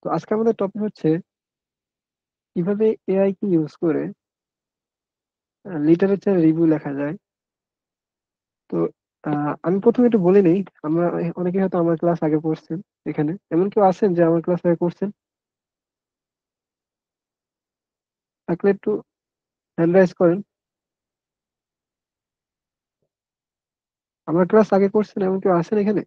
তো আজকে আমাদের টপিক হচ্ছে কিভাবে এআই কে ইউজ করে লিটারেচার রিভিউ লেখা যায়। তো আমি প্রথমে একটু বলে নেই, আমরা অনেকে হয়তো আমার ক্লাস আগে পড়ছেন। এখানে এমন কেউ আছেন যে আমার ক্লাস আগে করছেন? থাকলে একটু হ্যান্ড রাইজ করেন। আমার ক্লাস আগে করছেন এমন কেউ আছেন এখানে?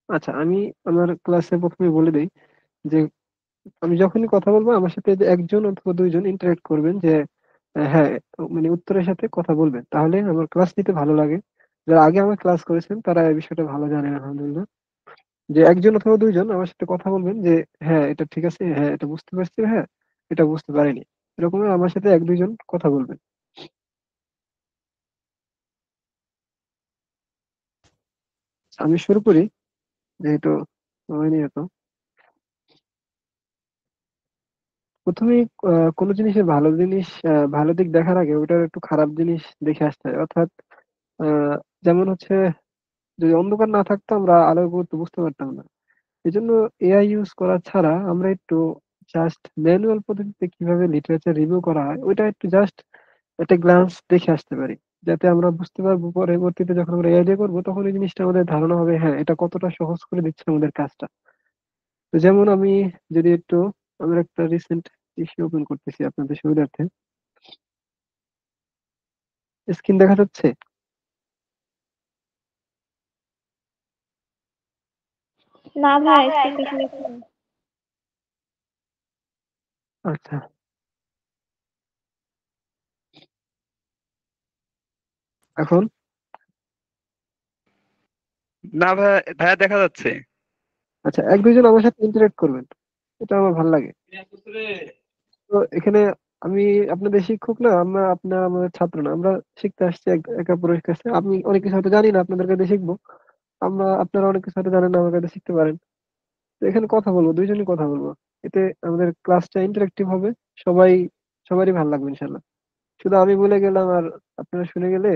আচ্ছা, আমি আমার ক্লাসে প্রথমে বলে দেই যে আমি যখনই কথা বলবো আমার সাথে যে একজন অথবা দুইজন ইন্টারেক্ট করবেন, যে হ্যাঁ, মানে উত্তরের সাথে কথা বলবেন, তাহলে আমার ক্লাস নিতে ভালো লাগে। যারা আগে আমার ক্লাস করেছেন তারা এই বিষয়টা ভালো জানেন আলহামদুলিল্লাহ। যে একজন অথবা দুইজন আমার সাথে কথা বলবেন যে হ্যাঁ এটা ঠিক আছে, হ্যাঁ এটা বুঝতে পারছি, হ্যাঁ এটা বুঝতে পারিনি, এরকম আমার সাথে এক দুইজন কথা বলবেন। আমি শুরু করি, যেহেতু সময় নিয়ে তো প্রথমেই কোনো জিনিসের ভালো জিনিস, ভালো দিক দেখার আগে ওটার একটু খারাপ জিনিস দেখে আসতে হয়। অর্থাৎ যেমন হচ্ছে, যদি অন্ধকার না থাকতো আমরা আলোর গুরুত্ব বুঝতে পারতাম না। এই জন্য এআই ইউজ করা ছাড়া আমরা একটু জাস্ট ম্যানুয়াল পদ্ধতিতে কিভাবে লিটারেচার রিভিউ করা হয় ওইটা একটু জাস্ট একটা গ্লান্স দেখে আসতে পারি, যাতে আমরা বুঝতে পারবো পরবর্তীতে যখন আমরা এআই দিয়ে করবো তখন এই জিনিসটা আমাদের ধারণা হবে, হ্যাঁ এটা কতটা সহজ করে দিচ্ছে আমাদের কাজটা। তো যেমন আমি যদি একটু, আমরা একটা রিসেন্ট ইস্যু ওপেন করতেছি আপনাদের সুবিধার্থে। স্ক্রিন দেখা যাচ্ছে? না ভাই, স্ক্রিন দেখা যাচ্ছে না। আচ্ছা, এখন? না ভাইয়া, ভাইয়া দেখা যাচ্ছে। আচ্ছা, এক দুইজন আমার সাথে ইন্টারেক্ট করবেন, এটা আমার ভালো লাগে। তো এখানে আমি আপনাদের শিক্ষক না, আমরা আপনার আমাদের ছাত্র না, আমরা শিখতে আসছি একে অপরের কাছে। আমি অনেক কিছু হয়তো জানি না, আপনাদের কাছে শিখবো। আমরা, আপনারা অনেক কিছু হয়তো জানেন না, আমার কাছে শিখতে পারেন। তো এখানে কথা বলবো, দুইজনই কথা বলবো। এতে আমাদের ক্লাসটা ইন্টারেক্টিভ হবে। সবাই, সবারই ভালো লাগবে ইনশাল্লাহ। শুধু আমি বলে গেলাম আর আপনারা শুনে গেলে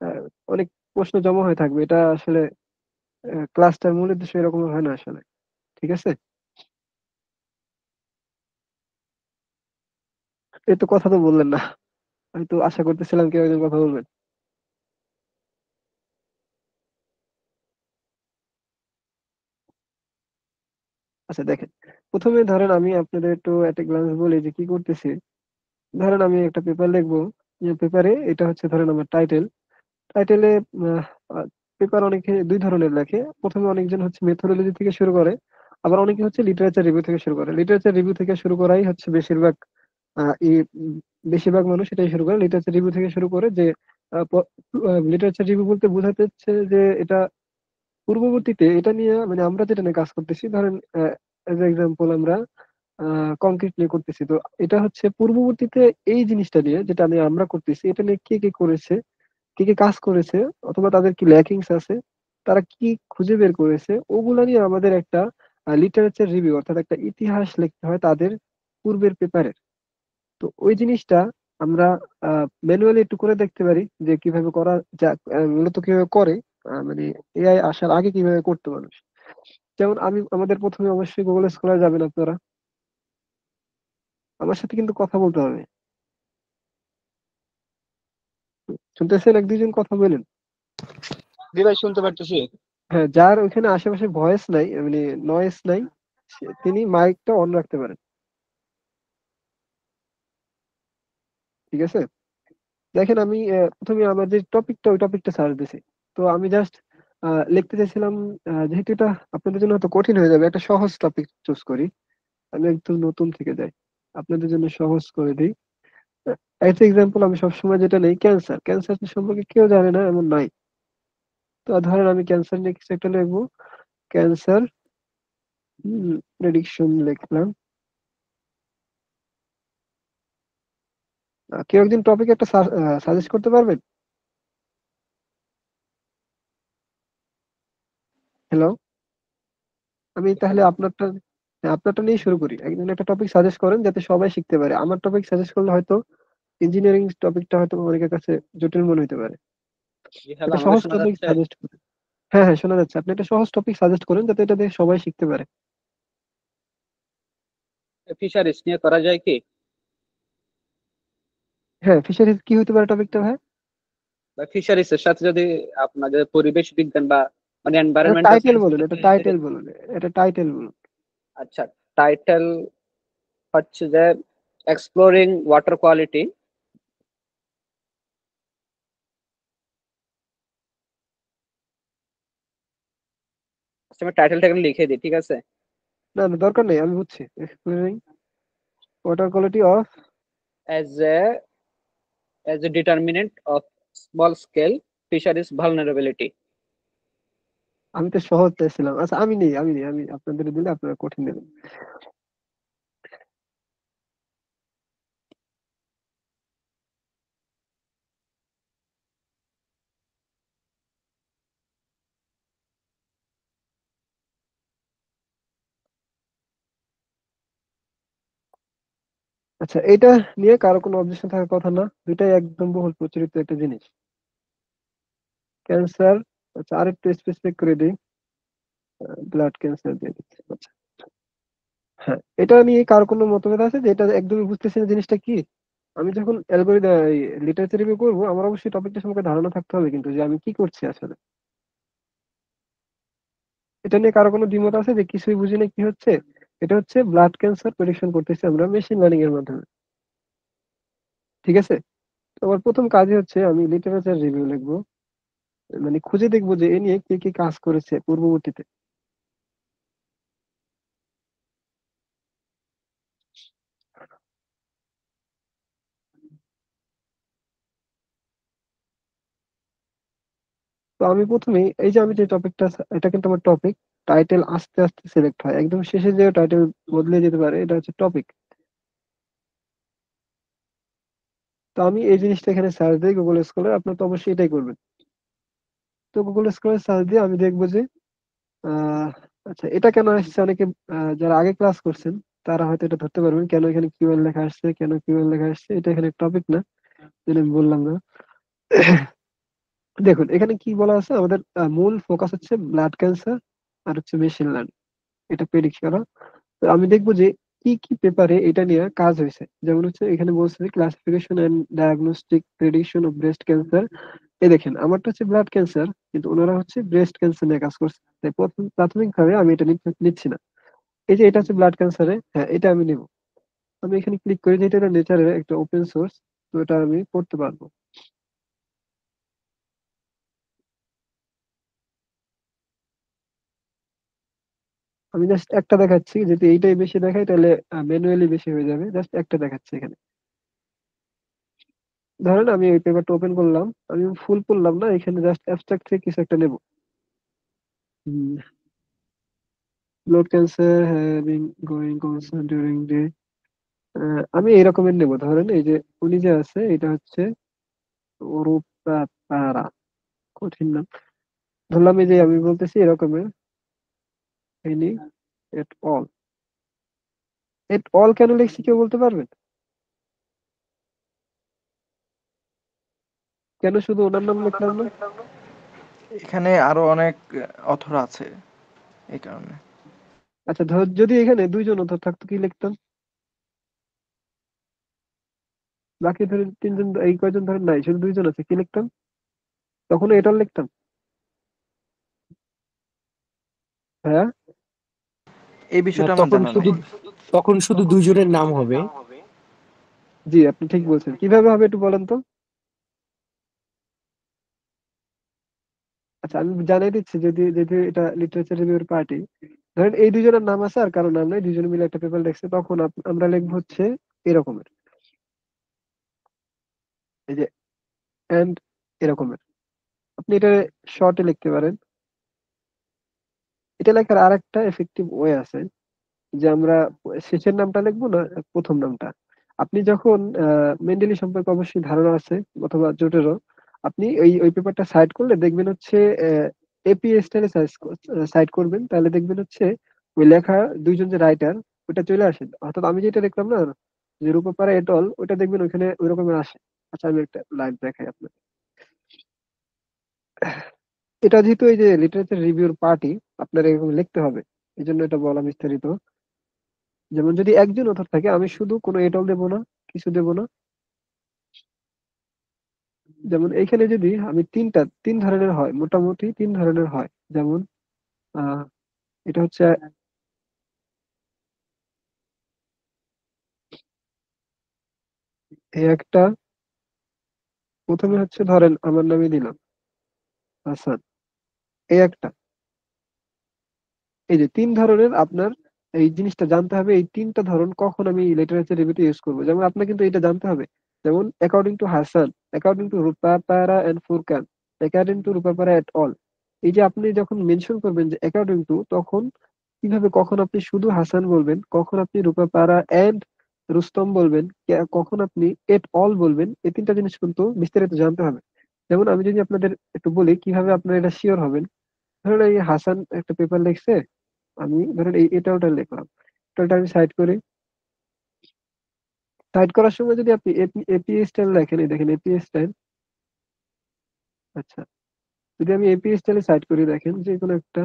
আহ, অনেক প্রশ্ন জমা হয়ে থাকবে। এটা আসলে ক্লাসটার মূল উদ্দেশ্য এরকম হয় না আসলে। ঠিক আছে? এই তো কথা তো বললেন না, আমি তো আশা করতেছিলাম কেউ একজন কথা বলবেন। আচ্ছা দেখেন, প্রথমে ধরেন আমি আপনাদের একটু একটা গ্লান্স বলি যে কি করতেছি। ধরেন আমি একটা পেপার লিখবো, পেপারে এটা হচ্ছে ধরেন আমার টাইটেল। টাইটেলে পেপার অনেকে দুই ধরনের লেখে। প্রথমে অনেকজন হচ্ছে মেথোডোলজি থেকে শুরু করে, আবার অনেকে হচ্ছে লিটারেচার রিভিউ থেকে শুরু করে। লিটারেচার রিভিউ থেকে শুরু করাই হচ্ছে বেশিরভাগ, আহ, ই উম, বেশিরভাগ মানুষ এটাই শুরু করে, লিটারেচার রিভিউ থেকে শুরু করে। যে লিটারেচার রিভিউ বলতে বোঝাতে হচ্ছে যে এটা পূর্ববর্তীতে এটা নিয়ে, মানে আমরা যেটা নিয়ে কাজ করতেছি, ধরেন এজ এক্সাম্পল আমরা কংক্রিট নিয়ে করতেছি। তো এটা হচ্ছে পূর্ববর্তীতে এই জিনিসটা নিয়ে, যেটা নিয়ে আমরা করতেছি, এটা নিয়ে কে কে করেছে, কি কি কাজ করেছে, অথবা তাদের কি ল্যাকিংস আছে, তারা কি খুঁজে বের করেছে, ওগুলা নিয়ে আমাদের একটা লিটারেচার রিভিউ, অর্থাৎ একটা ইতিহাস লিখতে হয় তাদের পূর্বের পেপারে। তো ওই জিনিসটা আমরা ম্যানুয়ালি একটু করে দেখতে পারি যে কিভাবে করা যা, মূলত কিভাবে করে, মানে এআই আসার আগে কিভাবে করতো মানুষ। যেমন আমি, আমাদের প্রথমে অবশ্যই গুগল স্কলার যাবেন আপনারা। আমার সাথে কিন্তু কথা বলতে হবে। শুনতেছেন? এক দুইজন কথা বলেন। জি ভাই, শুনতে পারতেছি। হ্যাঁ, যার ওইখানে আশেপাশে ভয়েস নাই, মানে নয়েস নাই, তিনি মাইকটা অন রাখতে পারেন। ঠিক আছে? দেখেন আমি প্রথমে আমার যে টপিকটা, ওই টপিকটা সার্চ দিছি। তো আমি জাস্ট লিখতে চাইছিলাম, যেহেতু এটা আপনাদের জন্য হয়তো কঠিন হয়ে যাবে, একটা সহজ টপিক চুজ করি। আমি একটু নতুন থেকে যাই, আপনাদের জন্য সহজ করে দিই। এজ এক্সাম্পল আমি সবসময় যেটা নেই, ক্যান্সার। ক্যান্সার সম্পর্কে কেউ জানে না এমন নাই। তো ধরেন আমি ক্যান্সার নিয়ে কিছু একটা লিখবো। ক্যান্সার প্রেডিকশন লিখলাম। কেউ একজন টপিক একটা সাজেস্ট করতে পারবেন? হ্যালো, আমি তাহলে আপনারটা নিয়ে শুরু করি। একজন একটা টপিক সাজেস্ট করেন যাতে সবাই শিখতে পারে। আমার টপিক সাজেস্ট করলে হয়তো ইঞ্জিনিয়ারিং টপিকটা হয়তো অনেকের কাছে জটিল মনে হতে পারে। জি, হ্যালো, একটা আমাকে সহজ শোনা টপিক যাচ্ছে? সাজেস্ট করেন। হ্যাঁ, হ্যাঁ, শোনা যাচ্ছে। আপনি একটা সহজ টপিক সাজেস্ট করেন যাতে এটা দিয়ে সবাই শিখতে পারে। ফিশারিজ নিয়ে করা যায় কি? হ্যাঁ, ফিশারিজ কি হতে পারে টপিকটা ভাই? বা ফিশারিজ এর সাথে যদি আপনাদের পরিবেশ বিজ্ঞান বা মানে এটা এনভায়রনমেন্টাল টাইটেল সায়েন্স বলুন, গুলো এটা যদি। টাইটেল বলুন, এটা টাইটেল বলুন। আচ্ছা, টাইটেল হচ্ছে যে এক্সপ্লোরিং ওয়াটার কোয়ালিটি। আমি টাইটেলটা এখানে লিখে দিই, ঠিক আছে? না, না, দরকার নেই, আমি বুঝছি। Exploring water quality of. As a as a determinant of small scale fisheries vulnerability. আমি তো সহজ চাইছিলাম। আচ্ছা, আমি নেই, আমি আপনাদের দিলে আপনারা কঠিন নেবেন। আচ্ছা, এটা নিয়ে কারো কোনো অবজেকশন থাকার কথা না। দুইটাই একদম বহুল প্রচলিত একটা জিনিস। ক্যান্সার। আচ্ছা, আরেকটু স্পেসিফিক করে দিই। ব্লাড ক্যান্সার দিয়ে দিচ্ছি। আচ্ছা, হ্যাঁ, এটা নিয়ে কার কোনো মতভেদ আছে যে এটা একদমই বুঝতেছি না জিনিসটা কি? আমি যখন অ্যালগরিদম লিটারেচার রিভিউ করবো, আমার অবশ্যই টপিকটা সম্পর্কে ধারণা থাকতে হবে কিন্তু যে আমি কি করছি আসলে। এটা নিয়ে কারো কোনো দ্বিমত আছে যে কিছুই বুঝি না কি হচ্ছে? এটা হচ্ছে ব্লাড ক্যান্সার প্রেডিকশন করতেছি আমরা মেশিন লার্নিং এর মাধ্যমে। ঠিক আছে? তো আমার প্রথম কাজই হচ্ছে আমি লিটারেচার রিভিউ লিখবো। মানে খুঁজে দেখবো যে এ নিয়ে কে কি কাজ করেছে পূর্ববর্তীতে। তো আমি প্রথমেই এই যে আমি যে টপিকটা, এটা কিন্তু আমার টপিক। টাইটেল আস্তে আস্তে সিলেক্ট হয়, একদম শেষে যে টাইটেল বদলে যেতে পারে, এটা হচ্ছে টপিক। তো আমি এই জিনিসটা এখানে সার্চ দিই গুগল স্কলার, আপনার তো অবশ্যই এটাই করবেন। তো গুগল স্কলার সার্চ দিয়ে আমি দেখবো যে আহ আচ্ছা, এটা কেন আসছে অনেকে যারা আগে ক্লাস করছেন তারা হয়তো এটা ধরতে পারবেন কেন এখানে কিউএল লেখা আসছে, কেন কিউএল লেখা আসছে। এটা এখানে টপিক না, যেটা আমি বললাম না। দেখুন এখানে কি বলা আছে, আমাদের মূল ফোকাস হচ্ছে ব্লাড ক্যান্সার আর হচ্ছে মেশিন লার্নিং, এটা প্রেডিক্ট করা। তো আমি দেখবো যে কি কি পেপারে এটা নিয়ে কাজ হয়েছে। যেমন হচ্ছে এখানে বলছে যে classification and diagnostic prediction of breast cancer. এই দেখেন আমারটা হচ্ছে ব্লাড ক্যান্সার, কিন্তু ওনারা হচ্ছে ব্রেস্ট ক্যান্সার নিয়ে কাজ করছে। তাই প্রথম প্রাথমিকভাবে আমি এটা নিচ্ছি না। এই যে এটা হচ্ছে ব্লাড ক্যান্সারে, হ্যাঁ এটা আমি নেব। আমি এখানে ক্লিক করি যে এটা নেচারের একটা ওপেন সোর্স, তো এটা আমি পড়তে পারবো। আমি জাস্ট একটা দেখাচ্ছি, যদি এইটাই বেশি দেখাই তাহলে ম্যানুয়ালি বেশি হয়ে যাবে। জাস্ট একটা দেখাচ্ছি এখানে। ধরেন আমি ওই পেপারটা ওপেন করলাম, আমি ফুল পড়লাম না, এখানে জাস্ট অ্যাবস্ট্রাক্ট থেকে কিছু একটা নেব। Blood cancer having going concern during day. আমি এই রকমের নেব। ধরেন এই যে উনি যে আছে এটা হচ্ছে ওরুপাপারা, কঠিন নাম। ধরলাম এই যে আমি বলতেছি এরকমের any at all. At all কেন লিখছি কেউ বলতে পারবেন? কেন শুধু ওনার নাম লিখলাম না? এখানে আরো অনেক অথর আছে এই কারণে। আচ্ছা, ধর যদি এখানে দুইজন অথর থাকতো কি লিখতাম? বাকি ধরেন তিনজন, এই কয়জন ধরেন নাই, শুধু দুইজন আছে, কি লিখতাম? তখন এটা লিখতাম। হ্যাঁ। এই না, বিষয়টা আমার তখন জানা শুধু নাই। দুইজনের নাম হবে। জি, আপনি ঠিক বলছেন। কিভাবে হবে একটু বলেন তো? আচ্ছা, আমি জানিয়ে দিচ্ছি, যদি যদি এটা লিটারেচার রিভিউর পার্টি, ধরেন এই দুইজনের নাম আছে আর কারো নাম নাই, দুইজনে মিলে একটা পেপার লিখছে, তখন আমরা লিখবো হচ্ছে এরকমের, এই যে এন্ড এরকমের। আপনি এটা শর্টে লিখতে পারেন। এটা লেখার আর একটা এফেক্টিভ ওয়ে আছে, যে আমরা শেষের নামটা লিখবো না প্রথম নামটা। আপনি যখন মেন্ডেলি সম্পর্কে অবশ্যই ধারণা আছে অথবা জোটেরও, আপনি ওই ওই পেপারটা সাইড করলে দেখবেন হচ্ছে এপি স্টাইলে সাইট করবেন, তাহলে দেখবেন হচ্ছে ওই লেখা দুইজন যে রাইটার ওটা চলে আসে। অর্থাৎ আমি যেটা দেখলাম না, যে রূপপারা এটল, ওটা দেখবেন ওইখানে ওই রকমের আসে। আচ্ছা আমি একটা লাইভ দেখাই আপনাকে। এটা যেহেতু এই যে লিটারেচার রিভিউর পার্টি, আপনার এরকম লিখতে হবে, এই জন্য এটা বলা বিস্তারিত। যেমন যদি একজন অথর থাকে, আমি শুধু কোনো এটল দেবো না, কিছু দেবো না। যেমন এইখানে যদি আমি তিন ধরনের হয়, মোটামুটি তিন ধরনের হয়। যেমন আহ এটা হচ্ছে এই একটা, প্রথমে হচ্ছে ধরেন আমার নামে দিলাম হাসান, এই একটা। এই যে তিন ধরনের, আপনার এই জিনিসটা জানতে হবে এই তিনটা ধরন কখন আমি লিটারেচার রিভিউতে ইউজ করবো। যেমন আপনার কিন্তু এটা জানতে হবে, যেমন according to Hasan, according to রূপাপারা এন্ড ফুরকান, অ্যাকর্ডিং টু রূপাপারা এট অল। এই যে আপনি যখন মেনশন করবেন যে অ্যাকর্ডিং টু, তখন কিভাবে, কখন আপনি শুধু হাসান বলবেন, কখন আপনি রূপাপারা এন্ড রুস্তম বলবেন, কখন আপনি এট অল বলবেন, এই তিনটা জিনিস কিন্তু বিস্তারিত জানতে হবে। যেমন আমি যদি আপনাদের একটু বলি কিভাবে আপনারা এটা শিওর হবেন। ধরুন এই হাসান একটা পেপার লিখছে, আমি ধরেন এটা ওটা লিখলাম, টোটালটা আমি সাইড করি। সাইড করার সময় যদি আপনি এপি স্টাইল লেখেন, এই দেখেন এপি স্টাইল। আচ্ছা, যদি আমি এপি স্টাইলে সাইড করি, দেখেন যে কোনো একটা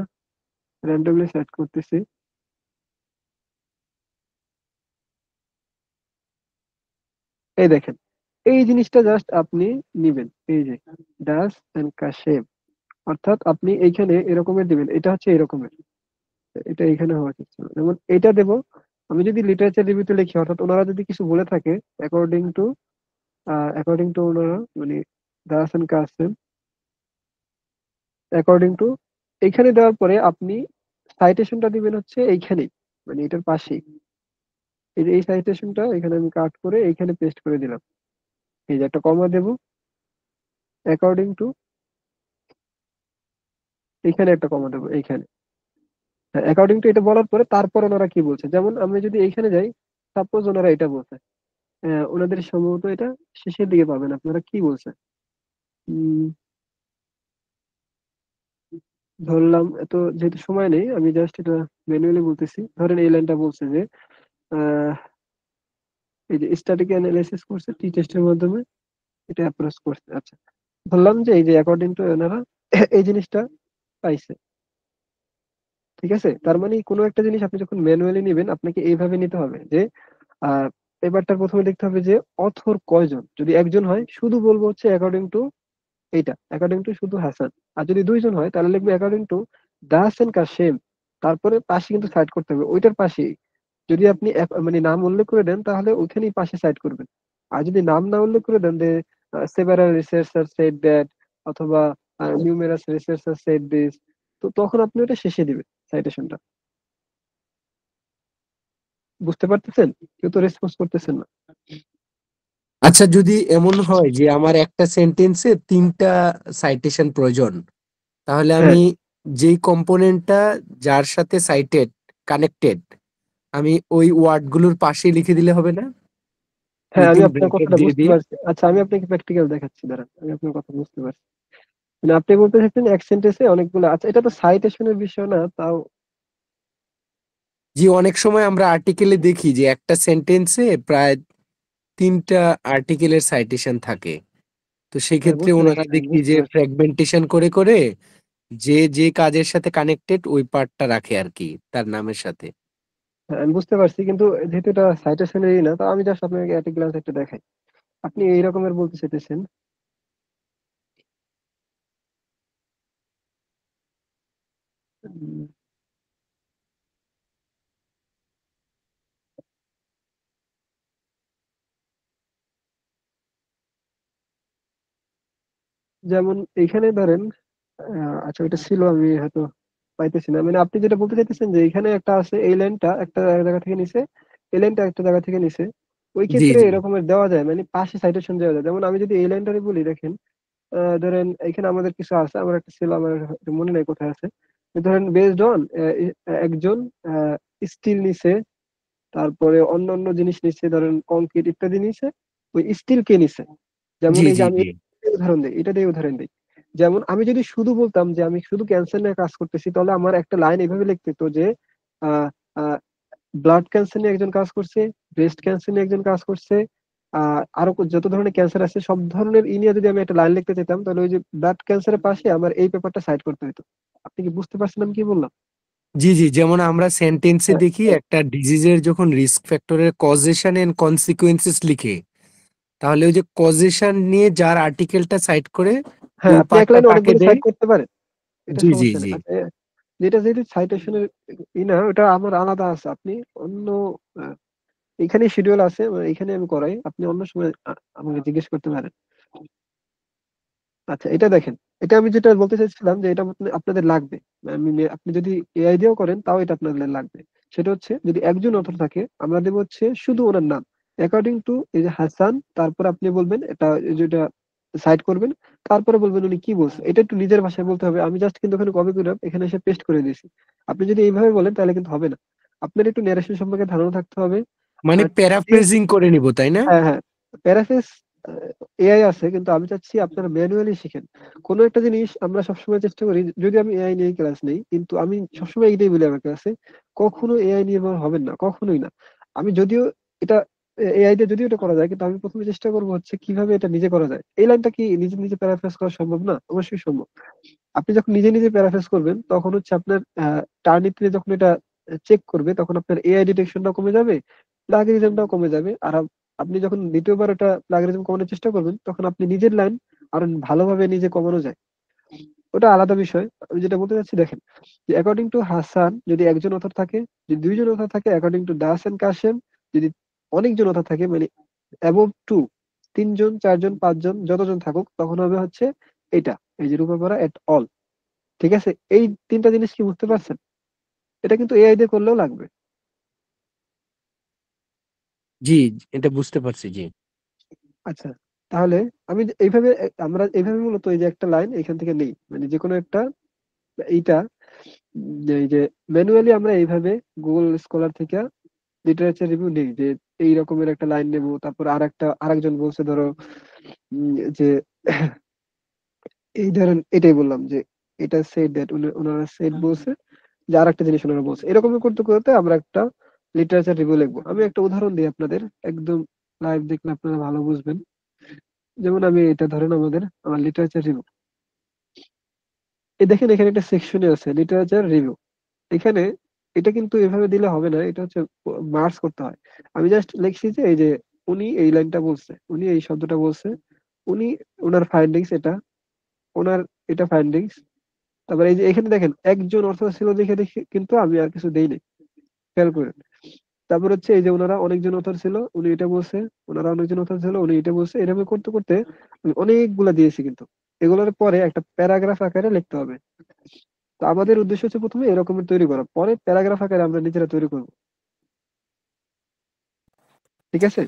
র্যান্ডমলি সাইড করতেছি। এই দেখেন, এই জিনিসটা জাস্ট আপনি নিবেন, এই যে দাস এন্ড কাশেম, অর্থাৎ আপনি এইখানে এরকমের দিবেন, এটা হচ্ছে এরকমের, এটা এখানে হওয়া উচিত ছিল। যেমন এটা দেব, আমি যদি লিটারেচার রিভিউতে লিখি, অর্থাৎ ওনারা যদি কিছু বলে থাকে অ্যাকর্ডিং টু, ওনারা মানে Das and Kasem, according to, এইখানে দেওয়ার পরে আপনি সাইটেশনটা দিবেন হচ্ছে এইখানেই, মানে এটার পাশেই। এই যে এই সাইটেশনটা এখানে আমি কাট করে এইখানে পেস্ট করে দিলাম। এই যে একটা কমা দেব, অ্যাকর্ডিং টু, এইখানে একটা কমা দেবো এইখানে। অ্যাকর্ডিং টু এটা বলার পরে তারপর ওনারা কি বলছে, যেমন আমি যদি এইখানে যাই, সাপোজ ওনারা এটা বলছে, ওনাদের সম্ভবত এটা শেষের দিকে পাবেন আপনারা, কি বলছে। উম, ধরলাম, এত যেহেতু সময় নেই, আমি জাস্ট এটা ম্যানুয়ালি বলতেছি। ধরেন এই লাইনটা বলছে যে আহ, এই যে স্ট্যাটিক অ্যানালাইসিস করছে টি টেস্টের মাধ্যমে, এটা অ্যাপ্রোচ করছে। আচ্ছা, ধরলাম যে এই যে অ্যাকর্ডিং টু এনারা এই জিনিসটা পাইছে। ঠিক আছে, তার মানে কোনো একটা জিনিস আপনি যখন ম্যানুয়ালি নেবেন, আপনাকে এইভাবে নিতে হবে যে আহ পেপারটার প্রথমে দেখতে হবে যে অথর কয়জন। যদি একজন হয়, শুধু বলবো হচ্ছে অ্যাকর্ডিং টু এইটা, অ্যাকর্ডিং টু শুধু হাসান। আর যদি দুইজন হয়, তাহলে লিখবো according to Das and Kashem. তারপরে পাশে কিন্তু সাইড করতে হবে ওইটার পাশেই। যদি আপনি মানে নাম উল্লেখ করে দেন, তাহলে ওখানেই পাশে সাইড করবেন। আর যদি নাম না উল্লেখ করে দেন, যে সেভারাল রিসার্চার সেড দ্যাট, অথবা নিউমেরাস রিসার্চার সেড দিস, তো তখন আপনি ওটা শেষে দিবেন সাইটেশনটা। বুঝতে পারতেছেন? কেউ তো রেসপন্স করতেছেন না। আচ্ছা, যদি এমন হয় যে আমার একটা সেন্টেন্সে তিনটা সাইটেশন প্রয়োজন, তাহলে হ্যাঁ, আমি যেই কম্পোনেন্টটা যার সাথে সাইটেড কানেক্টেড, আমি ওই ওয়ার্ডগুলোর পাশে লিখে দিলে হবে না? দুই হ্যাঁ, আমি তিন আপনার ব্র্যাকেট কথাটা দিয়ে বুঝতে দিয়ে। পারছি। আচ্ছা, আমি আপনাকে প্র্যাকটিক্যাল দেখাচ্ছি, দাঁড়ান, আমি আপনার কথা বুঝতে পারছি। মানে আপনি বলতে চাচ্ছেন এক সেন্টেন্সে অনেকগুলো, আচ্ছা এটা তো সাইটেশনের বিষয় না, তাও। যে অনেক সময় আমরা আর্টিকেলে দেখি যে একটা সেন্টেন্সে প্রায় তিনটা আর্টিকেলের সাইটেশন থাকে। তো হ্যাঁ, সেক্ষেত্রে বুঝতে ওনারা পারছি, আমি দেখি বুঝতে যে পারছি। ফ্র্যাগমেন্টেশন করে করে যে যে কাজের সাথে কানেক্টেড ওই পার্টটা রাখে আর কি তার নামের সাথে। হ্যাঁ, আমি বুঝতে পারছি, কিন্তু যেহেতু এটা সাইটেশনেরই না, তো আমি জাস্ট আপনাকে এট গ্লান্স একটা দেখাই। আপনি এই রকমের বলতে চাইতেছেন, উম, যেমন এইখানে ধরেন, আচ্ছা ওইটা ছিল, আমি হয়তো পাইতেছি না। মানে আপনি যেটা বলতে চাইতেছেন যে এখানে একটা আছে, এই লাইনটা একটা জায়গা থেকে নিছে, এই লাইনটা একটা জায়গা থেকে নিছে, ওই জি ক্ষেত্রে জি এরকমের দেওয়া যায়, মানে পাশে সাইটেশন দেওয়া যায়। যেমন আমি যদি এই লাইনটারে বলি, দেখেন ধরেন এখানে আমাদের কিছু আছে, আমার একটা ছিল, আমার হয়তো মনে নাই কোথায় আছে। ধরেন বেসড অন একজন স্টিল নিছে, তারপরে অন্য অন্য জিনিস নিচ্ছে, ধরেন কংক্রিট ইত্যাদি নিছে, ওই স্টিল কে নিছে। যেমন জি এই যে জি আমি জি। উদাহরণ দিই, এটা দিয়ে উদাহরণ দিই। যেমন আমি যদি শুধু বলতাম যে আমি শুধু ক্যান্সার নিয়ে কাজ করতেছি, তাহলে আমার একটা লাইন এভাবে লিখতে হতো যে ব্লাড ক্যান্সার নিয়ে একজন কাজ করছে, ব্রেস্ট ক্যান্সার নিয়ে একজন কাজ করছে, আরো যত ধরনের ক্যান্সার আছে সব ধরনের নিয়ে যদি আমি একটা লাইন লিখতে চাইতাম, তাহলে ওই যে ব্লাড ক্যান্সারের পাশে আমার এই পেপারটা সাইড করতে হতো। আপনি কি বুঝতে পারছেন আমি কি বললাম? জি জি, যেমন আমরা সেন্টেন্সে হ্যাঁ দেখি একটা ডিজিজের যখন রিস্ক ফ্যাক্টরের কজেশন এন্ড কনসিকুয়েন্সেস লিখে, তাহলে ওই যে কজেশন নিয়ে যার আর্টিকেলটা সাইড করে হ্যাঁ, ওই আপনি এক পার্টটা লাইনে তাকে অনেকগুলো দেয়। সাইড করতে পারেন, এটা জি জি সমস্যা নেই। জি। আচ্ছা, যেটা যেহেতু সাইটেশনের না, ওটা আমার আলাদা আছে। আপনি অন্য আহ, এখানে শিডিউল আছে, এখানে আমি করাই, আপনি অন্য সময় আমাকে জিজ্ঞেস করতে পারেন। আচ্ছা, এটা দেখেন, এটা আমি যেটা বলতে চাইছিলাম যে এটা আপনাদের লাগবে। আপনি যদি এআই দিয়েও করেন তাও এটা আপনাদের লাগবে। সেটা হচ্ছে যদি একজন অথর থাকে, আমরা দেবো হচ্ছে শুধু ওনার নাম, অ্যাকর্ডিং টু এই যে হাসান, তারপর আপনি বলবেন এটা, যেটা সাইড করবেন, তারপরে বলবেন উনি কি বলছে। এটা একটু নিজের ভাষায় বলতে হবে। আমি জাস্ট কিন্তু ওখানে কপি করে এখানে এসে পেস্ট করে দিয়েছি। আপনি যদি এইভাবে বলেন তাহলে কিন্তু হবে না। আপনার একটু ন্যারেশন সম্পর্কে ধারণা থাকতে হবে। মানে আর প্যারাফ্রেজিং করে নিব, তাই না? হ্যাঁ, হ্যাঁ, প্যারাফ্রেজ এআই আছে, কিন্তু আমি চাচ্ছি আপনারা ম্যানুয়ালি শিখেন। কোনো একটা জিনিস আমরা সবসময় চেষ্টা করি, যদি আমি এআই নিয়ে ক্লাস নেই, কিন্তু আমি সবসময় এইটাই বলি আমার ক্লাসে, কখনো এআই নির্ভর হবেন না, কখনোই না। আমি যদিও এটা এআই দিয়ে যদিও এটা করা যায়, কিন্তু আমি প্রথমে চেষ্টা করবো হচ্ছে কিভাবে এটা নিজে করা যায়। এই লাইনটা কি নিজে নিজে প্যারাফ্রেজ করা সম্ভব না? অবশ্যই সম্ভব। আপনি যখন নিজে নিজে প্যারাফ্রেজ করবেন, তখন হচ্ছে আপনার টার্নিপে যখন এটা চেক করবে, তখন আপনার এআই ডিটেকশনটা কমে যাবে, প্লাগিয়ারিজমটাও কমে যাবে। আর আপনি যখন দ্বিতীয়বার ওটা প্লাগিয়ারিজম কমানোর চেষ্টা করবেন, তখন আপনি নিজের লাইন আরো ভালোভাবে নিজে কমানো যায়। ওটা আলাদা বিষয়। আমি যেটা বলতে চাচ্ছি দেখেন, যে অ্যাকর্ডিং টু হাসান যদি একজন অথর থাকে, যদি দুইজন অথর থাকে, according to Das and Kashem যদি অনেকজন অথর থাকে, মানে অ্যাবভ টু, তিনজন, চারজন, পাঁচজন, যতজন থাকুক, তখন হবে হচ্ছে এটা, এই যে রূপাপড়া এট অল। ঠিক আছে, এই তিনটা জিনিস কি বুঝতে পারছেন? এটা কিন্তু এআই দিয়ে করলেও লাগবে। জি, এটা বুঝতে পারছি, জি। আচ্ছা, তাহলে আমি এইভাবে আমরা এইভাবে মূলত এই যে একটা লাইন এখান থেকে নেই, মানে যে কোনো একটা এইটা এই যে ম্যানুয়ালি আমরা এইভাবে গুগল স্কলার থেকে লিটারেচার রিভিউ নেই, যে এই রকমের একটা লাইন নেব, তারপর আরেকজন বলছে ধরো যে এই ধরেন এটাই বললাম যে এটা সেড দ্যাট, ওনারা সেড বলছে, যে আরেকটা জিনিস ওনারা বলছে, এরকমই করতে করতে আমরা একটা লিটারেচার রিভিউ লিখবো। আমি একটা উদাহরণ দিই আপনাদের, একদম লাইভ দেখলে আপনারা ভালো বুঝবেন। যেমন আমি এটা ধরেন আমার লিটারেচার রিভিউ, এই দেখেন এখানে একটা সেকশনে আছে লিটারেচার রিভিউ। এখানে এটা কিন্তু এভাবে দিলে হবে না, এটা হচ্ছে মার্কস করতে হয়। আমি জাস্ট লিখছি যে এই যে উনি এই লাইনটা বলছে, উনি এই শব্দটা বলছে, উনি, ওনার ফাইন্ডিংস এটা, ওনার এটা ফাইন্ডিংস। তারপরে এই যে এখানে দেখেন একজন অর্থ ছিল দেখে দেখে কিন্তু আমি আর কিছু দেই নাই, খেয়াল করেন। তারপর হচ্ছে এই যে ওনারা অনেকজন অথর ছিল, উনি এটা বলছে, ওনারা অনেকজন অথর ছিল, উনি এটা বলছে, এরকম করতে করতে আমি অনেকগুলা দিয়েছি, কিন্তু এগুলোর পরে একটা প্যারাগ্রাফ আকারে লিখতে হবে। তো আমাদের উদ্দেশ্য হচ্ছে প্রথমে এরকমের তৈরি করা, পরে প্যারাগ্রাফ আকারে আমরা নিজেরা তৈরি করবো। ঠিক আছে?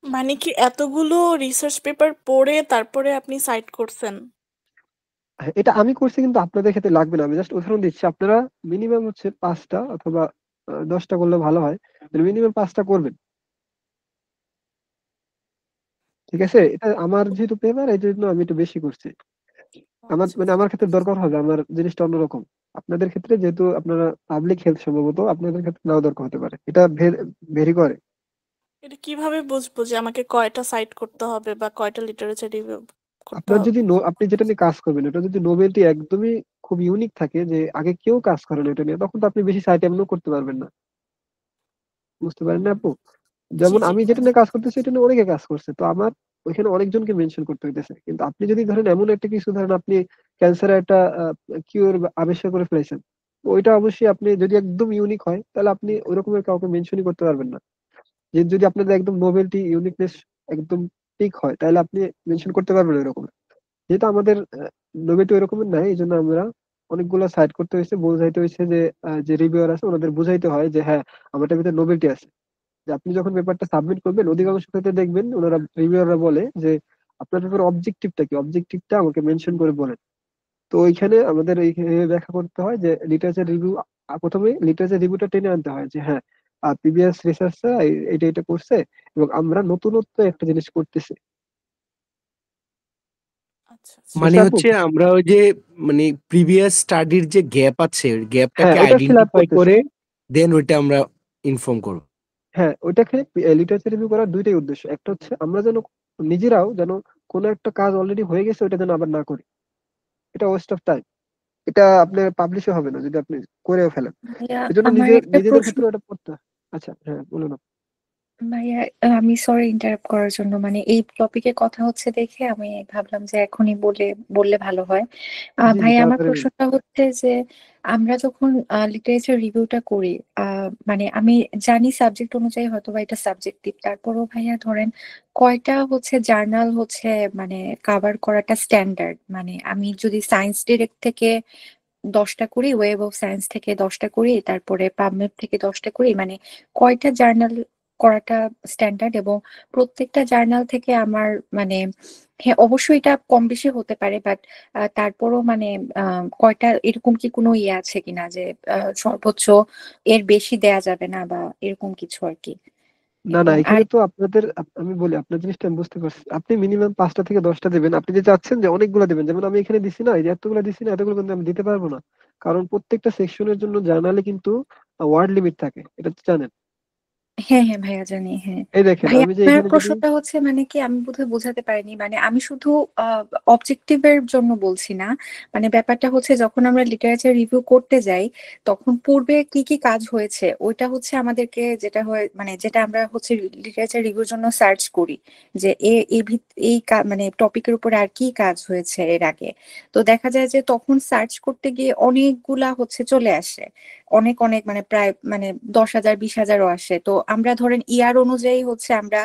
মানে কি এতগুলো রিসার্চ পেপার পড়ে তারপরে আপনি সাইট করছেন? হ্যাঁ, এটা আমি করছি, কিন্তু আপনাদের ক্ষেত্রে লাগবে না। আমি জাস্ট উদাহরণ দিচ্ছি। আপনারা মিনিমাম হচ্ছে 5টা অথবা 10টা করলে ভালো হয়, মিনিমাম 5টা করবেন। ঠিক আছে, এটা আমার যেহেতু পেপার, এই জন্য আমি একটু বেশি করছি। আমার আচ্ছা মানে আমার ক্ষেত্রে দরকার হবে, আমার জিনিসটা অন্যরকম। আপনাদের ক্ষেত্রে যেহেতু আপনারা পাবলিক হেলথ, সম্ভবত আপনাদের ক্ষেত্রে নাও দরকার হতে পারে, এটা ভেরি করে। এটা কিভাবে বুঝবো যে আমাকে কয়টা সাইট করতে হবে বা কয়টা লিটারেচার রিভিউ করতে আপনার হবে? যদি আপনি যেটা নিয়ে কাজ করবেন, এটা যদি নোবেলটি একদমই খুব ইউনিক থাকে, যে আগে কেউ কাজ করে না এটা নিয়ে, তখন তো আপনি বেশি সাইট এমনও করতে পারবেন না। বুঝতে পারেন না আপু? জি যেমন জি। আমি যেটা নিয়ে কাজ করতেছি, এটা নিয়ে অনেকে কাজ করছে, তো আমার ওইখানে অনেকজনকে মেনশন করতে হইতেছে। কিন্তু আপনি যদি ধরেন এমন একটা কিছু, ধরেন আপনি ক্যান্সারের একটা কিউর আবিষ্কার করে ফেলেছেন, ওইটা অবশ্যই আপনি যদি একদম ইউনিক হয়, তাহলে আপনি ওই রকমের কাউকে মেনশনই করতে পারবেন না। যে যদি আপনাদের একদম নোবেলটি ইউনিকনেস একদম ঠিক হয়, তাহলে আপনি মেনশন করতে পারবেন ওই রকম। যেহেতু আমাদের নোবেলটি ওই রকমের নাই, এই জন্য আমরা অনেকগুলো সাইড করতে হয়েছে, বোঝাইতে হয়েছে যে যে রিভিউয়ার আছে ওনাদের বুঝাইতে হয় যে হ্যাঁ, আমাদের ভিতরে নোবেলটি আছে। যে আপনি যখন পেপারটা সাবমিট করবেন, অধিকাংশ ক্ষেত্রে দেখবেন ওনারা রিভিউয়াররা বলে যে আপনার পেপার অবজেক্টিভটা কি, অবজেক্টিভটা আমাকে মেনশন করে বলেন। তো ওইখানে আমাদের এই ব্যাখ্যা করতে হয় যে লিটারেচার রিভিউ, প্রথমে লিটারেচার রিভিউটা টেনে আনতে হয় যে হ্যাঁ, প্রিভিয়াস রিসার্চরা এটা এটা করছে এবং আমরা নতুনত্ব একটা জিনিস করতেছি। আচ্ছা আচ্ছা মানে বুঝছো আপু? হচ্ছে আমরা ওই যে মানে প্রিভিয়াস স্টাডির যে গ্যাপ আছে ওই হ্যাঁ, গ্যাপটাকে ওইটা ফিল আপ আইডেন্টিফাই করতেছে। করে দেন ওইটা আমরা ইনফর্ম করব। হ্যাঁ, ওইটাকে লিটারেচার রিভিউ করার দুইটাই উদ্দেশ্য। একটা হচ্ছে আমরা যেন নিজেরাও যেন কোনো একটা কাজ অলরেডি হয়ে গেছে ওইটা যেন আবার না করি। এটা ওয়েস্ট অফ টাইম। এটা আপনার পাবলিশও হবে না যদি আপনি করেও ফেলেন। ভাইয়া এজন্য আমার একটা নিজেদের প্রশ্ন। ক্ষেত্রে ওটা পড়তে হয়। আচ্ছা, হ্যাঁ বলুন আপু। ভাইয়া আমি সরি ইন্টারাপ্ট করার জন্য, মানে এই টপিকে কথা হচ্ছে দেখে আমি ভাবলাম যে এখনই বললে ভালো হয়। জি, জি ভাইয়া আমার তাড়াতাড়ি বলুন। প্রশ্নটা হচ্ছে যে আমরা যখন লিটারেচার রিভিউটা করি, মানে আমি জানি সাবজেক্ট অনুযায়ী হয়তো বা এটা সাবজেক্টিভ, তারপরও ভাইয়া ধরেন কয়টা হচ্ছে জার্নাল হচ্ছে মানে কাভার করাটা স্ট্যান্ডার্ড, মানে আমি যদি সায়েন্স ডিরেক্ট থেকে 10টা করি, ওয়েব অফ সায়েন্স থেকে 10টা করি, তারপরে পাবমেড থেকে 10টা করি, মানে কয়টা জার্নাল করাটা স্ট্যান্ডার্ড, এবং প্রত্যেকটা জার্নাল থেকে আমার মানে হ্যাঁ অবশ্যই এটা কম বেশি হতে পারে, বাট তারপরও মানে কয়টা এরকম কি কোনো ইয়ে আছে কিনা যে সর্বোচ্চ এর বেশি দেয়া যাবে না বা এরকম কিছু আর কি। না, না এবং আর এখানে তো আপনাদের আমি বলি আপনার জিনিসটা আমি বুঝতে পারছি। আপনি মিনিমাম 5টা থেকে 10টা দিবেন। আপনি যে চাচ্ছেন যে অনেকগুলা দিবেন। যেমন আমি এখানে দিছি না, এই যে এতগুলা দিছি না, এতগুলো কিন্তু আমি দিতে পারবো না। কারণ প্রত্যেকটা সেকশনের জন্য জার্নালে কিন্তু ওয়ার্ড লিমিট থাকে। এটা তো জানেন। হ্যাঁ হ্যাঁ ভাইয়া জানি, হ্যাঁ। এই দেখেন ভাইয়া আমি যে আপনার এখানে যদি প্রশ্নটা হচ্ছে মানে কি আমি বোধহয় বোঝাতে পারিনি, মানে আমি শুধু অবজেক্টিভের জন্য বলছি না, মানে ব্যাপারটা হচ্ছে যখন আমরা লিটারেচার রিভিউ করতে যাই তখন পূর্বে কি কি কাজ হয়েছে ওইটা হচ্ছে আমাদেরকে যেটা হয় মানে যেটা আমরা হচ্ছে লিটারেচার রিভিউর জন্য সার্চ করি যে মানে টপিকের উপরে আর কি কাজ হয়েছে এর আগে। তো দেখা যায় যে তখন সার্চ করতে গিয়ে অনেকগুলা হচ্ছে চলে আসে, অনেক অনেক মানে প্রায় মানে 10,000 20,000ও আসে। তো আমরা ধরেন ইয়ার অনুযায়ী হচ্ছে আমরা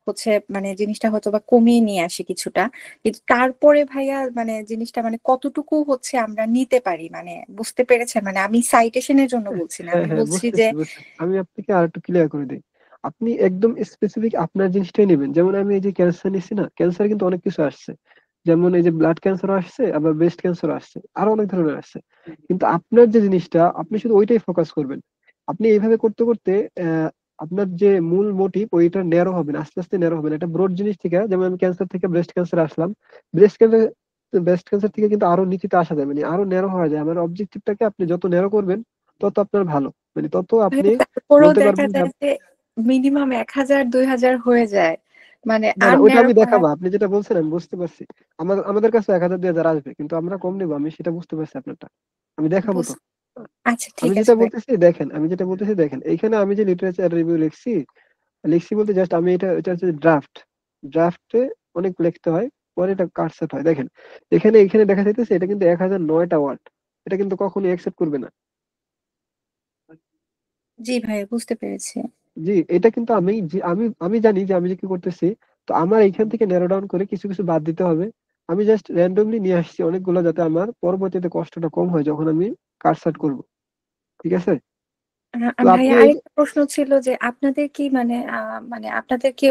হচ্ছে মানে জিনিসটা হয়তো বা কমিয়ে নিয়ে আসি কিছুটা, কিন্তু তারপরে ভাইয়া মানে জিনিসটা মানে কতটুকু হচ্ছে আমরা নিতে পারি, মানে বুঝতে পেরেছেন, মানে আমি সাইটেশনের জন্য বলছি না, হ্যাঁ, আমি হ্যাঁ বলছি যে বুঝতেছি। আমি আপনাকে আরেকটু ক্লিয়ার করে দিই। আপনি একদম স্পেসিফিক আপনার জিনিসটাই নেবেন। যেমন আমি এই যে ক্যান্সার নিচ্ছি না, ক্যান্সার কিন্তু অনেক কিছু আসছে। যেমন এই যে ব্লাড ক্যান্সার আসছে, আবার ব্রেস্ট ক্যান্সার আসছে, আরো অনেক ধরনের আসছে। কিন্তু আপনার যে জিনিসটা আপনি শুধু ওইটাই ফোকাস করবেন। আপনি এইভাবে করতে করতে আহ, আপনার যে মূল মোটিভ ওইটা ন্যারো হবে না, আস্তে আস্তে ন্যারো হবে না। এটা ব্রড জিনিস থেকে যেমন আমি ক্যান্সার থেকে ব্রেস্ট ক্যান্সার আসলাম, ব্রেস্ট ক্যান্সার ব্রেস্ট ক্যান্সার থেকে কিন্তু আরো নিচেতে আসা যায়, মানে আরো ন্যারো হওয়া যায়। আমার অবজেক্টিভটাকে আপনি যত ন্যারো করবেন তত আপনার ভালো, মানে তত আপনি ভাইয়া তারপরেও বলতে দেখা পারবেন যে যায় যে মিনিমাম 1,000 2,000 হয়ে যায়, মানে না, আর না ওইটা ন্যারো আমি করা। দেখাবো। আপনি যেটা বলছেন আমি বুঝতে পারছি। আমাদের কাছে 1,000 2,000 আসবে, কিন্তু আমরা কম নেবো, আমি সেটা বুঝতে পারছি আপনারটা। আমি দেখাবো তো। আচ্ছা আমি ঠিক আছে যেটা ভাই। বলতেছি দেখেন, এইখানে আমি যে লিটারেচার রিভিউ লিখছি, লিখছি বলতে জাস্ট আমি এটা হচ্ছে ড্রাফটে অনেক লিখতে হয়, পরে এটা কাটছেট হয়। দেখেন এখানে দেখা যাইতেছে এটা কিন্তু 1,009টা ওয়ার্ড। এটা কিন্তু কখনোই অ্যাকসেপ্ট করবে না। জি ভাই বুঝতে পেরেছি। জি, এটা কিন্তু আমি জানি যে আমি যে কি করতেছি। তো আমার এইখান থেকে ন্যারো ডাউন করে কিছু কিছু বাদ দিতে হবে। আমি জাস্ট র্যান্ডমলি নিয়ে আসছি অনেকগুলো, যাতে আমার পরবর্তীতে কষ্টটা কম হয় যখন আমি কাটছাঁট করব। ঠিক আছে? তো আপনি ভাইয়া এই যে আরেকটা প্রশ্ন ছিল যে আপনাদের কি মানে মানে আপনাদের কি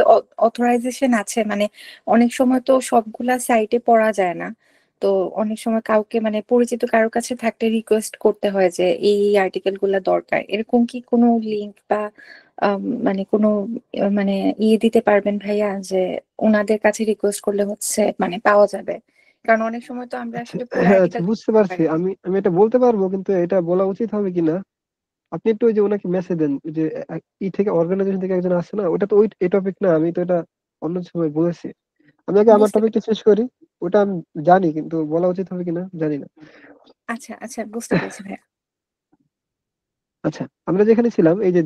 অথরাইজেশন আছে, মানে অনেক সময় তো সবগুলা সাইটে পড়া যায় না, তো অনেক সময় কাউকে মানে পরিচিত কারোর কাছে থাকলে রিকোয়েস্ট করতে হয় যে এই আর্টিকেল গুলা দরকার, এরকম কি কোনো লিংক বা মানে কোনো মানে ইয়ে দিতে পারবেন ভাইয়া যে ওনাদের কাছে রিকোয়েস্ট করলে হচ্ছে মানে পাওয়া যাবে, কারণ অনেক সময় তো আমরা আচ্ছা, আসলে পুরো হ্যাঁ আচ্ছা আর্টিকেল বুঝতে পারছি। পারি না। আমি এটা বলতে পারবো, কিন্তু এটা বলা উচিত হবে কিনা আপনি একটু ওই যে ওনাকে মেসেজ দেন। ওই যে ই থেকে অর্গানাইজেশন থেকে একজন আসছে না, ওটা তো ওই এই টপিক না, আমি তো এটা অন্য সময় বলেছি। আমি আগে আমার বুঝতে টপিকটা শেষ করি। ওটা আমি জানি, কিন্তু বলা উচিত হবে কিনা জানি না। আচ্ছা আচ্ছা বুঝতে পেরেছি ভাইয়া। আচ্ছা, আমরা যেখানে ছিলাম এই যে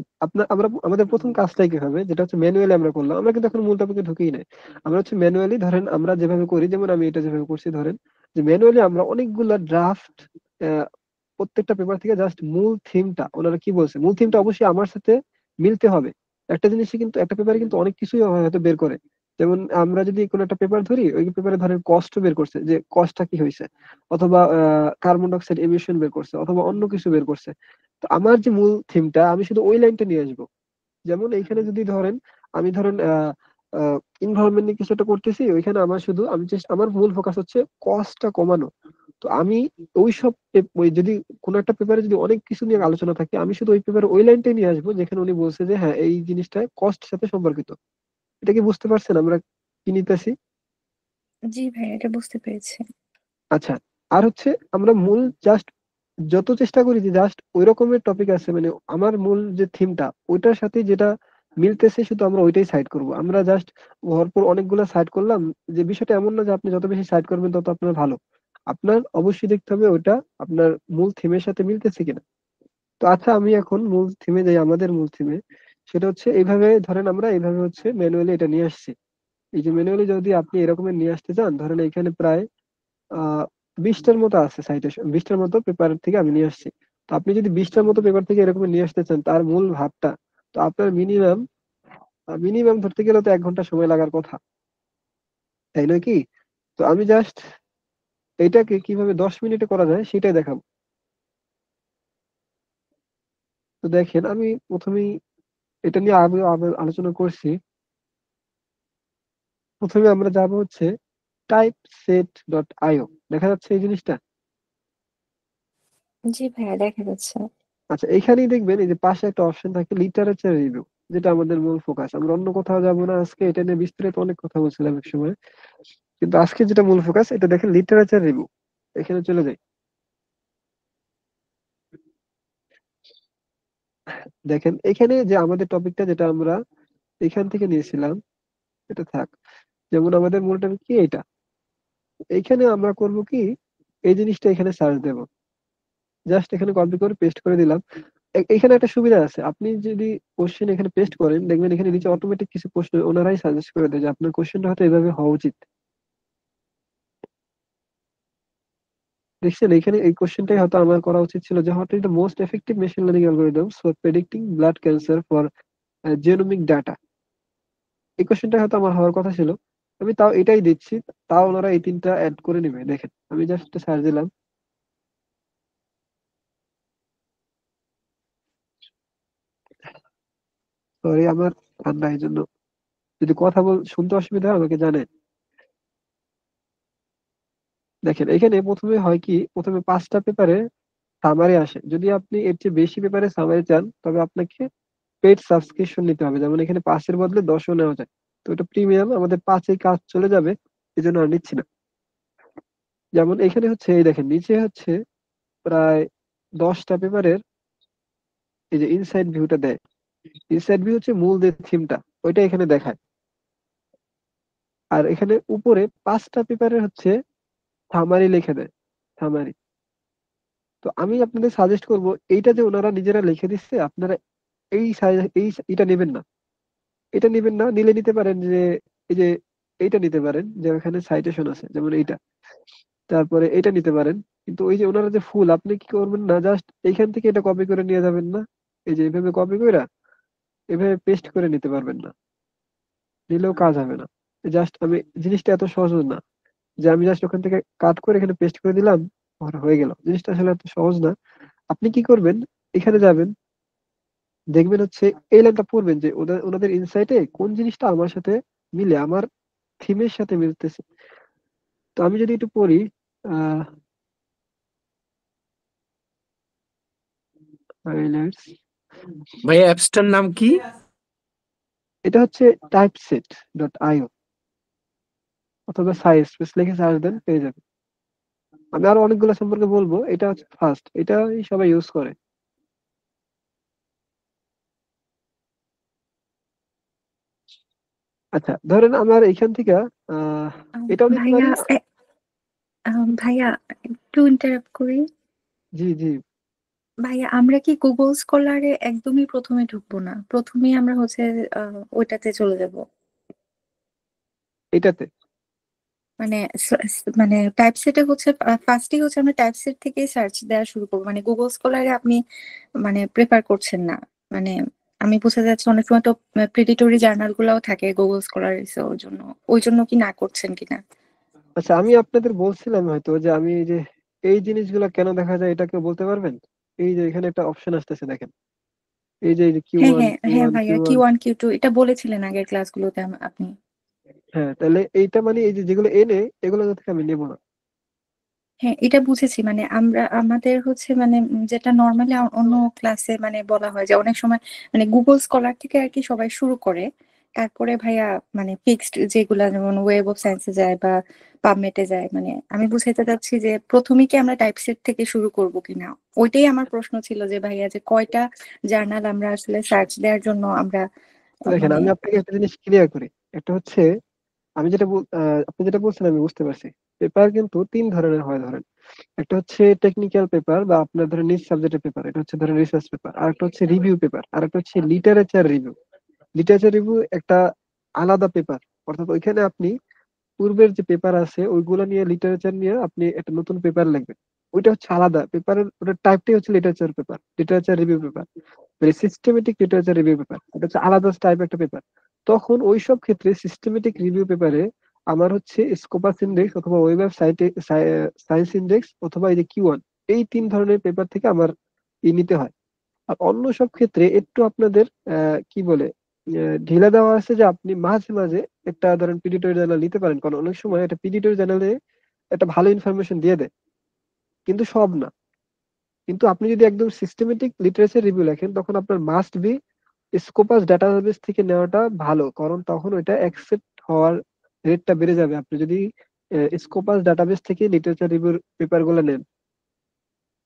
আমাদের প্রথম কাজটাই কি হবে, যেটা হচ্ছে ম্যানুয়ালি আমরা করলাম। আমরা কিন্তু এখন মূল টপিকে ঢুকিই নাই। আমরা হচ্ছে ম্যানুয়ালি ধরেন আমরা যেভাবে করি, যেমন আমি এটা যেভাবে করছি ধরেন, যে ম্যানুয়ালি আমরা অনেকগুলা ড্রাফট প্রত্যেকটা পেপার থেকে জাস্ট মূল থিমটা ওনারা কি বলছে, মূল থিমটা অবশ্যই আমার সাথে মিলতে হবে। একটা জিনিসই কিন্তু একটা পেপারে কিন্তু অনেক কিছুই হয়তো বের করে। যেমন আমরা যদি কোনো একটা পেপার ধরি, ওই পেপারে ধরেন কস্ট বের করছে, যে কস্টটা কি হয়েছে, অথবা কার্বন ডাইঅক্সাইড এমিশন বের করছে, অথবা অন্য কিছু বের করছে। তো আমার যে মূল থিমটা আমি শুধু ওই লাইনটা নিয়ে আসবো। যেমন এইখানে যদি ধরেন আমি ধরেন ইনভারনমেন্ট নিয়ে কিছু একটা করতেছি, ওইখানে আমি জাস্ট আমার মূল ফোকাস হচ্ছে কস্টটা কমানো। তো আমি ওই যদি কোনো একটা পেপারে যদি অনেক কিছু নিয়ে আলোচনা থাকে, আমি শুধু ওই পেপারে ওই লাইনটাই নিয়ে আসবো যেখানে উনি বলছে যে হ্যাঁ এই জিনিসটা কস্ট সাথে সম্পর্কিত। এটা কি বুঝতে পারছেন আমরা কি নিতেছি? জি ভাইয়া, এটা বুঝতে পেরেছি। আচ্ছা, আর হচ্ছে আমরা মূল জাস্ট যত চেষ্টা করি যে জাস্ট ওই রকমের টপিক আছে, মানে আমার মূল যে থিমটা ওইটার সাথে যেটা মিলতেছে শুধু আমরা ওইটাই সাইড করব। আমরা জাস্ট ভরপুর অনেকগুলো সাইড করলাম, যে বিষয়টা এমন না যে আপনি যত বেশি সাইড করবেন তত আপনার ভালো। আপনার অবশ্যই দেখতে হবে ওইটা আপনার মূল থিমের সাথে মিলতেছে কিনা। তো আচ্ছা, আমি এখন মূল থিমে যাই, আমাদের মূল থিমে। সেটা হচ্ছে এইভাবে ধরেন আমরা এইভাবে হচ্ছে ম্যানুয়ালি এটা নিয়ে আসছি। এই যে ম্যানুয়ালি যদি আপনি এরকমের নিয়ে আসতে চান, ধরেন এখানে প্রায় 20টার মতো আছে সাইটেশন, 20টার মতো পেপার থেকে আমি নিয়ে আসছি। তো আপনি যদি 20টার মতো পেপার থেকে এরকম নিয়ে আসতে চান তার মূল ভাবটা, তো আপনার মিনিমাম মিনিমাম ধরতে গেলে তো 1 ঘন্টা সময় লাগার কথা, তাই নয় কি? তো আমি জাস্ট এইটাকে কিভাবে 10 মিনিটে করা যায় সেটাই দেখাবো। তো দেখেন, আমি প্রথমেই এটা নিয়ে আগে আলোচনা করছি। প্রথমে আমরা যাব হচ্ছে typeset.io, দেখা যাচ্ছে এই জিনিসটা? জি ভাইয়া, দেখা যাচ্ছে। আচ্ছা, এখানেই দেখবেন এই যে পাশে একটা অপশন থাকে লিটারেচার রিভিউ, যেটা আমাদের মূল ফোকাস। আমরা অন্য কোথাও যাবো না আজকে, এটা নিয়ে বিস্তারিত অনেক কথা বলছিলাম এক সময়, কিন্তু আজকে যেটা মূল ফোকাস এটা দেখেন লিটারেচার রিভিউ। এখানে চলে যাই। দেখেন এখানে যে আমাদের টপিকটা যেটা আমরা এখান থেকে নিয়েছিলাম, এটা থাক। যেমন আমাদের মূল টপিক কি এটা, এইখানে আমরা করব কি, এই জিনিসটা এখানে সার্চ দেব। জাস্ট এখানে কপি করে পেস্ট করে দিলাম। এখানে একটা সুবিধা আছে, আপনি যদি কোশ্চেন এখানে পেস্ট করেন দেখবেন এখানে নিচে অটোমেটিক কিছু প্রশ্ন ওনারাই সাজেস্ট করে দেয় যে আপনার কোশ্চেনটা হয়তো এভাবে হওয়া উচিত। দেখছেন এখানে এই কোশ্চেনটাই হয়তো আমার করা উচিত ছিল, যে হয়তো এটা most effective machine learning algorithms for predicting blood cancer for genomic data. এই কোশ্চেনটা হয়তো আমার হওয়ার কথা ছিল, আমি তাও এটাই দিচ্ছি। তাও ওনারা এই 3টা অ্যাড করে নেবে। দেখেন আমি জাস্ট সার্চ দিলাম। সরি, আমার ঠান্ডা, এই জন্য যদি কথা শুনতে অসুবিধা হয় আমাকে জানেন। দেখেন এখানে প্রথমে হয় কি, প্রথমে 5টা পেপারে সামারি আসে। যদি আপনি এর চেয়ে বেশি পেপারে সামারি চান তবে আপনাকে পেড সাবস্ক্রিপশন নিতে হবে। যেমন এখানে 5-এর বদলে 10ও নেওয়া যায়। তো এটা প্রিমিয়াম, আমাদের 5-এই কাজ চলে যাবে, এই জন্য আর নিচ্ছি না। যেমন এখানে হচ্ছে এই দেখেন নিচে হচ্ছে প্রায় 10টা পেপারের এই যে ইনসাইড ভিউটা দেয়। ইনসাইড ভিউ হচ্ছে মূল যে থিমটা ওইটা এখানে দেখায়। আর এখানে উপরে 5টা পেপারের হচ্ছে সামারি লিখে দেয়, সামারি। তো আমি আপনাদের সাজেস্ট করব, এইটা যে ওনারা নিজেরা লিখে দিচ্ছে আপনারা এইটা নেবেন না। এটা নেবেন না, নিলে নিতে পারেন যে এই যে এইটা নিতে পারেন, যে এখানে সাইটেশন আছে যেমন এইটা। তারপরে এটা নিতে পারেন। কিন্তু ওই যে ওনারা যে ফুল, আপনি কি করবেন না, জাস্ট এইখান থেকে এটা কপি করে নিয়ে যাবেন না, এই যে এভাবে কপি করে এভাবে পেস্ট করে নিতে পারবেন না, নিলেও কাজ হবে না। জাস্ট আমি জিনিসটা এত সহজ না যে আমি জাস্ট ওখান থেকে কাট করে এখানে পেস্ট করে দিলাম, আমার হয়ে গেল। জিনিসটা আসলে এত সহজ না। আপনি কি করবেন, এখানে যাবেন, দেখবেন হচ্ছে এই লাইনটা পড়বেন যে ওনাদের ইনসাইটে কোন জিনিসটা আমার সাথে মিলে, আমার থিমের সাথে মিলতেছে। তো আমি যদি একটু পড়ি, আহ হাইলাইটস, ভাই অ্যাপসটার নাম কি? এটা হচ্ছে typeset.io, অথবা সাই স্পেস লিখে সার্চ দেন পেয়ে যাবেন। আমি আরো অনেকগুলো সম্পর্কে বলবো, এটা হচ্ছে ফার্স্ট, এটাই সবাই ইউজ করে। আচ্ছা ধরেন আমার এখান থেকে আহ এটাও নিতে ভাইয়া, পারি। ভাইয়া একটু ইন্টারাপ্ট করি। জি জি। ভাইয়া, আমরা কি গুগল স্কলারে একদমই প্রথমে ঢুকবো না? প্রথমেই আমরা হচ্ছে ওইটাতে চলে যাব? এটাতে মানে মানে টাইপসেটে হচ্ছে ফার্স্টই হচ্ছে আমরা টাইপসেট থেকেই সার্চ দেওয়া শুরু করবো, মানে গুগল স্কলারে আপনি মানে প্রেফার করছেন না? মানে আমি বুঝতে যাচ্ছি অনেক সময় তো প্রেডিটরি জার্নাল গুলাও থাকে গুগল স্কলারে, ওই জন্য কি না করছেন কিনা? আচ্ছা, আমি আপনাদের বলছিলাম হয়তো যে আমি এই যে এই জিনিসগুলো কেন দেখা যায় এটা কেউ বলতে পারবেন? এই যে এখানে একটা অপশন আসতেছে দেখেন, এই যে কিউ হ্যাঁ ওয়ান হ্যাঁ কিউ হ্যাঁ ওয়ান ভাইয়া, কিউ ওয়ান Q1 Q2 এটা বলেছিলেন আগের ক্লাসগুলোতে আপনি। হ্যাঁ, তাহলে এইটা মানে এই যে যেগুলো এনে এগুলো থেকে আমি নেবো না। হ্যাঁ, এটা বুঝেছি। মানে আমাদের হচ্ছে মানে যেটা নর্মালি অন্য ক্লাসে মানে বলা হয় যে অনেক সময় মানে গুগল স্কলার থেকে আর কি সবাই শুরু করে, তারপরে ভাইয়া মানে ফিক্সড যেগুলা যেমন ওয়েব অফ সায়েন্সে যায় বা পাবমেটে যায়, মানে আমি বুঝাইতে চাচ্ছি যে প্রথমে কি আমরা টাইপসেট থেকে শুরু করব কিনা, ওইটাই আমার প্রশ্ন ছিল যে ভাইয়া যে কয়টা জার্নাল আমরা আসলে সার্চ দেওয়ার জন্য আমরা দেখেন মানে আমি আপনাকে একটা জিনিস ক্লিয়ার করি। একটা হচ্ছে আমি যেটা আপনি যেটা বলছেন আমি বুঝতে পারছি। পেপার কিন্তু ৩ ধরনের হয় ধরেন। একটা হচ্ছে টেকনিক্যাল পেপার বা আপনার ধরেন নিজ সাবজেক্টের পেপার, এটা হচ্ছে ধরেন রিসার্চ পেপার। আর একটা হচ্ছে রিভিউ পেপার, আর একটা হচ্ছে লিটারেচার রিভিউ। লিটারেচার রিভিউ একটা আলাদা পেপার, অর্থাৎ ওইখানে আপনি পূর্বের যে পেপার আছে ওইগুলো নিয়ে লিটারেচার নিয়ে আপনি একটা নতুন পেপার লিখবেন। ওইটা হচ্ছে আলাদা পেপারের, ওটার টাইপটাই হচ্ছে literature paper, literature review paper, মানে সিস্টেমেটিক লিটারেচার রিভিউ পেপার। এটা হচ্ছে আলাদা টাইপ একটা পেপার। তখন ওইসব ক্ষেত্রে সিস্টেমেটিক রিভিউ পেপারে আমার হচ্ছে স্কোপাস ইন্ডেক্স অথবা ওয়েব অফ সায়েন্স ইন্ডেক্স অথবা এই যে কিউ1, এই ৩ ধরনের পেপার থেকে আমার নিতে হয়। আর অন্য সব ক্ষেত্রে একটু আপনাদের কি বলে ঢিলা দেওয়া আছে যে আপনি মাঝে মাঝে একটা ধরেন পিডিএফ জার্নাল নিতে পারেন, কারণ অনেক সময় একটা পিডিএফ জার্নালে একটা ভালো ইনফরমেশন দিয়ে দেয়, কিন্তু সব না। কিন্তু আপনি যদি একদম সিস্টেমেটিক লিটারেচার রিভিউ লেখেন তখন আপনার মাস্ট বি স্কোপাস ডাটাবেস থেকে নেওয়াটা ভালো, কারণ তখন ওইটা অ্যাকসেপ্ট হওয়ার রেটটা বেড়ে যাবে আপনি যদি স্কোপাস ডাটাবেস থেকে লিটারেচার রিভিউ পেপার গুলো নেন।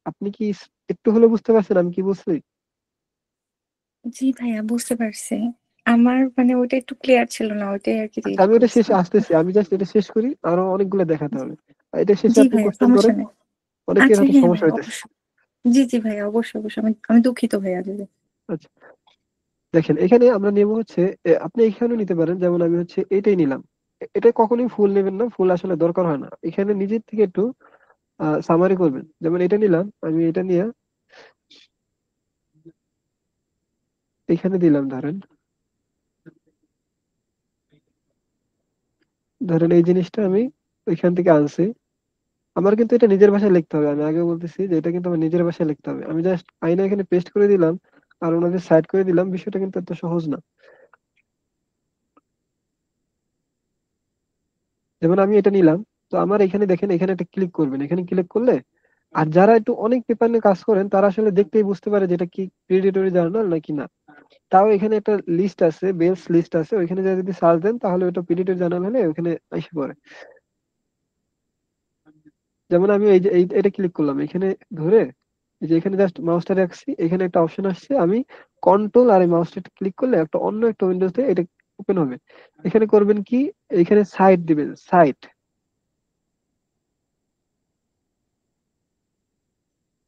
আপনি কি একটু হলেও বুঝতে পারছেন আমি কি বলছি? জি ভাইয়া বুঝতে পারছি। আমার মানে ওইটা একটু ক্লিয়ার ছিল না, ওইটাই আর কি আচ্ছা জিজ্ঞেস আমি ওটা শেষে করছিলাম। আসতেছি, আমি জাস্ট এটা শেষ করি, আরো অনেকগুলো দেখাতে হবে। আর এটা শেষে জি আপনি ভাইয়া কোশ্চেন সমস্যা করেন, নেই। অনেকের আচ্ছা হয়তো হ্যাঁ সমস্যা ভাইয়া হইতেছে। অবশ্যই। জি জি ভাইয়া অবশ্যই অবশ্যই, আমি দুঃখিত ভাইয়া যদি। আচ্ছা দেখেন এখানে আমরা নেব হচ্ছে আপনি এখানেও নিতে পারেন, যেমন আমি হচ্ছে এটাই নিলাম। এটা কখনোই ফুল নেবেন না, ফুল আসলে দরকার হয় না। এখানে নিজের থেকে একটু সামারি করবেন। যেমন এটা নিলাম, আমি এটা নিয়ে এখানে দিলাম, ধরেন ধরেন এই জিনিসটা আমি ওইখান থেকে আনছি। আমার কিন্তু এটা নিজের ভাষায় লিখতে হবে, আমি আগে বলতেছি যে এটা কিন্তু আমার নিজের ভাষায় লিখতে হবে। আমি জাস্ট আইনা এখানে পেস্ট করে দিলাম আর ওনাদের সাইড করে দিলাম, বিষয়টা কিন্তু এত সহজ না। যেমন আমি এটা নিলাম, তো আমার এখানে দেখেন এখানে একটা ক্লিক করবেন, এখানে ক্লিক করলে আর যারা একটু অনেক পেপার নিয়ে কাজ করেন তারা আসলে দেখতেই বুঝতে পারে যে এটা কি প্রিডেটরি জার্নাল নাকি না। তাও এখানে একটা লিস্ট আছে, বেলস লিস্ট আছে, ওইখানে যদি সার্চ দেন তাহলে ওটা প্রিডেটরি জার্নাল হলে ওখানে এসে পড়ে। যেমন আমি এই যে এটা ক্লিক করলাম এখানে ধরে, এই যে এখানে জাস্ট মাউসটা রাখছি, এখানে একটা অপশন আসছে, আমি কন্ট্রোল আর এই মাউসটা ক্লিক করলে একটা অন্য একটা উইন্ডোতে এটা ওপেন হবে। এখানে করবেন কি, এখানে সাইট দিবেন, সাইট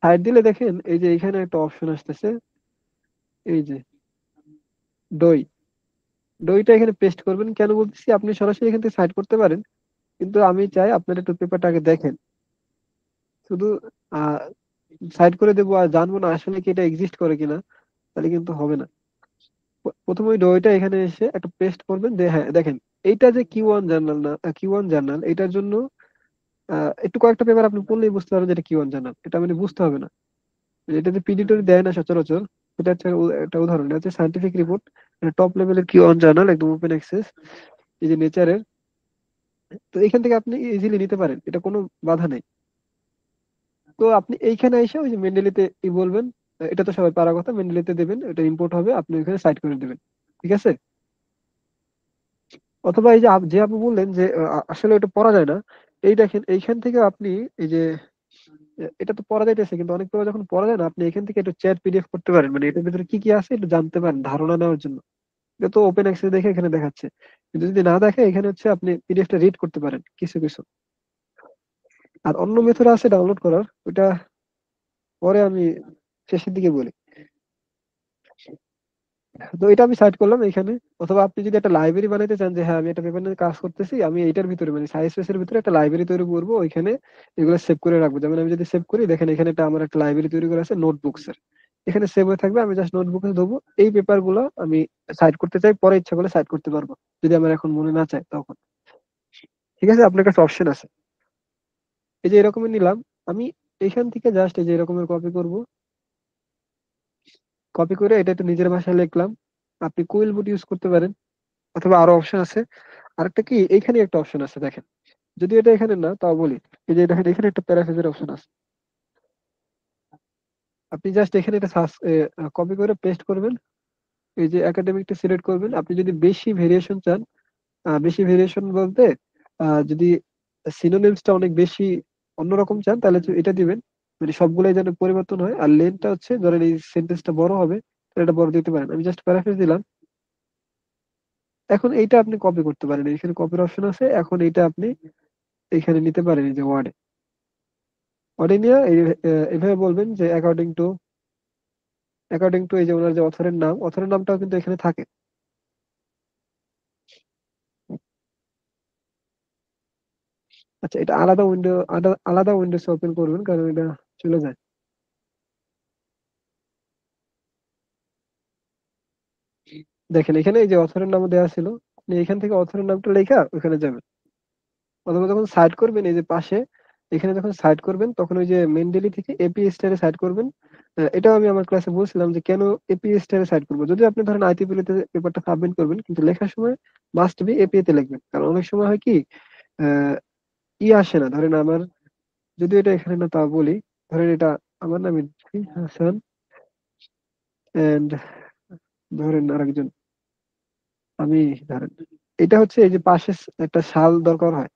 সাইট দিলে দেখেন এই যে এখানে একটা অপশন আসতেছে, এই যে ডই, ডইটা এখানে পেস্ট করবেন। কেন বলতেছি, আপনি সরাসরি এখান থেকে সাইট করতে পারেন, কিন্তু আমি চাই আপনারা একটু পেপারটা আগে দেখেন। শুধু আহ সাইট করে দেবো আর জানবো না আসলে কি এটা এক্সিস্ট করে কিনা, তাহলে কিন্তু হবে না। প্রথমে ওই ডইটা এখানে এসে একটা পেস্ট করবেন, যে হ্যাঁ দেখেন এইটা যে কিউ1 জার্নাল না, কিউ1 জার্নাল, এটার জন্য একটু কয়েকটা পেপার আপনি পড়লেই বুঝতে পারবেন যে এটা কিউ1 জার্নাল। এটা মানে বুঝতে হবে না, এটাতে পিডিটরি দেয় না সচরাচর। এটা হচ্ছে একটা উদাহরণ, এটা হচ্ছে সাইন্টিফিক রিপোর্ট, টপ লেভেলের কিউ1 জার্নাল, একদম ওপেন অ্যাক্সেস, এই যে নেচারের। তো এখান থেকে আপনি ইজিলি নিতে পারেন, এটা কোনো বাধা নেই। তো আপনি এইখানে এসে ওই যে মেন্ডেলিতে বলবেন, এটা তো সবাই পারার কথা, মেন্ডেলিতে দেবেন, এটা ইম্পোর্ট হবে, আপনি ওইখানে সাইট করে দেবেন। ঠিক আছে? অথবা এই যে যে আপু বললেন যে আসলে এটা পড়া যায় না, এই দেখেন এইখান থেকে আপনি এই যে এটা তো পড়া যাইতেছে, কিন্তু অনেক পেপার যখন পড়া যায় না, আপনি এখান থেকে একটু চ্যাট পিডিএফ করতে পারেন, মানে এটার ভিতরে কি কি আছে একটু জানতে পারেন ধারণা নেওয়ার জন্য। এটা তো ওপেন অ্যাক্সেস দেখে এখানে দেখাচ্ছে, কিন্তু যদি না দেখে এখানে হচ্ছে আপনি পিডিএফটা রিড করতে পারেন কিছু কিছু। আর অন্য মেথড আছে ডাউনলোড করার, ওটা পরে আমি শেষের দিকে বলি। তো এটা আমি সার্চ করলাম এখানে। অথবা আপনি যদি একটা লাইব্রেরি বানাইতে চান, যে হ্যাঁ আমি একটা পেপার নিয়ে কাজ করতেছি, আমি এইটার ভিতরে মানে সায়েন্স স্পেসের ভিতরে একটা লাইব্রেরি তৈরি করবো, ওইখানে এগুলো সেভ করে রাখবো। যেমন আমি যদি সেভ করি, দেখেন এখানে আমার একটা লাইব্রেরি তৈরি করা আছে নোটবুকস এর, এখানে সেভ হয়ে থাকবে। আমি জাস্ট নোটবুকে দেবো, এই পেপার গুলো আমি সাইড করতে চাই, পরে ইচ্ছা করলে সাইড করতে পারবো, যদি আমার এখন মনে না চায় তখন। ঠিক আছে, আপনার কাছে অপশন আছে। এই যে এরকমের নিলাম আমি, এখান থেকে জাস্ট এই যে এরকমের কপি করব, কপি করে এটা একটু নিজের ভাষায় লিখলাম। আপনি কুইল বুট ইউজ করতে পারেন, অথবা আরো অপশন আছে। আরেকটা কি, এইখানে একটা অপশন আছে দেখেন, যদি এটা এখানে না তাও বলি, এই যে দেখেন এখানে একটা প্যারাফ্রেজের অপশন আছে। আপনি জাস্ট এখানে এটা কপি করে পেস্ট করবেন, এই যে একাডেমিকটা সিলেক্ট করবেন। আপনি যদি বেশি ভেরিয়েশন চান, বেশি ভেরিয়েশন বলতে যদি সিনোনিমসটা অনেক বেশি অন্যরকম চান তাহলে এটা দিবেন, মানে সবগুলাই যেন পরিবর্তন হয়। আর লেনটা হচ্ছে ধরেন এই সেন্টেন্সটা বড় হবে তাহলে এটা বড় দিতে পারেন। আমি জাস্ট প্যারাফ্রেজ দিলাম। এখন এইটা আপনি কপি করতে পারেন, এখানে কপির অপশন আছে। এখন এইটা আপনি এখানে নিতে পারেন, এই যে ওয়ার্ডে নিয়ে এভাবে বলবেন যে অ্যাকর্ডিং টু এই যে ওনার যে অথরের নামটাও কিন্তু এখানে থাকে। আচ্ছা, এটা আলাদা উইন্ডোজ ওপেন করবেন কারণ এটা চলে যায়। দেখেন এখানে এই যে অথরের নাম দেওয়া ছিল, আপনি এখান থেকে অথরের নামটা লেখা ওখানে যাবেন। অথবা যখন সাইড করবেন এই যে পাশে, এখানে যখন সাইড করবেন তখন ওই যে মেন্ডেলি থেকে এপি স্টারে সাইড করবেন। এটাও আমি আমার ক্লাসে বলছিলাম যে কেন এপি স্টারে সাইড করবো। যদি আপনি ধরেন আইটিপিএল তে পেপারটা সাবমিট করবেন কিন্তু লেখার সময় মাস্ট বি এপি তে লিখবেন, কারণ অনেক সময় হয় কি আহ, আসে না। ধরেন আমার, যদি এটা এখানে না তা বলি, ধরেন এটা আমার নাম হাসান এন্ড ধরেন আরেকজন আমি, ধরেন এটা হচ্ছে এই যে পাশে একটা শাল দরকার হয়।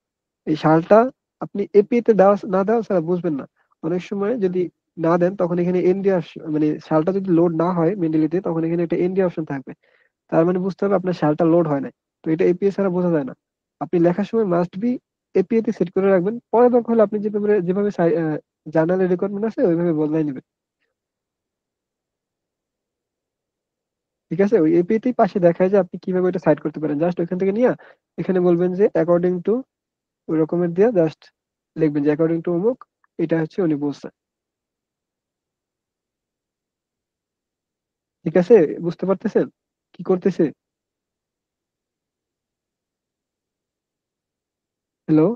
এই শালটা আপনি এপি তে না দেওয়া ছাড়া বুঝবেন না। অনেক সময় যদি না দেন তখন এখানে এনডি মানে শালটা যদি লোড না হয় মেন্ডেলিতে তখন এখানে একটা এনডি অপশন থাকবে। তার মানে বুঝতে হবে আপনার শালটা লোড হয় না। তো এটা এপিএ ছাড়া বোঝা যায় না। আপনি লেখার সময় মাস্ট বি এপিএ তে সেট করে রাখবেন। পরে দরকার হলে আপনি যেভাবে জার্নালে রিকোয়ারমেন্ট আছে ওইভাবে বদলাই নেবেন। ঠিক আছে, ওই এপিএ তেই পাশে দেখায় যে আপনি কিভাবে এটা সাইড করতে পারেন। জাস্ট ওইখান থেকে নিয়ে এখানে বলবেন যে অ্যাকর্ডিং টু ওই রকমের দিয়ে জাস্ট লিখবেন যে অ্যাকর্ডিং টু অমুক, এটা হচ্ছে উনি বলছে। ঠিক আছে, বুঝতে পারতেছেন কি করতেছে? হ্যালো,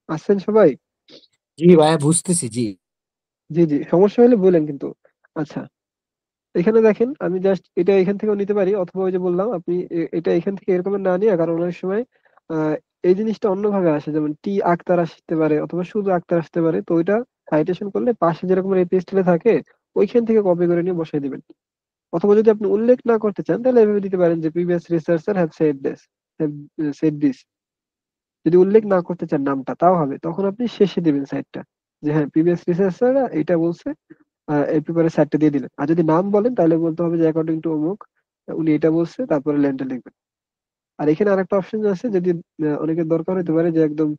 আছেন সবাই? জি ভাইয়া, বুঝতেছি। জি। জি জি, সমস্যা হলে বলেন কিন্তু। আচ্ছা, এখানে দেখেন আমি জাস্ট এটা এখান থেকেও নিতে পারি, অথবা ওই যে বললাম আপনি এটা এখান থেকে এরকম না নিয়ে, কারণ অনেক সময় আহ, এই জিনিসটা অন্যভাবে আসে, যেমন টি আক্তার আসতে পারে অথবা শুধু আক্তার আসতে পারে। তো ওইটা সাইটেশন করলে পাশে যেরকম এপিএসটিতে থাকে ওইখান থেকে কপি করে নিয়ে বসাই দিবেন। অথবা যদি আপনি উল্লেখ না করতে চান তাহলে এভাবে দিতে পারেন যে previous researcher have said this. যদি উল্লেখ না করতে চান নামটা তাও হবে, তখন আপনি শেষে দিবেন সাইটটা, যে হ্যাঁ প্রিভিয়াস রিসার্চাররা এটা বলছে, এই পেপারে সাইটটা দিয়ে দিলেন। আর যদি নাম বলেন তাহলে বলতে হবে যে অ্যাকর্ডিং টু অমুক উনি এটা বলছে, তারপরে ল্যান্ডে লিখবেন। আর এখানে আরেকটা অপশন আছে, যদি অনেকের দরকার হতে পারে যে একদম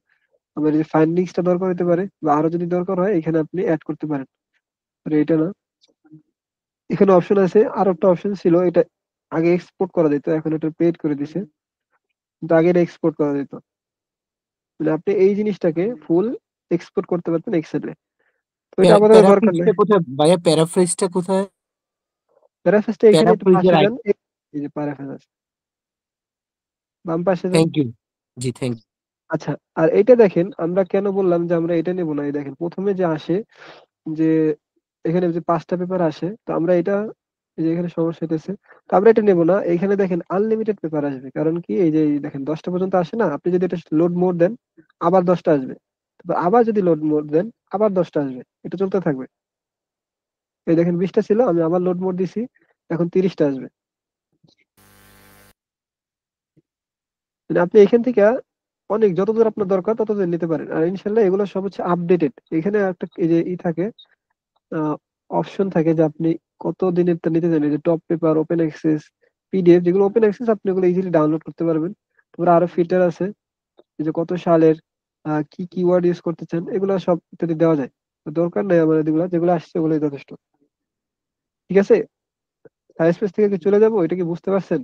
আমার যে ফাইন্ডিংসটা দরকার হতে পারে, বা আরো যদি দরকার হয় এখানে আপনি অ্যাড করতে পারেন। আর এটা না, এখানে অপশন আছে। আর একটা অপশন ছিল, এটা আগে এক্সপোর্ট করা যেত, এখন এটা পেড করে দিছে, কিন্তু আগে এটা এক্সপোর্ট করা যেত। মানে আপনি এই জিনিসটাকে ফুল এক্সপোর্ট করতে পারতেন এক্সেলে। তো এটা আপাতত দরকার নেই। প্যারাফ্রেজটা কোথায় ভাইয়া? প্যারাফ্রেজটা কোথায়? প্যারাফ্রেজটা এখানে একটু প্যারাফ্রেজের পাশে আই যান, এই যে প্যারাফ্রেজ আছে, বাম পাশে যান। Thank you. জি, থ্যাংক ইউ। আচ্ছা, আর এটা দেখেন আমরা কেন বললাম যে আমরা এটা নেব না। এই দেখেন প্রথমে যে আসে, যে এখানে যে 5টা পেপার আসে, তো আমরা এটা, এই যে এখানে সমস্যা হইতেছে, তো আমরা এটা নেব না। এখানে দেখেন আনলিমিটেড পেপার আসবে, কারণ কি এই যে এই দেখেন 10টা পর্যন্ত আসে না, আপনি যদি এটা লোড মোড দেন আবার 10টা আসবে, তারপর আবার যদি লোড মোড দেন আবার 10টা আসবে, এটা চলতে থাকবে। এই দেখেন 20টা ছিল, আমি আবার লোড মোড দিছি, এখন 30টা আসবে। মানে আপনি এখান থেকে অনেক যতদূর আপনার দরকার ততদূর নিতে পারেন। আর ইনশাল্লাহ এগুলো সব হচ্ছে আপডেটেড। এখানে একটা এই যে থাকে, অপশন থাকে যে আপনি কত দিনের টা নিতে চান। এই যে top paper, open access, PDF, যেগুলো ওপেন অ্যাক্সেস আপনি এগুলো ইজিলি ডাউনলোড করতে পারবেন। তারপরে আরো ফিল্টার আছে, এই যে কত সালের, কি কিওয়ার্ড ইউজ করতে চান, এগুলো সব ইত্যাদি দেওয়া যায়। তো দরকার নাই আমার এগুলো, যেগুলো আসছে ওগুলোই যথেষ্ট। ঠিক আছে, সাইজ পেজ থেকে কি চলে যাবো, এটা কি বুঝতে পারছেন?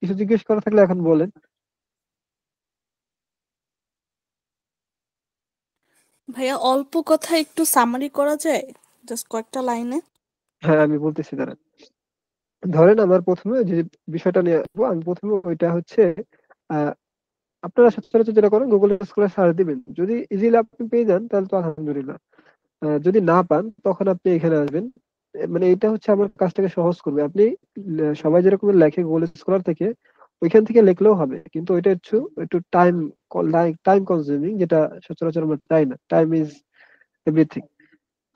কিছু জিজ্ঞেস করা থাকলে এখন বলেন। ভাইয়া, অল্প কথা একটু সামারি করা যায়, জাস্ট কয়েকটা লাইনে? হ্যাঁ আমি বলতেছি, দাঁড়ান। ধরেন আমার প্রথমে যে বিষয়টা নিয়ে আসবো, আমি প্রথমে ওইটা হচ্ছে আহ, আপনারা সচরাচর যেটা করেন গুগল স্কলার সার্চ দিবেন, যদি ইজিলি আপনি পেয়ে যান তাহলে তো আলহামদুলিল্লাহ। যদি না পান তখন আপনি এখানে আসবেন। মানে এটা হচ্ছে আমার কাজটাকে সহজ করবে। আপনি সবাই যেরকম লেখে গুগল স্কলার থেকে, ওইখান থেকে লিখলেও হবে, কিন্তু ওইটা একটু টাইম কনজিউমিং, যেটা সচরাচর আমরা চাই না। Time is everything.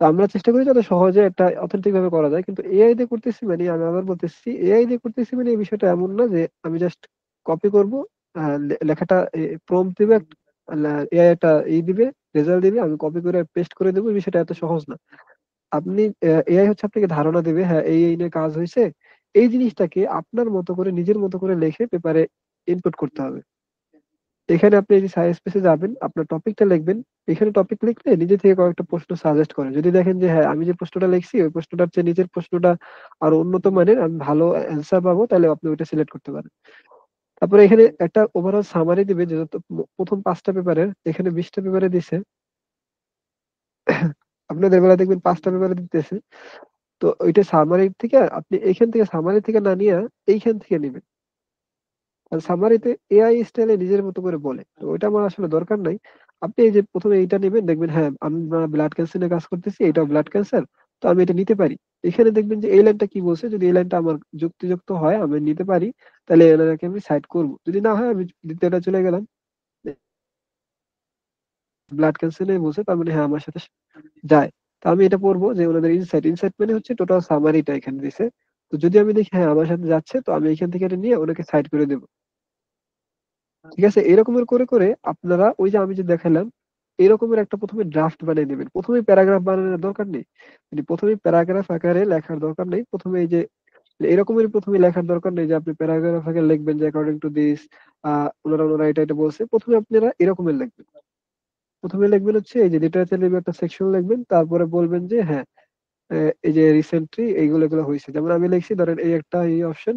তো আমরা চেষ্টা করি যাতে সহজে একটা অথেন্টিক ভাবে করা যায়, কিন্তু এআই দিয়ে করতেছি মানে, আমি আবার বলতেছি, এআই দিয়ে করতেছি মানে এই বিষয়টা এমন না যে আমি জাস্ট কপি করব, লেখাটা প্রম্পট দিবে, এআই একটা দিবে, রেজাল্ট দিবে, আমি কপি করে পেস্ট করে দেবো। এই বিষয়টা এত সহজ না। আপনি এআই হচ্ছে আপনাকে ধারণা দেবে, হ্যাঁ এই নিয়ে কাজ হয়েছে, এই জিনিসটাকে আপনার মতো করে নিজের মতো করে লিখে পেপারে ইনপুট করতে হবে। এখানে আপনি এই যে সায়েন্স স্পেসে যাবেন, আপনার টপিকটা লিখবেন। এখানে টপিক লিখলে নিজে থেকে কয়েকটা প্রশ্ন সাজেস্ট করে। যদি দেখেন যে হ্যাঁ আমি যে প্রশ্নটা লিখছি ওই প্রশ্নটার চেয়ে নিজের প্রশ্নটা আরো উন্নত মানের, আমি ভালো অ্যান্সার পাবো, তাহলে আপনি ওইটা সিলেক্ট করতে পারেন। তারপরে এখানে একটা ওভারঅল সামারি দিবে, যে প্রথম 5টা পেপারের, এখানে 20টা পেপারে দিছে। আপনাদের বেলা দেখবেন 5টা পেপারে দিতেছে। তো ওইটা সামারি থেকে আপনি এইখান থেকে, সামারি থেকে না নিয়ে এইখান থেকে নিবেন। আর সামারিতে এআই স্টাইলে নিজের মতো করে বলে, তো ওইটা আমার আসলে দরকার নাই। আপনি এই যে প্রথমে এইটা নেবেন, দেখবেন হ্যাঁ আমরা ব্লাড ক্যান্সার নিয়ে কাজ করতেছি, এটাও ব্লাড ক্যান্সার, তো আমি এটা নিতে পারি। এখানে দেখবেন যে এই লাইনটা কি বলছে, যদি এই লাইনটা আমার যুক্তিযুক্ত হয়, আমি নিতে পারি, তাহলে এনাকে আমি সাইড করব। যদি না হয়, আমি দ্বিতীয়টা চলে গেলাম, ব্লাড ক্যান্সার নিয়ে বলছে, তার মানে হ্যাঁ আমার সাথে যায়। তো আমি এটা পড়বো যে ওনাদের ইনসাইট, মানে হচ্ছে টোটাল সামারিটা এখানে দিছে। তো যদি আমি দেখি হ্যাঁ আমার সাথে যাচ্ছে, তো আমি এখান থেকে এটা নিয়ে ওনাকে সাইড করে দেবো। ঠিক আছে, এরকমের করে করে আপনারা ওই যে আমি যে দেখালাম, এরকমের একটা প্রথমে ড্রাফট বানিয়ে নেবেন। প্রথমে প্যারাগ্রাফ বানানোর দরকার নেই, মানে প্রথমে প্যারাগ্রাফ আকারে লেখার দরকার নেই। প্রথমে এই যে এরকমের প্রথমে লেখার দরকার নেই যে আপনি প্যারাগ্রাফ আকারে লিখবেন যে অ্যাকর্ডিং টু দিস ওনারা এটা এটা বলছে। প্রথমে আপনারা এরকমের লিখবেন। প্রথমে লিখবেন হচ্ছে এই যে লিটারেচার রিভিউ একটা সেকশন লিখবেন, তারপরে বলবেন যে হ্যাঁ এই যে রিসেন্টলি এইগুলো এগুলো হয়েছে। যেমন আমি লিখছি, ধরেন এই একটা, এই অপশন,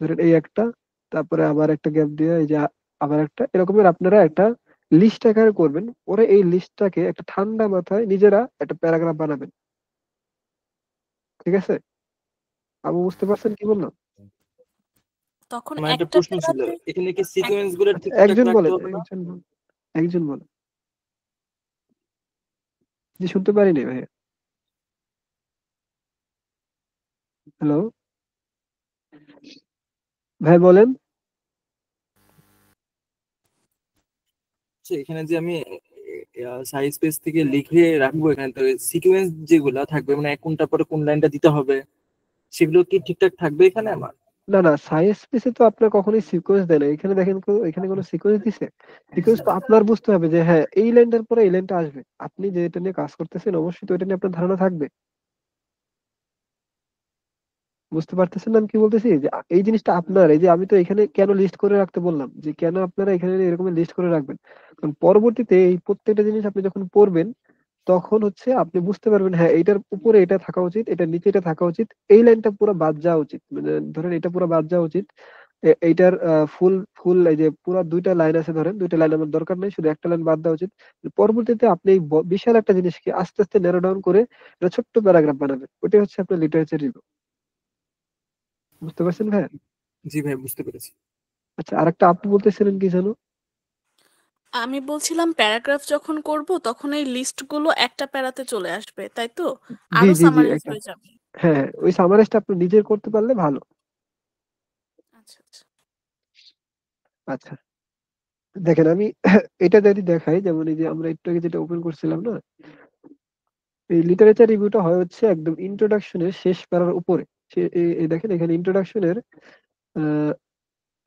ধরেন এই একটা, তারপরে আবার একটা গ্যাপ দিয়ে এই যে আবার একটা, এরকমের আপনারা একটা লিস্ট আকারে করবেন। পরে এই লিস্টটাকে একটা ঠান্ডা মাথায় নিজেরা একটা প্যারাগ্রাফ বানাবেন। ঠিক আছে, আপু বুঝতে পারছেন কি বললাম? তখন আমার একটা একটা প্রশ্ন ছিল, পেপারে এখানে কি সিকোয়েন্স গুলো আচ্ছা, ঠিকঠাক একজন রাখতে বলেন, হবে না? একজন বলেন। জি, শুনতে পারিনি ভাইয়া। হ্যালো ভাই, বলেন। আচ্ছা, এখানে যে আমি সাইজ স্পেস থেকে লিখে রাখবো, এখানে তো সিকোয়েন্স যেগুলো থাকবে, মানে কোনটা পরে কোন লাইনটা দিতে হবে, সেগুলো কি ঠিকঠাক থাকবে এখানে আমার? না না, সায়েন্স স্পেসে তো আপনার কখনোই সিকোয়েন্স দেয় না। এখানে দেখেন এখানে কোনো সিকোয়েন্স দিছে? সিকোয়েন্স তো আপনার বুঝতে হবে যে হ্যাঁ এই লাইনটার পরে এই লাইনটা আসবে। আপনি যেটা নিয়ে কাজ করতেছেন অবশ্যই তো এটা নিয়ে আপনার ধারণা থাকবে। বুঝতে পারতেছেন না আমি কি বলতেছি? যে এই জিনিসটা আপনার, এই যে আমি তো এখানে কেন লিস্ট করে রাখতে বললাম, যে কেন আপনারা এখানে এরকম লিস্ট করে রাখবেন, কারণ পরবর্তীতে এই প্রত্যেকটা জিনিস আপনি যখন পড়বেন, তখন হচ্ছে আপনি বুঝতে পারবেন হ্যাঁ এইটার উপরে এটা থাকা উচিত, এটার নিচে এটা থাকা উচিত, এই লাইনটা পুরো বাদ যাওয়া উচিত, মানে ধরেন এটা পুরো বাদ যাওয়া উচিত। এইটার ফুল ফুল এই যে পুরো 2টা লাইন আছে, ধরেন 2টা লাইন আমার দরকার নেই, শুধু একটা লাইন বাদ দেওয়া উচিত। পরবর্তীতে আপনি এই বিশাল একটা জিনিসকে আস্তে আস্তে ন্যারো ডাউন করে একটা ছোট্ট প্যারাগ্রাফ বানাবেন। ওটাই হচ্ছে আপনার লিটারেচার রিভিউ। বুঝতে পারছেন ভাই? জি ভাই, বুঝতে পেরেছি। আচ্ছা, আরেকটা আপনি বলতেছিলেন কি জানো? আমি বলছিলাম প্যারাগ্রাফ যখন করব তখন এই লিস্টগুলো একটা প্যারাতে চলে আসবে, তাই তো? জি আরো জি জি, সামারাইজ একটা, হয়ে যাবে। হ্যাঁ হ্যাঁ, ওই সামারাইজটা আপনি নিজে করতে পারলে ভালো। আচ্ছা আচ্ছা। আচ্ছা, দেখেন আমি এটা যদি দেখাই, যেমন এই যে আমরা একটু আগে যেটা ওপেন করছিলাম না, এই লিটারেচার রিভিউটা হয় হচ্ছে একদম ইন্ট্রোডাকশনের শেষ প্যারার উপরে। এই দেখেন এখানে ইন্ট্রোডাকশনের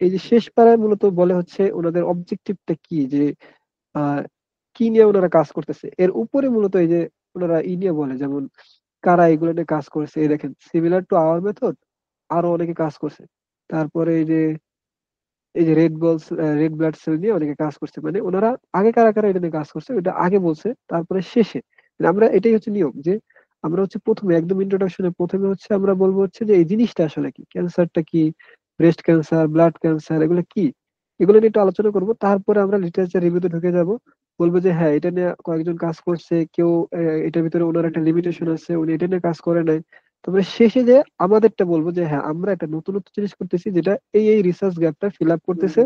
এই যে শেষ প্যারায় মূলত বলে হচ্ছে ওনাদের অবজেক্টিভটা কি, যে আহ কি নিয়ে ওনারা কাজ করতেছে। এর উপরে মূলত এই যে ওনারা নিয়ে বলে, যেমন কারা এগুলো নিয়ে কাজ করছে। এই দেখেন সিমিলার টু আওয়ার মেথড, আরো অনেকে কাজ করছে। তারপরে এই যে রেড ব্লাড সেল নিয়ে অনেকে কাজ করছে, মানে ওনারা আগে কারা কারা এটা নিয়ে কাজ করছে ওটা আগে বলছে, তারপরে শেষে মানে আমরা, এটাই হচ্ছে নিয়ম, যে আমরা হচ্ছে প্রথমে একদম ইন্ট্রোডাকশনে প্রথমে হচ্ছে আমরা বলবো হচ্ছে যে এই জিনিসটা আসলে কি, ক্যান্সারটা কি, ব্রেস্ট ক্যান্সার, ব্লাড ক্যান্সার, এগুলো কি, এগুলো নিয়ে একটু আলোচনা করবো। তারপরে আমরা লিটারেচার রিভিউতে ঢুকে যাব, বলবো যে হ্যাঁ এটা নিয়ে কয়েকজন কাজ করছে, কেউ এটার ভিতরে ওনার একটা লিমিটেশন আছে, উনি এটা নিয়ে কাজ করে নাই। তারপরে শেষে যে আমাদেরটা বলবো যে হ্যাঁ আমরা একটা নতুনত্ব জিনিস করতেছি, যেটা এই রিসার্চ গ্যাপটা ফিল আপ করতেছে।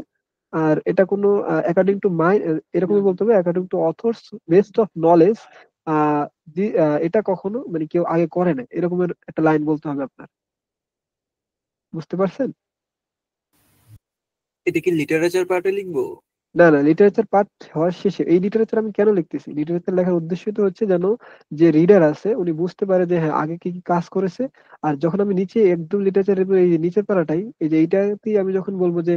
আর এটা কোনো অ্যাকর্ডিং টু মাই, এরকমই বলতে হবে, according to authors best of knowledge, এটা কখনো মানে কেউ আগে করে না, এরকমের একটা লাইন বলতে হবে আপনার। বুঝতে পারছেন? এটা কি লিটারেচার পার্টে লিখবো? না না, লিটারেচার পার্ট হওয়ার শেষে। এই লিটারেচার আমি কেন লিখতেছি, লিটারেচার লেখার উদ্দেশ্য তো হচ্ছে যেন যে রিডার আছে উনি বুঝতে পারে যে হ্যাঁ আগে কি কি কাজ করেছে। আর যখন আমি নিচে একদম লিটারেচার এই যে নিচের পারাটাই, এই যে এইটাতেই আমি যখন বলবো যে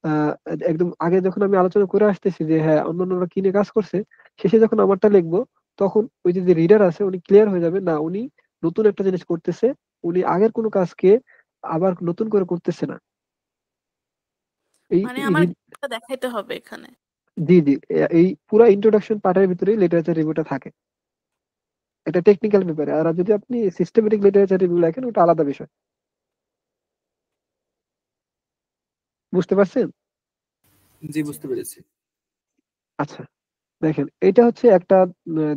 আহ একদম আগে যখন আমি আলোচনা করে আসতেছি যে হ্যাঁ অন্যান্যরা কি নিয়ে কাজ করছে, শেষে যখন আমারটা লিখবো তখন ওই যে রিডার আছে উনি ক্লিয়ার হয়ে যাবে, না উনি নতুন একটা জিনিস করতেছে, উনি আগের কোনো কাজকে আবার নতুন করে করতেছে না। এই মানে আমার জ্ঞানটা দেখাইতে হবে এখানে। জি জি, এই পুরো ইন্ট্রোডাকশন পার্টের ভিতরেই লিটারেচার রিভিউটা থাকে। এটা টেকনিক্যাল ব্যাপারে। আর যদি আপনি সিস্টেমেটিক লিটারেচার রিভিউ লেখেন ওটা আলাদা বিষয়। বুঝতে পারছেন? জি, বুঝতে পেরেছি। আচ্ছা, দেখেন এটা হচ্ছে একটা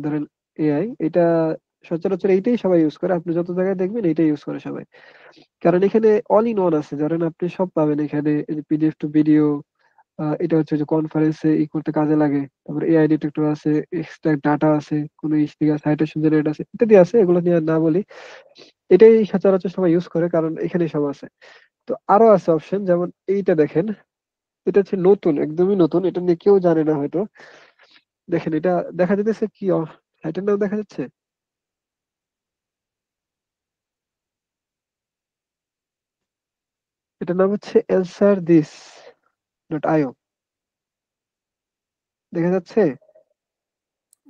ধরেন এআই, এটা সচরাচর এইটাই সবাই ইউজ করে। আপনি যত জায়গায় দেখবেন এইটাই ইউজ করে সবাই, কারণ এখানে অল ইন ওয়ান আছে। ধরেন আপনি সব পাবেন এখানে, পিডিএফ টু ভিডিও, এটা হচ্ছে যে কনফারেন্সে ই করতে কাজে লাগে। তারপরে এআই ডিটেক্টর আছে, এক্সট্রাক্ট ডাটা আছে, কোন সাইটেশন জেনারেট আছে, ইত্যাদি আছে। এগুলো নিয়ে আর না বলি, এটাই সচরাচর সবাই ইউজ করে কারণ এখানে সব আছে। তো আরো আছে অপশন, যেমন এইটা দেখেন, এটা হচ্ছে নতুন, একদমই নতুন, এটা নিয়ে কেউ জানে না হয়তো। দেখেন এটা দেখা যেতেছে কি, সাইটের নাম দেখা যাচ্ছে, এটার নাম হচ্ছে অ্যান্সার দিস ডট আইও। দেখা যাচ্ছে?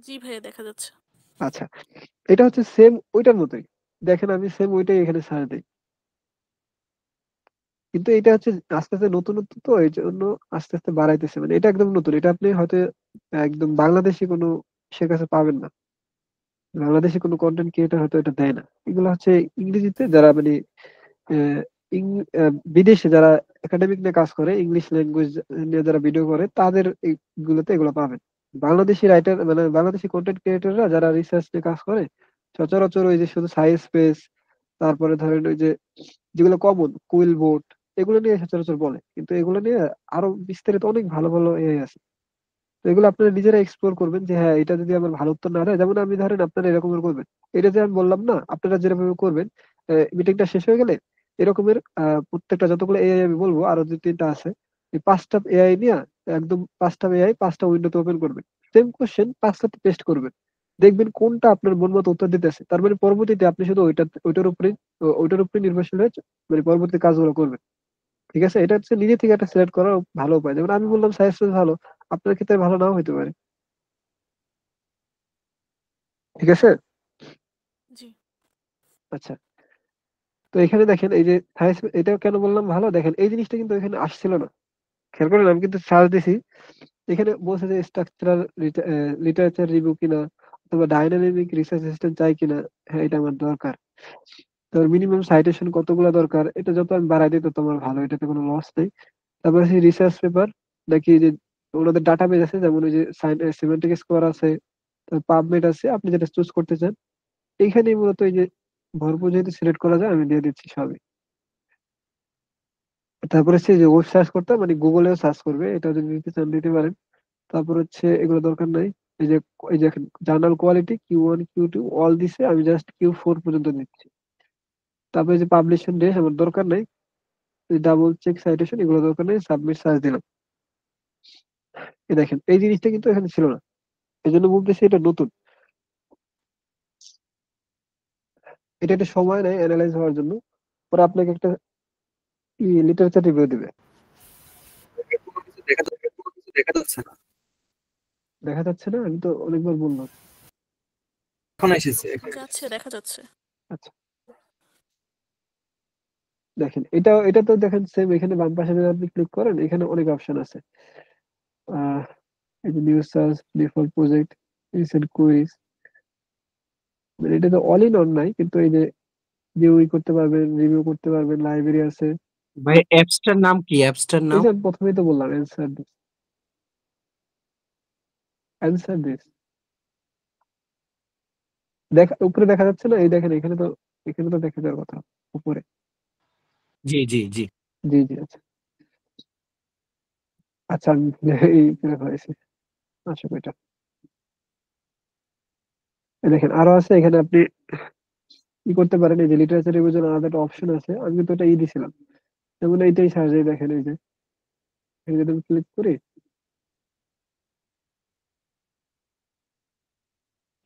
জি ভাইয়া, দেখা যাচ্ছে। আচ্ছা, এটা হচ্ছে সেম ওইটার মতোই। দেখেন আমি সেম ওইটাই এখানে সার্চ দিই, কিন্তু এটা হচ্ছে আস্তে আস্তে নতুনত্ব, তো এই জন্য আস্তে আস্তে বাড়াইতেছে। মানে এটা একদম নতুন, এটা আপনি হয়তো একদম বাংলাদেশি কোনো সে কাছে পাবেন না। বাংলাদেশি কোনো কন্টেন্ট ক্রিয়েটর হয়তো এটা দেয় না। এগুলো হচ্ছে ইংরেজিতে যারা মানে আহ, বিদেশে যারা একাডেমিক নিয়ে কাজ করে, ইংলিশ ল্যাঙ্গুয়েজ নিয়ে যারা ভিডিও করে, তাদের এইগুলোতে এগুলো পাবেন। বাংলাদেশি রাইটার মানে বাংলাদেশি কন্টেন্ট ক্রিয়েটররা যারা রিসার্চ নিয়ে কাজ করে, সচরাচর ওই যে শুধু সায়েন্স স্পেস, তারপরে ধরেন ওই যে যেগুলো কমন কুইল বোট, এগুলো নিয়ে সচরাচর বলে। কিন্তু এগুলো নিয়ে আরো বিস্তারিত অনেক ভালো ভালো এআই আছে। তো এগুলো আপনারা নিজেরা এক্সপ্লোর করবেন যে হ্যাঁ এটা যদি আমার ভালো উত্তর না দেয়, যেমন আমি ধরেন আপনারা এরকমের করবেন। এটা যে আমি বললাম না, আপনারা যেরকম করবেন, মিটিংটা শেষ হয়ে গেলে এরকমের প্রত্যেকটা যতগুলো এআই আমি বলবো, আরো যে তিনটা আছে, এই পাঁচটা এআই নিয়ে একদম পাঁচটা এআই পাঁচটা উইন্ডোতে ওপেন করবেন, সেম কোশ্চেন পাঁচটাতে পেস্ট করবেন, দেখবেন কোনটা আপনার মন মতো উত্তর দিতেছে। তার মানে পরবর্তীতে আপনি শুধু ওইটার উপরে নির্ভরশীল হয়ে মানে পরবর্তী কাজগুলো করবেন। ঠিক আছে? এটা হচ্ছে নিজে থেকে একটা সিলেক্ট করার ভালো উপায়। যেমন আমি বললাম সায়েন্স ভালো, আপনার ক্ষেত্রে ভালো নাও হইতে পারে। ঠিক আছে? জি। আচ্ছা, তো এখানে দেখেন এই যে সায়েন্স, এটা কেন বললাম ভালো, দেখেন এই জিনিসটা কিন্তু এখানে আসছিল না। খেয়াল করেন, আমি কিন্তু সার্চ দিছি, এখানে বলছে যে স্ট্রাকচারাল লিটারেচার রিভিউ কিনা, অথবা ডাইনামিক রিসার্চ অ্যাসিস্ট্যান্ট চাই কিনা। হ্যাঁ, এটা আমার দরকার। তো মিনিমাম সাইটেশন কতগুলো দরকার, এটা যত আমি বাড়াই দিই তত আমার ভালো, এটাতে কোনো লস নেই। তারপরে সেই রিসার্চ পেপার নাকি যে ওনাদের ডাটাবেজ আছে, যেমন ওই যে সিমেন্টিক স্কোয়ার আছে, পাবমেড আছে, আপনি যেটা চুজ করতে চান। এইখানেই মূলত এই যে ভরপুর যেহেতু সিলেক্ট করা যায়, আমি দিয়ে দিচ্ছি সবই। তারপরে হচ্ছে যে ওয়েব সার্চ করতে মানে গুগলেও সার্চ করবে, এটা যদি দিতে চান দিতে পারেন। তারপর হচ্ছে এগুলো দরকার নাই। এই যে journal quality Q1 Q2 all দিছে, আমি জাস্ট Q4 পর্যন্ত দিচ্ছি। তারপরে যে পাবলিশন ডেট আমার দরকার নাই, ডাবল চেক সাইটেশন এগুলো দরকার নেই, সাবমিট সার্চ দিলাম। এই দেখেন এই জিনিসটা কিন্তু এখানে ছিল না, এই জন্য বলতেছি এটা নতুন। এটা একটা সময় নেয় অ্যানালাইজ হওয়ার জন্য, পরে আপনাকে একটা লিটারেচার রিভিউ দিবে। কোনো কিছু দেখা যাচ্ছে না। দেখা যাচ্ছে না? আমি তো অনেকবার বললাম। এখন এসেছে। যাচ্ছে, দেখা যাচ্ছে। আচ্ছা, দেখেন এটা তো দেখেন সেম, এখানে বাম পাশে যদি আপনি ক্লিক করেন, এখানে অনেক অপশন আছে। আহ এই যে news search, default project, recent quiz, মানে এটা তো অল ইন অন নাই, কিন্তু এই যে ভিউই করতে পারবেন, রিভিউ করতে পারবেন, লাইব্রেরি আছে। ভাই অ্যাপসটার নাম কি? অ্যাপসটার এই নাম? যে আমি প্রথমেই তো বললাম অ্যান্সার দিস, অ্যান্সার দিস। উপরে দেখা যাচ্ছে না? এই দেখেন এখানে তো দেখা যাওয়ার কথা উপরে। জি জি জি। জি জি, আচ্ছা আচ্ছা, আমি এই হয়েছে আসলে এটা। এই দেখেন আরো আছে এখানে, আপনি কি করতে পারেন, এই যে লিটারেচার রিভিউ জন্য আলাদা একটা অপশন আছে, আমি কিন্তু এটা দিছিলাম। যেমন এইটাই সার্চ, দেখেন এই যে এখানে যদি আমি ক্লিক করি,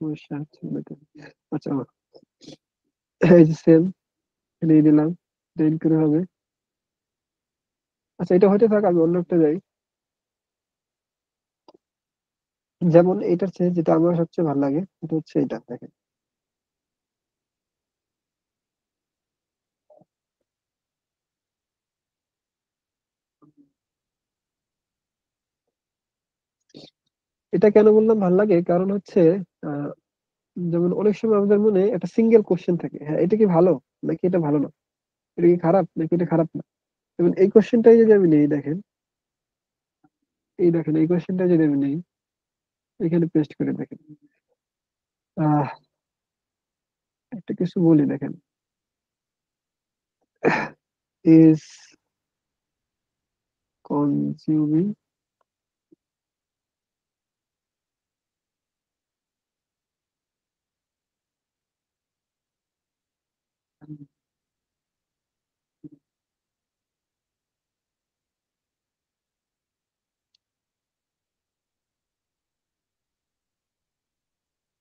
সমস্যা হচ্ছে নাকি? আচ্ছা, এই যে সেম নিয়ে দিলাম, দেন করে হবে। আচ্ছা, এটা হয়তো থাক, আমি অন্য একটা যাই। যেমন এটার চেয়ে যেটা আমার সবচেয়ে ভালো লাগে এটা হচ্ছে এটা, দেখেন। এটা কেন বললাম ভালো লাগে, কারণ হচ্ছে আহ, যেমন অনেক সময় আমাদের মনে একটা সিঙ্গেল কোশ্চেন থাকে, হ্যাঁ এটা কি ভালো নাকি এটা ভালো না, এটা কি খারাপ নাকি এটা খারাপ না। যেমন এই কোশ্চেনটাই যদি আমি নেই, দেখেন, এই কোশ্চেনটা যদি আমি নেই, এখানে পেস্ট করে দেখেন, আহ একটা কিছু বলি, দেখেন, ইজ কনজিউমিং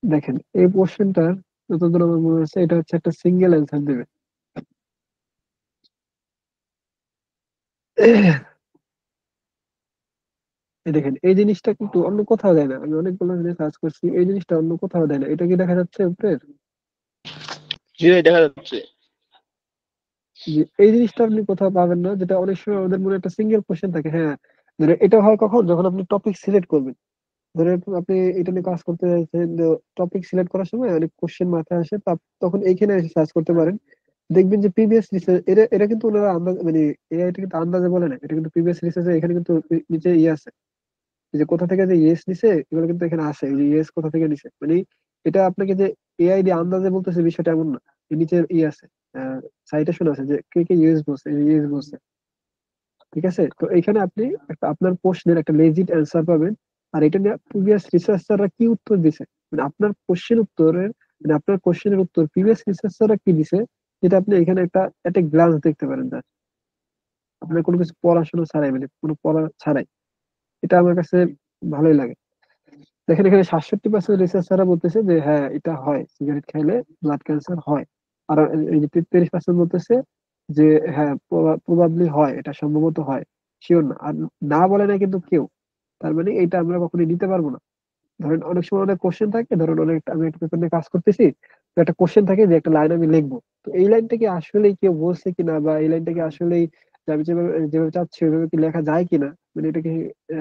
দেখেন এই কোশ্চেনটার যতদূর আমার মনে হচ্ছে এটা হচ্ছে একটা সিঙ্গেল অ্যান্সার দেবে। এই দেখেন এই জিনিসটা কিন্তু অন্য কোথাও দেয় না, আমি অনেকগুলো জিনিস সার্চ করছি, এই জিনিসটা অন্য কোথাও দেয় না। এটা কি দেখা যাচ্ছে উপরের? জি ভাই, দেখা যাচ্ছে। যে এই জিনিসটা আপনি কোথাও পাবেন না, যেটা অনেক সময় আমাদের মনে একটা সিঙ্গেল কোশ্চেন থাকে। হ্যাঁ, ধরে এটা হয় কখন, যখন আপনি টপিক সিলেক্ট করবেন। ধরে আপনি এটা নিয়ে কাজ করতে চাইছেন, টপিক সিলেক্ট করার সময় অনেক কোশ্চেন মাথায় আসে, তখন এইখানে এসে সার্চ করতে পারেন। দেখবেন যে প্রিভিয়াস রিসার্চ, এরা এরা কিন্তু ওনারা আন্দাজ, মানে এটা কিন্তু আন্দাজে বলে না, এটা কিন্তু প্রিভিয়াস রিসার্চে এখানে কিন্তু নিচে ইয়ে আছে, যে কোথা থেকে যে ইয়েস নিছে এগুলো কিন্তু এখানে আছে, যে ইয়েস কোথা থেকে নিছে, মানে এটা আপনাকে যে এআই দিয়ে আন্দাজে বলতেছে বিষয়টা এমন না। এর নিচে ইয়ে আছে, সাইটেশন আছে যে কে কে ইয়েস বলছে, ইয়েস বলছে। ঠিক আছে, তো এখানে আপনি একটা আপনার প্রশ্নের একটা লেজিট অ্যান্সার পাবেন। আর এটা নিয়ে প্রিভিয়াস রিসার্চাররা কি উত্তর দিছে, মানে আপনার কোশ্চেন উত্তরের, মানে আপনার কোশ্চেনের উত্তর প্রিভিয়াস রিসার্চাররা কি দিছে, যেটা আপনি এখানে একটা গ্লান্স দেখতে পারেন। just আপনার কোনো কিছু পড়াশোনা ছাড়াই, মানে কোনো পড়া ছাড়াই, এটা আমার কাছে ভালোই লাগে। দেখেন এখানে 67% রিসার্চাররা বলতেছে যে হ্যাঁ এটা হয়, সিগারেট খাইলে ব্লাড ক্যান্সার হয়। আর এই যে 43% বলতেছে যে হ্যাঁ প্রবাবলি হয়, এটা সম্ভবত হয়, শিওর না। আর না বলে না কিন্তু কেউ, তার মানে এটা আমরা কখনোই নিতে পারবো না। ধরেন অনেক সময় অনেক কোশ্চেন থাকে, ধরেন আমি একটা পেপার নিয়ে কাজ করতেছি, তো একটা কোশ্চেন থাকে যে একটা লাইন আমি লিখবো, তো এই লাইনটা কি আসলেই কেউ বলছে কিনা, বা এই লাইনটা কি আসলেই যে আমি যেভাবে যেভাবে চাচ্ছি ওইভাবে কি লেখা যায় কিনা, মানে এটা কি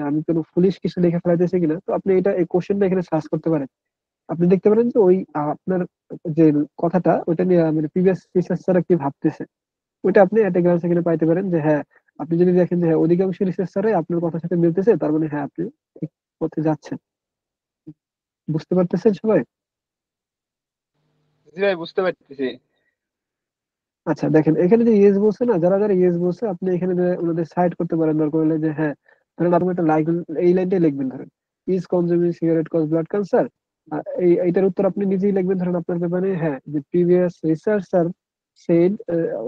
আমি কোনো ফুলিশ কিছু লিখে ফেলাইতেছি কিনা। তো আপনি এই কোশ্চেনটা এখানে সার্চ করতে পারেন। আপনি দেখতে পারেন যে ওই আপনার যে কথাটা ওইটা নিয়ে মানে প্রিভিয়াস রিসার্চাররা কি ভাবতেছে, ওইটা আপনি একটা গ্লান্স এখানে পাইতে পারেন। যে হ্যাঁ, আপনি যদি দেখেন যে হ্যাঁ অধিকাংশ রিসার্চাররাই আপনার কথার সাথে মিলতেছে, তার মানে হ্যাঁ আপনি ঠিক পথে যাচ্ছেন। বুঝতে পারতেছেন সবাই? জি ভাই, বুঝতে পারতেছি। আচ্ছা, দেখেন এখানে যে ইয়েস বলছে না, যারা যারা ইয়েস বলছে আপনি এখানে যে ওনাদের সাইড করতে পারেন দরকার হলে, যে হ্যাঁ ধরেন আপনি একটা লাইক এই লাইনটাই লিখবেন, ধরেন is consuming cigarette cause blood cancer. এইটার উত্তর আপনি নিজেই লিখবেন, ধরেন আপনার পেপারে হ্যাঁ যে প্রিভিয়াস রিসার্চার সেড,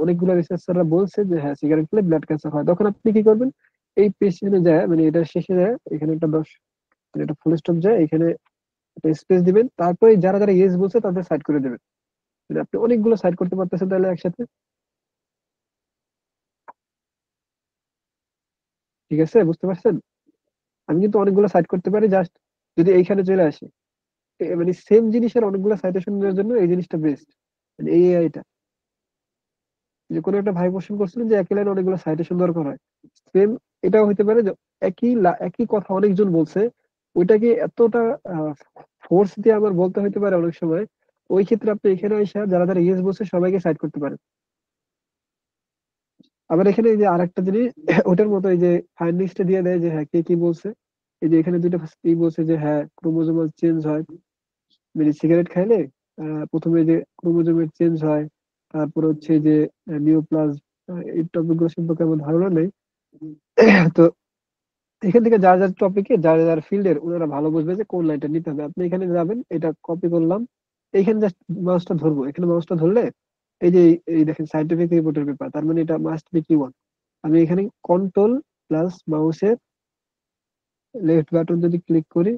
অনেকগুলো রিসার্চাররা বলছে যে হ্যাঁ সিগারেট খেলে ব্লাড ক্যান্সার হয়। তখন আপনি কি করবেন, এই পেজে যায়, মানে এটা শেষে যায় এখানে একটা 10, মানে একটা ফুল স্টপ যায়, এখানে একটা স্পেস দিবেন, তারপরে যারা যারা ইয়েস বলছে তাদের সাইড করে দেবেন। মানে আপনি অনেকগুলো সাইড করতে পারতেছেন তাহলে একসাথে। ঠিক আছে, বুঝতে পারছেন? আমি কিন্তু অনেকগুলো সাইট করতে পারি, জাস্ট যদি এইখানে চলে আসি, মানে সেম জিনিসের অনেকগুলো সাইটেশনের জন্য এই জিনিসটা বেস্ট, মানে এই এআইটা। যে কোনো একটা ভাই কোশ্চেন করছিলেন যে একই লাইনে অনেকগুলো সাইটেশন দরকার হয়, সেম এটাও হতে পারে যে একই কথা অনেকজন বলছে, ওইটাকে এতটা ফোর্স দিয়ে আবার বলতে হইতে পারে অনেক সময়। ওই ক্ষেত্রে আপনি এখানে এসে যারা যারা ইয়েস বলছে সবাইকে সাইড করতে পারেন। আবার এখানে এই যে আরেকটা জিনিস, ওটার মতো এই যে ফাইন্ডিংসটা দিয়ে দেয় যে হ্যাঁ কে কি বলছে। এই যে এখানে দুইটা এই বলছে যে হ্যাঁ ক্রোমোজোমাল চেঞ্জ হয়, মানে সিগারেট খাইলে প্রথমে যে ক্রোমোজোমের চেঞ্জ হয়, তারপর হচ্ছে যে নিওপ্লাজ, এই টপিক গুলো সম্পর্কে আমার ধারণা নেই। তো এখান থেকে যার যার টপিকে যার যার ফিল্ডের ওনারা ভালো বুঝবে যে কোন লাইনটা নিতে হবে। আপনি এখানে যাবেন, এটা কপি করলাম, এইখানে জাস্ট মাউসটা ধরবো, এখানে মাউসটা ধরলে এই যে এই দেখেন সাইন্টিফিক রিপোর্টের পেপার, তার মানে এটা মাস্ট বি কি ওয়ান। আমি এখানে কন্ট্রোল প্লাস মাউসের লেফট বাটন যদি ক্লিক করি,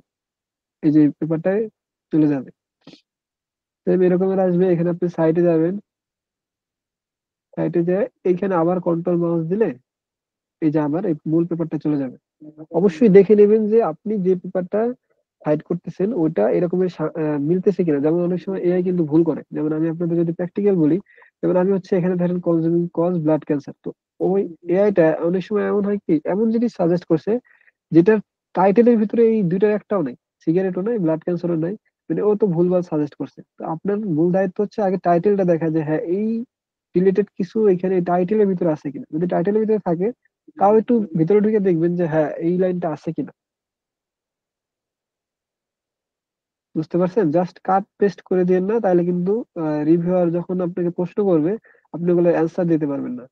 এই যে পেপারটায় চলে যাবে। সেম এরকমের আসবে, এখানে আপনি সাইডে যাবেন, সাইডে যেয়ে এইখানে আবার কন্ট্রোল মাউস দিলে এই যে আবার এই মূল পেপারটা চলে যাবে। অবশ্যই দেখে নেবেন যে আপনি যে পেপারটা হাইড করতেছেন ওটা এরকমের মিলতেছে কিনা। যেমন অনেক সময় এআই কিন্তু ভুল করে, যেমন আমি আপনাদের যদি প্র্যাকটিক্যাল বলি, যেমন আমি হচ্ছে এখানে ধরেন কনজিউমিং কজ ব্লাড ক্যান্সার, তো ওই এআইটা অনেক সময় এমন হয় কি, এমন জিনিস সাজেস্ট করছে যেটার টাইটেলের ভিতরে এই দুইটার একটাও নাই, সিগারেটও নাই, ব্লাড ক্যান্সারও নাই, মানে ও তো ভুলভাল সাজেস্ট করছে। তো আপনার মূল দায়িত্ব হচ্ছে আগে টাইটেলটা দেখা, যে হ্যাঁ এই রিলেটেড কিছু এখানে টাইটেলের ভিতরে আছে কিনা। যদি টাইটেলের ভিতরে থাকে তাও একটু ভিতরে ঢুকে দেখবেন যে হ্যাঁ এই লাইনটা আছে কিনা। বুঝতে পারছেন? জাস্ট কাট পেস্ট করে দিয়েন না, তাহলে কিন্তু রিভিউয়ার যখন আপনাকে প্রশ্ন করবে আপনি ওগুলো অ্যান্সার দিতে পারবেন না।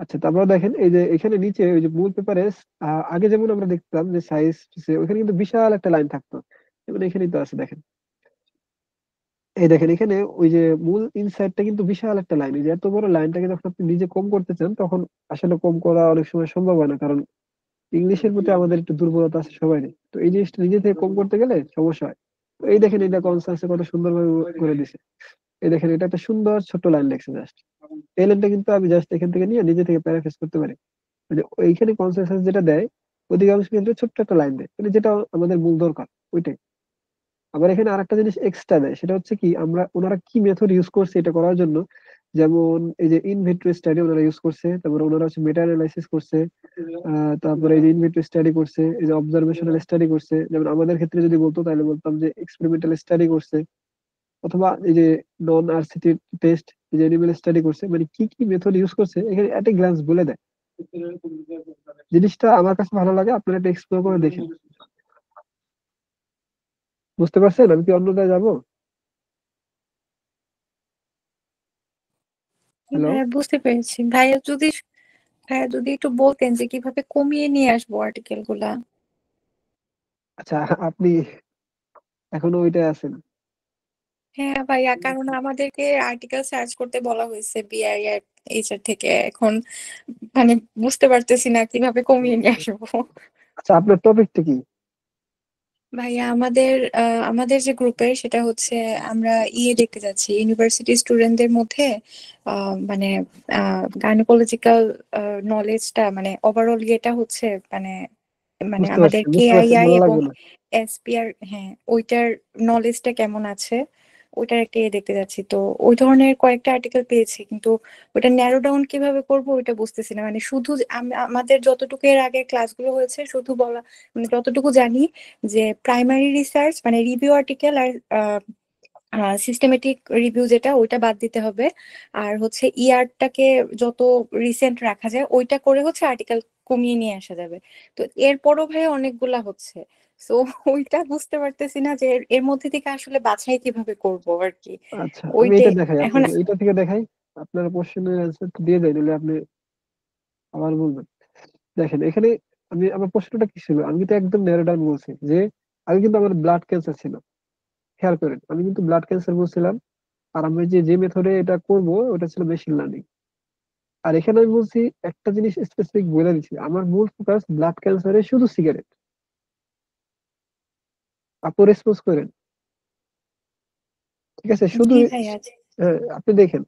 আচ্ছা, তারপর দেখেন এই যে এখানে নিচে ওই যে মূল পেপারে আগে যেমন আমরা দেখতাম যে সাইজ, ওখানে কিন্তু বিশাল একটা লাইন থাকতো, যেমন এখানেই তো আছে দেখেন। এই দেখেন এখানে ওই যে মূল ইনসাইডটা কিন্তু বিশাল একটা লাইন, এই যে এত বড় লাইনটাকে যখন আপনি নিজে কম করতে চান তখন আসলে কম করা অনেক সময় সম্ভব হয় না, কারণ ইংলিশের প্রতি আমাদের একটু দুর্বলতা আছে সবারই। তো এই জিনিসটা নিজে থেকে কম করতে গেলে সমস্যা হয়। তো এই দেখেন এটা কনসাসে কত সুন্দরভাবে করে দিছে। এই দেখেন এটা একটা সুন্দর ছোট্ট লাইন লেখছে জাস্ট। এই লাইনটা কিন্তু আমি জাস্ট এখান থেকে নিয়ে নিজে থেকে প্যারাফ্রেজ করতে পারি। মানে এইখানে কনসেনসাস যেটা দেয় অধিকাংশ ক্ষেত্রে ছোট্ট একটা লাইন দেয়, মানে যেটা আমাদের মূল দরকার ওইটাই। আবার এখানে আরেকটা জিনিস এক্সট্রা দেয়, সেটা হচ্ছে কি আমরা ওনারা কি মেথড ইউজ করছে এটা করার জন্য। যেমন এই যে ইন ভিট্রো স্টাডি ওনারা ইউজ করছে, তারপরে ওনারা হচ্ছে মেটা অ্যানালাইসিস করছে, তারপরে এই যে ইন ভিট্রো স্টাডি করছে, এই যে অবজারভেশনাল স্টাডি করছে। যেমন আমাদের ক্ষেত্রে যদি বলতো তাহলে বলতাম যে এক্সপেরিমেন্টাল স্টাডি করছে, অথবা এই যে নন আরসিটি টেস্ট, এই যে অ্যানিমেল স্টাডি করছে। মানে কি কি মেথড ইউজ করছে এখানে এট এ গ্লান্স বলে দেয়। জিনিসটা আমার কাছে ভালো লাগে, আপনারা এটা এক্সপ্লোর করে দেখেন। বুঝতে পারছেন আমি কি অন্যথায় যাবো? হ্যালো। হ্যাঁ, বুঝতে পেরেছি। ভাইয়া যদি একটু বলতেন যে কিভাবে কমিয়ে নিয়ে আসবো আর্টিকেল গুলা। আচ্ছা, আপনি এখনো ওইটাই আছেন? হ্যাঁ ভাইয়া, কারণ আমাদেরকে আর্টিকেল সার্চ করতে বলা হয়েছে বিআই আর এইচআর থেকে। এখন মানে বুঝতে পারতেছি না কিভাবে কমিয়ে নিয়ে আসবো। আচ্ছা, আপনার টপিকটা কি? ভাইয়া আমাদের যে গ্রুপের সেটা হচ্ছে আমরা দেখতে যাচ্ছি ইউনিভার্সিটি স্টুডেন্টদের মধ্যে মানে গাইনোকোলজিক্যাল নলেজটা, মানে ওভারঅল ইয়েটা হচ্ছে মানে মানে বুঝতে আমাদের পারছি, বুঝতে পারছি, কেআইআই বলা এবং লাগবে না। এসপিআর, হ্যাঁ ওইটার নলেজটা কেমন আছে ওইটার একটা দেখতে যাচ্ছি। তো ওই ধরনের কয়েকটা আর্টিকেল পেয়েছি, কিন্তু ওটা ন্যারো ডাউন কিভাবে করব ওইটা বুঝতেছি না। মানে শুধু আমাদের যতটুকু এর আগে ক্লাসগুলো হয়েছে শুধু বলা, মানে যতটুকু জানি যে প্রাইমারি রিসার্চ মানে রিভিউ আর্টিকেল আর সিস্টেমেটিক রিভিউ যেটা ওইটা বাদ দিতে হবে। আর হচ্ছে ইয়ারটাকে যত রিসেন্ট রাখা যায় ওইটা করে হচ্ছে আর্টিকেল কমিয়ে নিয়ে আসা যাবে। তো এরপরও ভাই অনেকগুলা হচ্ছে, তো ওইটা বুঝতে পারতেছি না যে এর মধ্যে থেকে আসলে বাছাই কিভাবে করব আর কি। আচ্ছা, আমি ওইটাই এটা দেখাই এখন। আপনাকে, এটা থেকে দেখাই। আপনার কোশ্চেনের অ্যান্সার দিয়ে দেয়, নইলে আপনি আবার বলবেন। দেখেন এখানে আমি আমার প্রশ্নটা কি ছিল, আমি কিন্তু একদম ন্যারো ডাউন বলছি যে আমি কিন্তু আমার ব্লাড ক্যান্সার ছিল। খেয়াল করেন আমি কিন্তু ব্লাড ক্যান্সার বলছিলাম, আর আমি যে মেথডে এটা করব ওটা ছিল মেশিন লার্নিং। আর এখানে আমি বলছি একটা জিনিস স্পেসিফিক বলে দিচ্ছি, আমার মূল ফোকাস ব্লাড ক্যান্সারে শুধু সিগারেট। আপনি রেসপন্স করেন, ঠিক আছে? শুধু জি ভাই আছে। আপনি দেখেন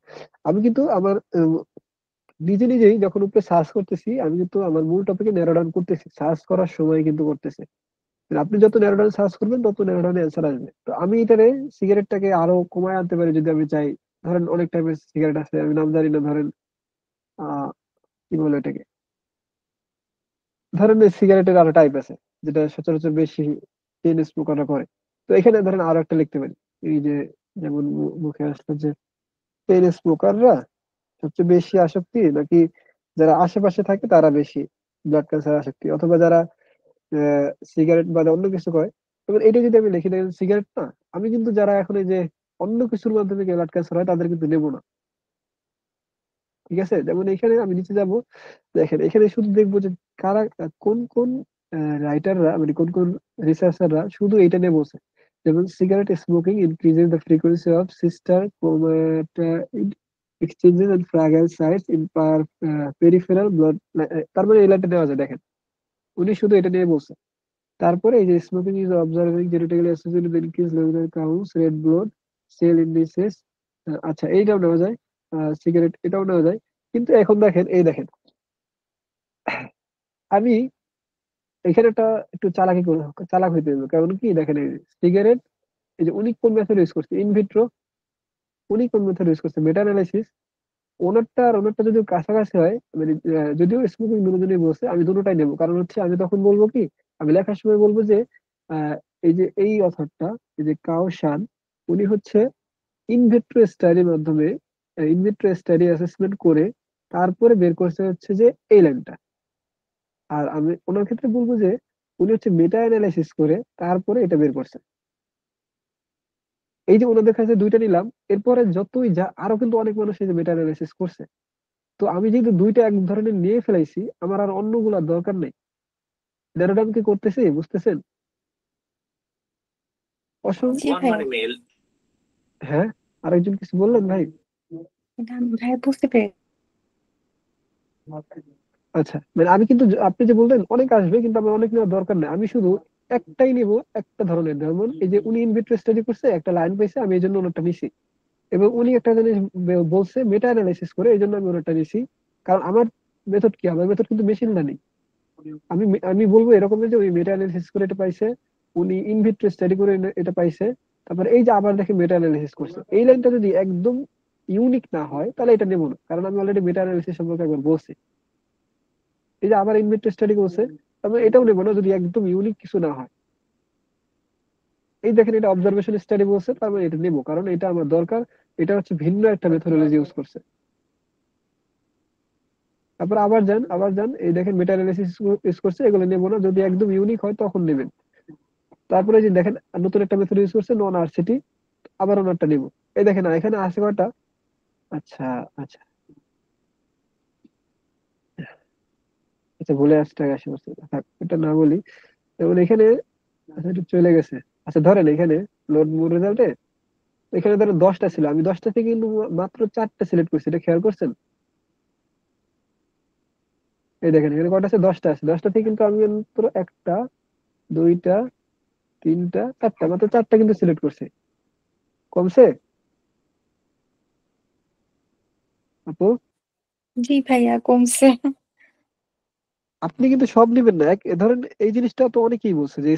আমি কিন্তু আমার নিজে নিজেই যখন উপরে সার্চ করতেছি আমি কিন্তু আমার মূল টপিকে ন্যারো ডাউন করতেছি, সার্চ করার সময় কিন্তু করতেছি। আপনি যত ন্যারো ডাউন সার্চ করবেন তত ন্যারো ডাউন অ্যান্সার আসবে। তো আমি এটারে সিগারেটটাকে আরো কমায় আনতে পারি যদি আমি চাই। ধরেন অনেক টাইপের সিগারেট আছে, আমি নাম জানি না, ধরেন আহ কি বলে এটাকে, ধরেন সিগারেটের আরো টাইপ আছে যেটা সচরাচর বেশি চেইন স্মোকাররা করে। তো এখানে ধরেন আরো একটা লিখতে পারি, এই যে যেমন মুখে আসলো যে চেইন স্মোকাররা সবচেয়ে বেশি আসক্তি নাকি যারা আশেপাশে থাকে তারা বেশি ব্লাড ক্যান্সার আসক্তি, অথবা যারা সিগারেট বা অন্য কিছু করে। এবার এটা যদি আমি লিখি দেখেন সিগারেট না, আমি কিন্তু যারা এখন এই যে অন্য কিছুর মাধ্যমে ব্লাড ক্যান্সার হয় তাদের কিন্তু নেবো না। ঠিক আছে, যেমন এখানে আমি নিচে যাব, দেখেন এখানে শুধু দেখবো যে কারা কোন কোন রাইটাররা, মানে কোন কোন রিসার্চাররা শুধু এইটা নিয়ে বলছে। যেমন cigarette smoking increases the frequency of sister chromatid exchanges and fragrance sites in peripheral blood. তার মানে এই লাইনটা দেওয়া যায়, দেখেন উনি শুধু এটা নিয়ে বলছে। তারপরে এই যে smoking is observing genetically associated with increase level counts red blood cell indices. আচ্ছা, এইটাও নেওয়া যায়, সিগারেট এটাও নেওয়া যায়। কিন্তু এখন দেখেন, এই দেখেন আমি এখানে একটা একটু চালাক হইতে হবে। কারণ কি দেখেন, এই সিগারেট, এই যে উনি কোন মেথড ইউজ করছে, ইনভিট্রো। উনি কোন মেথড ইউজ করছে, মেটা অ্যানালাইসিস। ওনারটা আর ওনারটা যদি কাছাকাছি হয়, মানে যদিও স্মোকিং দুজনেই বলছে, আমি দুটোটাই নেবো। কারণ হচ্ছে আমি তখন বলবো কি, আমি লেখার সময় বলবো যে এই যে এই অথরটা, এই যে কাওশান, উনি হচ্ছে ইনভিট্রো স্টাডির মাধ্যমে, ইনভিট্রো স্টাডি অ্যাসেসমেন্ট করে তারপরে বের করছে হচ্ছে যে এই লাইনটা। আর আমি ওনার ক্ষেত্রে বলবো যে উনি হচ্ছে মেটা অ্যানালাইসিস করে তারপরে এটা বের করছে। এই যে ওনাদের কাছে দুইটা নিলাম, এরপরে যতই যা আরো কিন্তু অনেক মানুষ এই যে মেটা অ্যানালাইসিস করছে। তো আমি যেহেতু দুইটা এক ধরনের নিয়ে ফেলাইছি, আমার আর অন্যগুলার দরকার নেই। ন্যারোডাউন কি করতেছি, বুঝতেছেন? জি অসংখ্য। ভাইয়া, হ্যাঁ, আরেকজন কিছু বললেন ভাই? এটা আমি ভাইয়া বুঝতে পেরেছি। আচ্ছা, মানে আমি কিন্তু আপনি যে বললেন অনেক আসবে, কিন্তু আমার অনেক নেওয়ার দরকার নেই। আমি শুধু একটাই নিব, একটা ধরনের। যেমন এই যে উনি ইনভিট্রো স্টাডি করছে, একটা লাইন পাইছে, আমি এই জন্য ওনারটা নিছি। এবং উনি একটা জিনিস বলছে মেটা অ্যানালাইসিস করে, এই জন্য আমি ওনারটা নিছি। কারণ আমার মেথড কি, আমার মেথড কিন্তু মেশিন লার্নিং। আমি বলবো এরকম না যে ওই মেটা অ্যানালিসিস করে এটা পাইছে, উনি ইনভিট্রো স্টাডি করে এটা পাইছে, তারপরে এই যে আবার দেখে মেটা অ্যানালিসিস করছে। এই লাইনটা যদি একদম ইউনিক না হয় তাহলে এটা নেবো না, কারণ আমি অলরেডি মেটা অ্যানালিসিস সম্পর্কে একবার বলছি। এই যে আবার ইনভিট্রো স্টাডি করছে, তারপরে এটাও নেবো না যদি একদম ইউনিক কিছু না হয়। এই দেখেন, এটা অবজারভেশন স্টাডি বলছে, তার মানে এটা নেবো, কারণ এটা আমার দরকার। এটা হচ্ছে ভিন্ন একটা মেথোডোলজি ইউজ করছে। তারপর আবার যান, এই দেখেন মেটা অ্যানালিসিস ইউজ করছে, এগুলো নেবো না। যদি একদম ইউনিক হয় তখন নেবেন। তারপরে যে দেখেন নতুন একটা মেথড ইউজ করছে, নন আরসিটি, আবার ওনারটা নিব। এই দেখেন এখানে আছে কয়টা। আচ্ছা, আচ্ছা, আচ্ছা, বলে আসতে আসে বলছে, থাক এটা না বলি। যেমন এখানে, আচ্ছা এটা চলে গেছে। আচ্ছা ধরেন এখানে লোড মোর রেজাল্টে, এখানে ধরেন 10টা ছিল, আমি 10টা থেকে কিন্তু মাত্র 4টা সিলেক্ট করছি, এটা খেয়াল করছেন? এই দেখেন এখানে কয়টা আছে, 10টা আছে। 10টা থেকে কিন্তু আমি মাত্র একটা, দুইটা, তিনটা, চারটা, মাত্র 4টা কিন্তু সিলেক্ট করছি। কমছে আপু? জি ভাইয়া, কমছে। আপনি কিন্তু সব নিবেন না। ধরেন এই জিনিসটা তো অনেকেই বলছে যে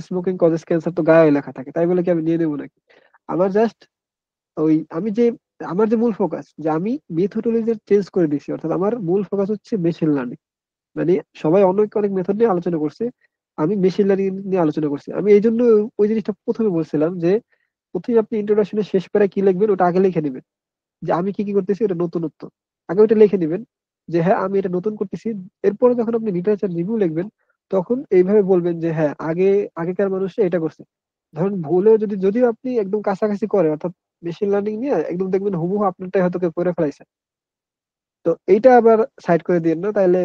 স্মোকিং কজেস ক্যান্সার, তো গায়ে লেখা থাকে, তাই বলে কি আমি নিয়ে নেবো নাকি? আমার জাস্ট ওই, আমি যে আমার যে মূল ফোকাস, যে আমি মেথোডোলজি চেঞ্জ করে দিয়েছি, অর্থাৎ আমার মূল ফোকাস হচ্ছে মেশিন লার্নিং। মানে সবাই অনেক অনেক মেথড নিয়ে আলোচনা করছে, আমি মেশিন লার্নিং নিয়ে আলোচনা করছি। আমি এই জন্য ওই জিনিসটা প্রথমে বলছিলাম যে প্রথমে আপনি ইন্ট্রোডাকশনের শেষ প্যারায় কি লিখবেন ওটা আগে লিখে নেবেন, যে আমি কি কি করতেছি এটা নতুনত্ব। আগে ওইটা লিখে নিবেন যে হ্যাঁ আমি এটা নতুন করতেছি। এরপরে যখন আপনি লিটারেচার রিভিউ লিখবেন, তখন এইভাবে বলবেন যে হ্যাঁ আগেকার মানুষরা এটা করছে। ধরুন ভুলেও যদিও আপনি একদম কাছাকাছি করে, অর্থাৎ মেশিন লার্নিং নিয়ে একদম দেখবেন হুবহু আপনারটাই হয়তো কেউ করে ফেলাইছে, তো এইটা আবার সাইড করে দিন না তাইলে।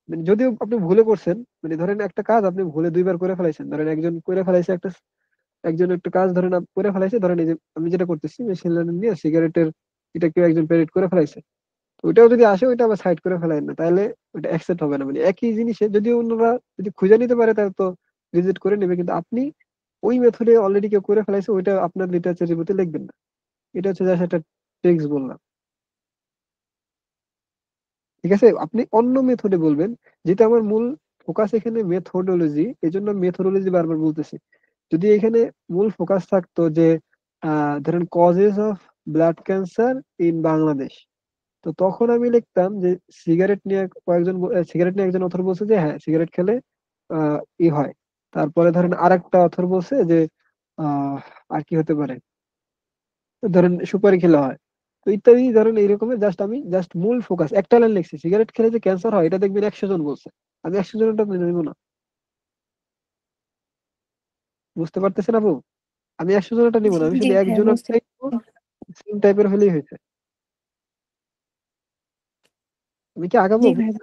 মানে যদিও আপনি ভুলে করছেন, মানে ধরেন একটা কাজ আপনি ভুলে 2বার করে ফেলাইছেন, ধরেন একজন করে ফেলাইছে একজন একটা কাজ ধরেন করে ফেলাইছে, ধরেন এই যে আমি যেটা করতেছি মেশিন লার্নিং নিয়ে সিগারেটের, এটা কেউ একজন প্রেডিক্ট করে ফেলাইছে, তো ওইটাও যদি আসে ওইটা আবার সাইড করে ফেলায় না, তাহলে ওইটা অ্যাকসেপ্ট হবে না। মানে একই জিনিসে যদি অন্যরা যদি খুঁজে নিতে পারে তাহলে তো রিজেক্ট করে নেবে, কিন্তু আপনি ওই মেথডে অলরেডি কেউ করে ফেলাইছে, ওইটা আপনার লিটারেচার রিভিউতে লিখবেন না। এটা হচ্ছে জাস্ট একটা ট্রিক্স বললাম, ঠিক আছে? আপনি অন্য মেথডে বলবেন, যেটা আমার মূল ফোকাস এখানে মেথোডোলজি, এই জন্য মেথোডোলজি বারবার বলতেছি। যদি এখানে মূল ফোকাস থাকতো যে ধরেন causes of blood cancer in Bangladesh, তো তখন আমি লিখতাম যে সিগারেট নিয়ে একজন অথর বলছে যে হ্যাঁ সিগারেট খেলে ই হয়। তারপরে ধরেন আরেকটা অথর বলছে যে আহ আর কি হতে পারে, ধরেন সুপারি খেলে হয়। তো ইত্যাদি ধরেন এইরকমের জাস্ট মূল ফোকাস একটা লাইন লিখছি, সিগারেট খেলে যে ক্যান্সার হয় এটা দেখবেন 100 জন বলছে, আমি 100 জনটা নেব না। বুঝতে পারতেছেন আপু? আমি 100 জনটা নিব জি না, আমি জি শুধু ভাইয়া, বুঝতে একজনটাই নিবো, পেরেছি। সেম টাইপের হলেই হয়েছে। আমি কি আগাবো? জি ভাইয়া,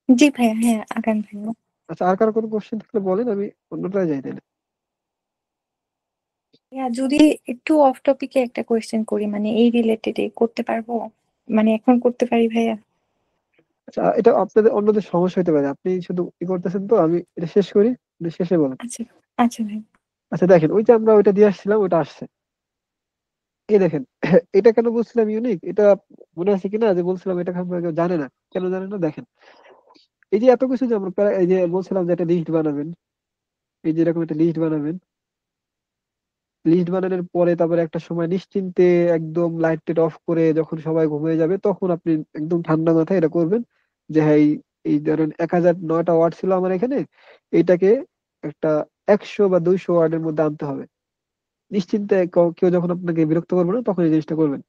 জি ভাইয়া, হ্যাঁ আগান ভাইয়া। আচ্ছা, আর কারো কোনো কোশ্চেন থাকলে বলেন, আমি অন্যটায় যাই তাহলে। যদি একটু অফ টপিকে একটা কোয়েশ্চেন করি, মানে এই রিলেটেড করতে পারবো? মানে এখন করতে পারি ভাইয়া? আচ্ছা, এটা আপনাদের অন্যদের সমস্যা হতে পারে। আপনি শুধু করতেছেন, তো আমি এটা শেষ করি, শেষে বলেন। আচ্ছা আচ্ছা ভাই। আচ্ছা দেখেন, ওই যে আমরা ওইটা দিয়ে আসছিলাম, ওটা আসছে। এই দেখেন, এটা কেন বলছিলাম ইউনিক, এটা মনে আছে কিনা যে বলছিলাম এটা সম্পর্কে কেউ জানে না। কেন জানে না দেখেন, এই যে এত কিছু যে আমরা এই যে বলছিলাম যে একটা লিস্ট বানাবেন, এই যে এরকম একটা লিস্ট বানাবেন, লিস্ট বানানোর পরে তারপরে একটা সময় নিশ্চিন্তে একদম লাইট টাইট অফ করে যখন সবাই ঘুমিয়ে যাবে, তখন আপনি একদম ঠান্ডা মাথায় এটা করবেন যে হ্যাঁ, এই ধরেন 1009টা ওয়ার্ড ছিল আমার এখানে, এইটাকে একটা 100 বা 200 ওয়ার্ডের মধ্যে আনতে হবে। নিশ্চিন্তে কেউ যখন আপনাকে বিরক্ত করবে না, তখন এই জিনিসটা করবেন।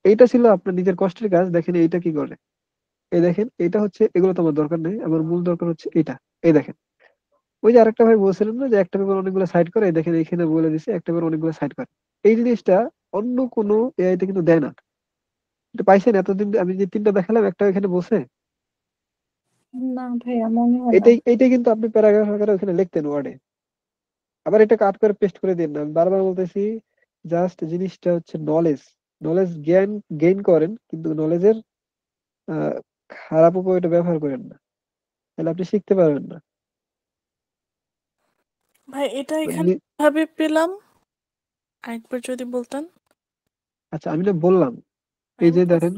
এইটা ছিল আপনার নিজের কষ্টের কাজ। দেখেন এইটা কি করে, এই দেখেন, এটা হচ্ছে, এগুলো তো আমার দরকার নেই, আমার মূল দরকার হচ্ছে এটা। এই দেখেন, ওই যে আরেকটা ভাই বলছিলেন না যে একটা পেপার অনেকগুলো সাইড করে, এই দেখেন এখানে বলে দিছে একটা পেপার অনেকগুলো সাইড করে। এই জিনিসটা অন্য কোনো এআই তে কিন্তু দেয় না। এটা পাইছেন এতদিন আমি যে 3টা দেখালাম, একটা এখানে বসে। না ভাইয়া, মনে হয় না। এইটাই কিন্তু আপনি প্যারাগ্রাফ আকারে ওখানে লিখতেন ওয়ার্ডে। আবার এটা কাট করে পেস্ট করে দিন না, আমি বারবার বলতেছি। জাস্ট জিনিসটা হচ্ছে নলেজ, নলেজ জ্ঞান গেইন করেন, কিন্তু নলেজের খারাপ উপর ব্যবহার করেন না, তাহলে আপনি শিখতে পারবেন না। ভাই এটা এখানে নি- কিভাবে পেলাম আরেকবার যদি বলতেন। আচ্ছা, আমি না বললাম, এই আমি যে তো- দেখেন,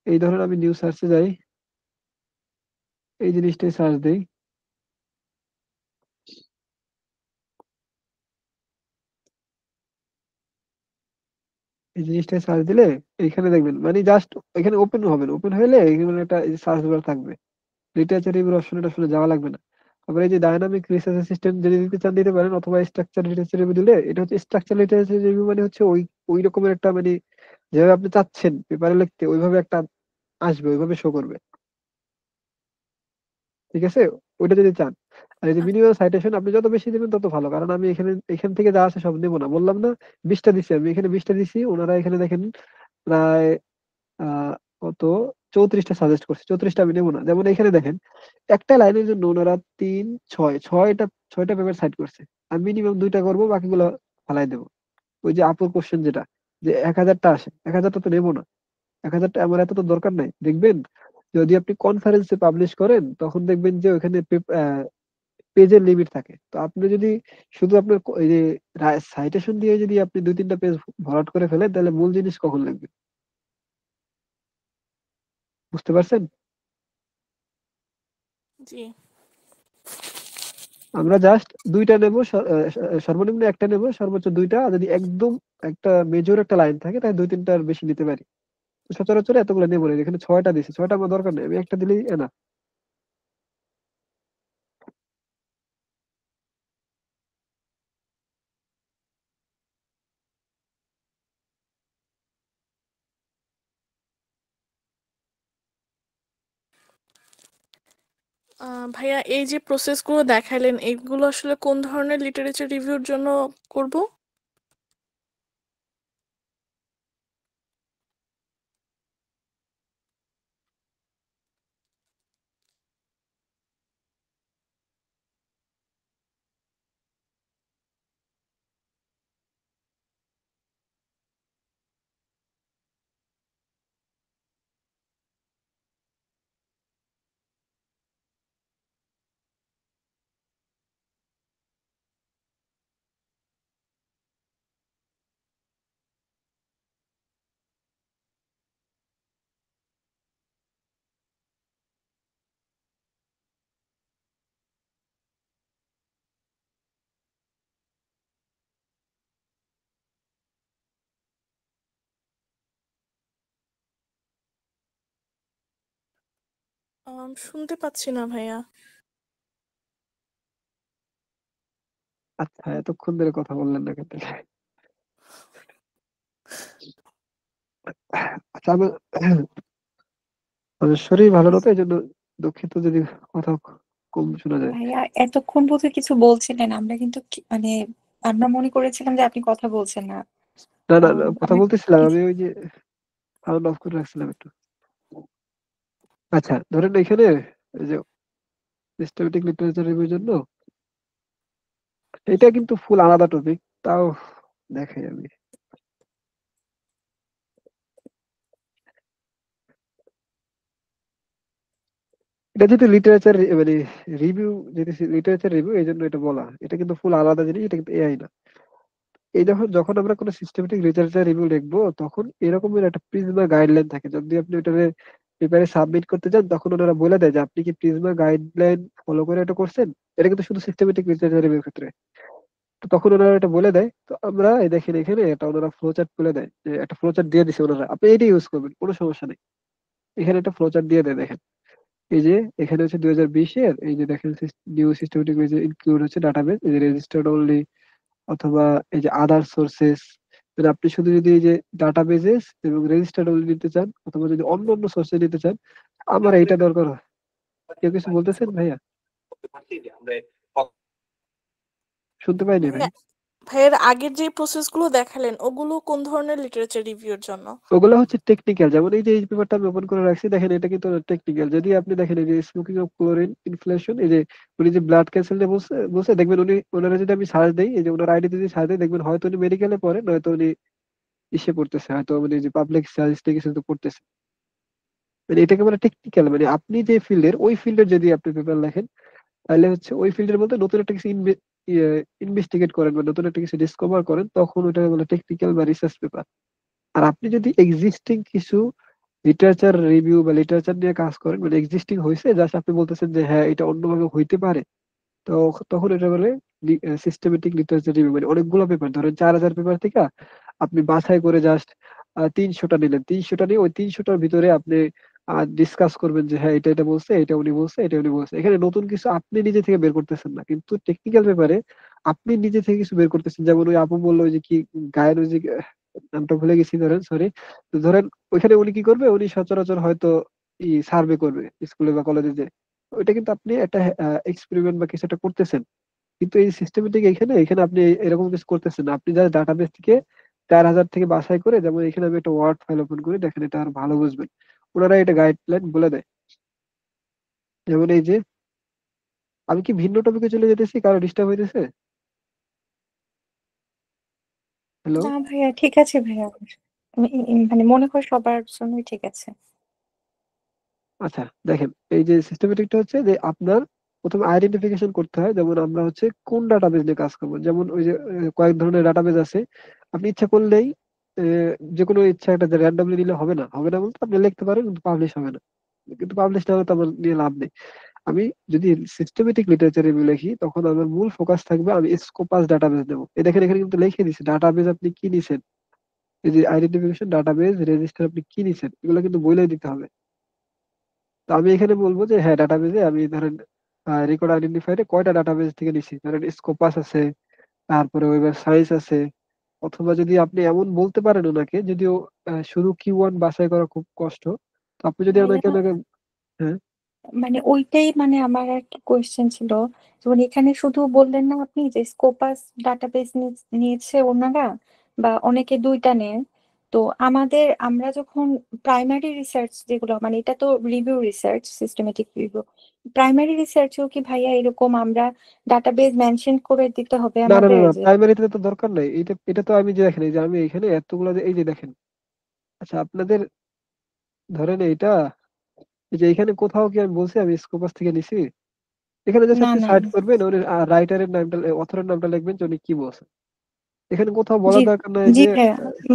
এই ধরেন আমি নিউ সার্চে যাই, এই জিনিসটাই সার্চ দেই, এই জিনিসটাই সার্চ দিলে এইখানে দেখবেন, মানে জাস্ট এখানে ওপেন হবেন, ওপেন হলে এখানে একটা সার্চ বার থাকবে, লিটারেচার রিভিউ অপশনে আসলে যাওয়া লাগবে না। তারপরে এই যে ডায়নামিক রিসার্চ অ্যাসিস্ট্যান্ট যদি দিতে চান দিতে পারেন, অথবা স্ট্রাকচার লিটারেচার রিভিউ দিলে, এটা হচ্ছে স্ট্রাকচার লিটারেচার রিভিউ, মানে হচ্ছে ওই ওই রকমের একটা, মানে যেভাবে আপনি চাচ্ছেন পেপারে লিখতে ওইভাবে একটা আসবে, ওইভাবে শো করবে। ঠিক আছে, ওইটা যদি চান। আর এই যে মিনিমাম সাইটেশন আপনি যত বেশি দেবেন তত ভালো, কারণ আমি এখান থেকে যা আছে সব নেবো না, বললাম না 20টা দিছি, আমি এখানে 20টা দিছি, ওনারা এখানে দেখেন প্রায় আহ কত 34টা সাজেস্ট করছে, 34টা আমি নেবো না। যেমন এখানে দেখেন, একটা লাইনের জন্য ওনারা 6টা পেপার সাইড করছে। আমি মিনিমাম 2টা করবো, বাকিগুলো ফালাই দেবো। ওই যে আপুর কোশ্চেন যেটা, যে 1000টা আসে, 1000টা তো নেবো না, 1000টা আমার এত তো দরকার নাই। দেখবেন যদি আপনি কনফারেন্সে পাবলিশ করেন, তখন দেখবেন যে ওখানে পেজের লিমিট থাকে। তো আপনি যদি শুধু আপনার এই যে সাইটেশন দিয়ে যদি আপনি 2-3টা পেজ ভরাট করে ফেলেন, তাহলে মূল জিনিস কখন লাগবে? বুঝতে পারছেন? জি। আমরা জাস্ট 2টা নেব, সর্বনিম্ন একটা নেব, সর্বোচ্চ 2টা। আর যদি একদম একটা মেজর একটা লাইন থাকে, তাহলে 2-3টার বেশি নিতে পারি। তো সচরাচর এতগুলো নেবো না, এখানে 6টা দিছি, 6টা আমার দরকার নেই, আমি একটা দিলেই না। ভাইয়া এই যে প্রসেসগুলো দেখাইলেন এগুলো আসলে কোন ধরনের লিটারেচার রিভিউর জন্য করব? শুনতে পাচ্ছি না ভাইয়া। আচ্ছা, এতক্ষণ ধরে কথা বললেন না কেন? আচ্ছা, আমার শরীর ভালো না, তো এই জন্য দুঃখিত যদি কথা কম শোনা যায়। ভাইয়া এতক্ষণ বোধহয় কিছু বলছিলেন, আমরা কিন্তু মানে আমরা মনে করেছিলাম যে আপনি কথা বলছেন না। না না না, কথা আমি বলতেছিলাম, কিছু আমি ওই যে সাউন্ড অফ করে রাখছিলাম একটু। আচ্ছা ধরেন এখানে এই যে সিস্টেমেটিক লিটারেচার রিভিউর জন্য এটা কিন্তু ফুল আলাদা টপিক, তাও দেখাই আমি। এটা যেহেতু লিটারেচার মানে রিভিউ, যেহেতু লিটারেচার রিভিউ এই জন্য এটা বলা, এটা কিন্তু ফুল আলাদা জিনিস, এটা কিন্তু এআই না। এই যখন যখন আমরা কোনো সিস্টেমেটিক লিটারেচার রিভিউ লিখবো তখন এরকমের একটা প্রিজমা গাইডলাইন থাকে, যদি আপনি ওটারে পেপারে সাবমিট করতে চান তখন ওনারা বলে দেয় যে আপনি কি প্রিজমা গাইডলাইন ফলো করে এটা করছেন। এটা কিন্তু শুধু সিস্টেমেটিক লিটারেচার রিভিউর ক্ষেত্রে। তো তখন ওনারা এটা বলে দেয়, তো আমরা এই দেখেন এখানে এটা ওনারা ফ্লোচার্ট বলে দেয়, যে একটা ফ্লোচার্ট দিয়ে দিছে ওনারা, আপনি এটাই ইউজ করবেন, কোনো সমস্যা নেই। এখানে একটা ফ্লোচার্ট দিয়ে দেয়, দেখেন এই যে এখানে হচ্ছে 2020-এর, এই যে দেখেন নিউ সিস্টেমেটিক ইনক্লুড হচ্ছে ডাটাবেস, এই যে রেজিস্টার্ড অনলি, অথবা এই যে আদার সোর্সেস। মানে আপনি শুধু যদি এই যে ডাটাবেসেস এবং রেজিস্টার্ড অনলি নিতে চান, অথবা যদি অন্য অন্য সোর্সে নিতে চান, আমার এইটা দরকার হয়। কেউ কিছু বলতেছেন ভাইয়া? শুনতে পাইনি ভাই। ভাইয়া ভাইয়ের আগের যে প্রসেস গুলো দেখালেন ওগুলো কোন ধরনের লিটারেচার রিভিউর জন্য? ওগুলো হচ্ছে টেকনিক্যাল, যেমন এই যে এই পেপারটা আমি ওপেন করে রাখছি, দেখেন এটা কিন্তু টেকনিক্যাল। যদি আপনি দেখেন এই যে স্মোকিং অফ ক্লোরিন ইনফ্লেশন, এই যে উনি যে ব্লাড ক্যান্সার নিয়ে বলছে বলছে, দেখবেন উনি ওনারা যদি আমি সার্চ দিই, এই যে ওনার আইডি যদি সার্চ দিই, দেখবেন হয়তো উনি মেডিকেলে পড়ে, নয়তো উনি ইসে পড়তেছে, হয়তো মানে যে পাবলিক স্ট্যাটিস্টিক্স কিছু তো পড়তেছে। মানে এটাকে বলে টেকনিক্যাল, মানে আপনি যে ফিল্ডের ওই ফিল্ডের যদি আপনি পেপার লেখেন, তাহলে হচ্ছে ওই ফিল্ডের মধ্যে নতুন একটা কিছু ইনভেস্টিগেট করেন বা নতুন একটা কিছু ডিসকভার করেন, তখন ওটাকে বলে টেকনিক্যাল বা রিসার্চ পেপার। আর আপনি যদি এক্সিস্টিং কিছু লিটারেচার রিভিউ বা লিটারেচার নিয়ে কাজ করেন, মানে এক্সিস্টিং হয়েছে, জাস্ট আপনি বলতেছেন যে হ্যাঁ এটা অন্যভাবে হইতে পারে, তো তখন এটা বলে সিস্টেমেটিক লিটারেচার রিভিউ। মানে অনেকগুলো পেপার, ধরেন 4000 পেপার থেকে আপনি বাছাই করে জাস্ট 300টা নিলেন, 300টা নিয়ে ওই 300টার ভিতরে আপনি ডিসকাস করবেন যে হ্যাঁ এটা এটা বলছে, এটা উনি বলছে, এটা উনি বলছে। এখানে নতুন কিছু আপনি নিজে থেকে বের করতেছেন না, কিন্তু টেকনিক্যাল পেপারে আপনি নিজে থেকে কিছু বের করতেছেন। যেমন ওই আপু বললো ওই যে কি গায়ের ওই যে নামটা ভুলে গেছি, ধরেন সরি। তো ধরেন ওইখানে উনি কি করবে, উনি সচরাচর হয়তো সার্ভে করবে স্কুলে বা কলেজে, যে ওইটা কিন্তু আপনি একটা এক্সপেরিমেন্ট বা কিছু একটা করতেছেন। কিন্তু এই সিস্টেমেটিক এখানে এখানে আপনি এরকম কিছু করতেছেন না, আপনি জাস্ট ডাটাবেস থেকে 4000 থেকে বাছাই করে, যেমন এখানে আমি একটা ওয়ার্ড ফাইল ওপেন করি, দেখেন এটা আর ভালো বুঝবেন, ওনারা এটা গাইডলাইন বলে দেয়। যেমন এই যে আমি কি ভিন্ন টপিকে চলে যেতেছি, কারো ডিস্টার্ব হইতেছে? হ্যালো? না ভাইয়া, ঠিক আছে ভাইয়া। মানে মনে হয় সবার জন্যই ঠিক আছে। আচ্ছা দেখেন, এই যে সিস্টেমেটিকটা হচ্ছে যে আপনার প্রথমে আইডেন্টিফিকেশন করতে হয়, যেমন আমরা হচ্ছে কোন ডাটাবেস নিয়ে কাজ করবো। যেমন ওই যে কয়েক ধরনের ডাটাবেস আছে, আপনি ইচ্ছা করলেই যে কোনো ইচ্ছা একটা র্যান্ডমলি নিলে হবে না, হবে না বলতে আপনি লিখতে পারেন কিন্তু পাবলিশ হবে না, কিন্তু পাবলিশ না হলে তো আমার নিয়ে লাভ নেই। আমি যদি সিস্টেমেটিক লিটারেচার রিভিউ লিখি, তখন আমার মূল ফোকাস থাকবে আমি স্কোপাস ডাটাবেস নেবো। এই দেখেন এখানে কিন্তু লিখে দিচ্ছি ডাটাবেস আপনি কি নিছেন, এই যে আইডেন্টিফিকেশন, ডাটাবেস, রেজিস্টার আপনি কি নিছেন, এগুলো কিন্তু বলেই দিতে হবে। তো আমি এখানে বলবো যে হ্যাঁ ডাটাবেজে আমি ধরেন রেকর্ড আইডেন্টিফায়ারে কয়টা ডাটাবেজ থেকে নিছি, ধরেন স্কোপাস আছে, তারপরে ওয়েব সায়েন্স আছে। অথবা যদি আপনি এমন বলতে পারেন ওনাকে, যদিও শুধু কিওয়ার্ড বাছাই করা খুব কষ্ট, তো আপনি যদি ওনাকে ভাইয়া ওনাকে হ্যাঁ মানে ওইটাই, মানে আমার আর কি কোয়েশ্চেন ছিল, যেমন এখানে শুধু বললেন না আপনি যে স্কোপাস ডাটাবেস নিয়েছে ওনারা, বা অনেকে দুইটা নেয়। তো আমরা যখন প্রাইমারি রিসার্চ যেগুলো, মানে এটা তো review research, systematic review, primary রিসার্চেও কি ভাইয়া এরকম আমরা ডাটাবেস মেনশন করে দিতে হবে না না না আমাদের না, যে? প্রাইমারিতে তো দরকার নাই। এটা এটা তো আমি যে দেখেন এই যে আমি এখানে এতগুলো এই যে দেখেন, আচ্ছা আপনাদের ধরেন এইটা, এই যে এখানে কোথাও কি আমি বলছি আমি স্কোপাস থেকে নিছি? এখানে জাস্ট না আপনি না সার্চ না। করবেন, উনি রাইটারের নামটা, অথরের নামটা লিখবেন যে উনি কি বলছেন। এখানে কোথাও জি বলার দরকার নাই জি যে ভাইয়া,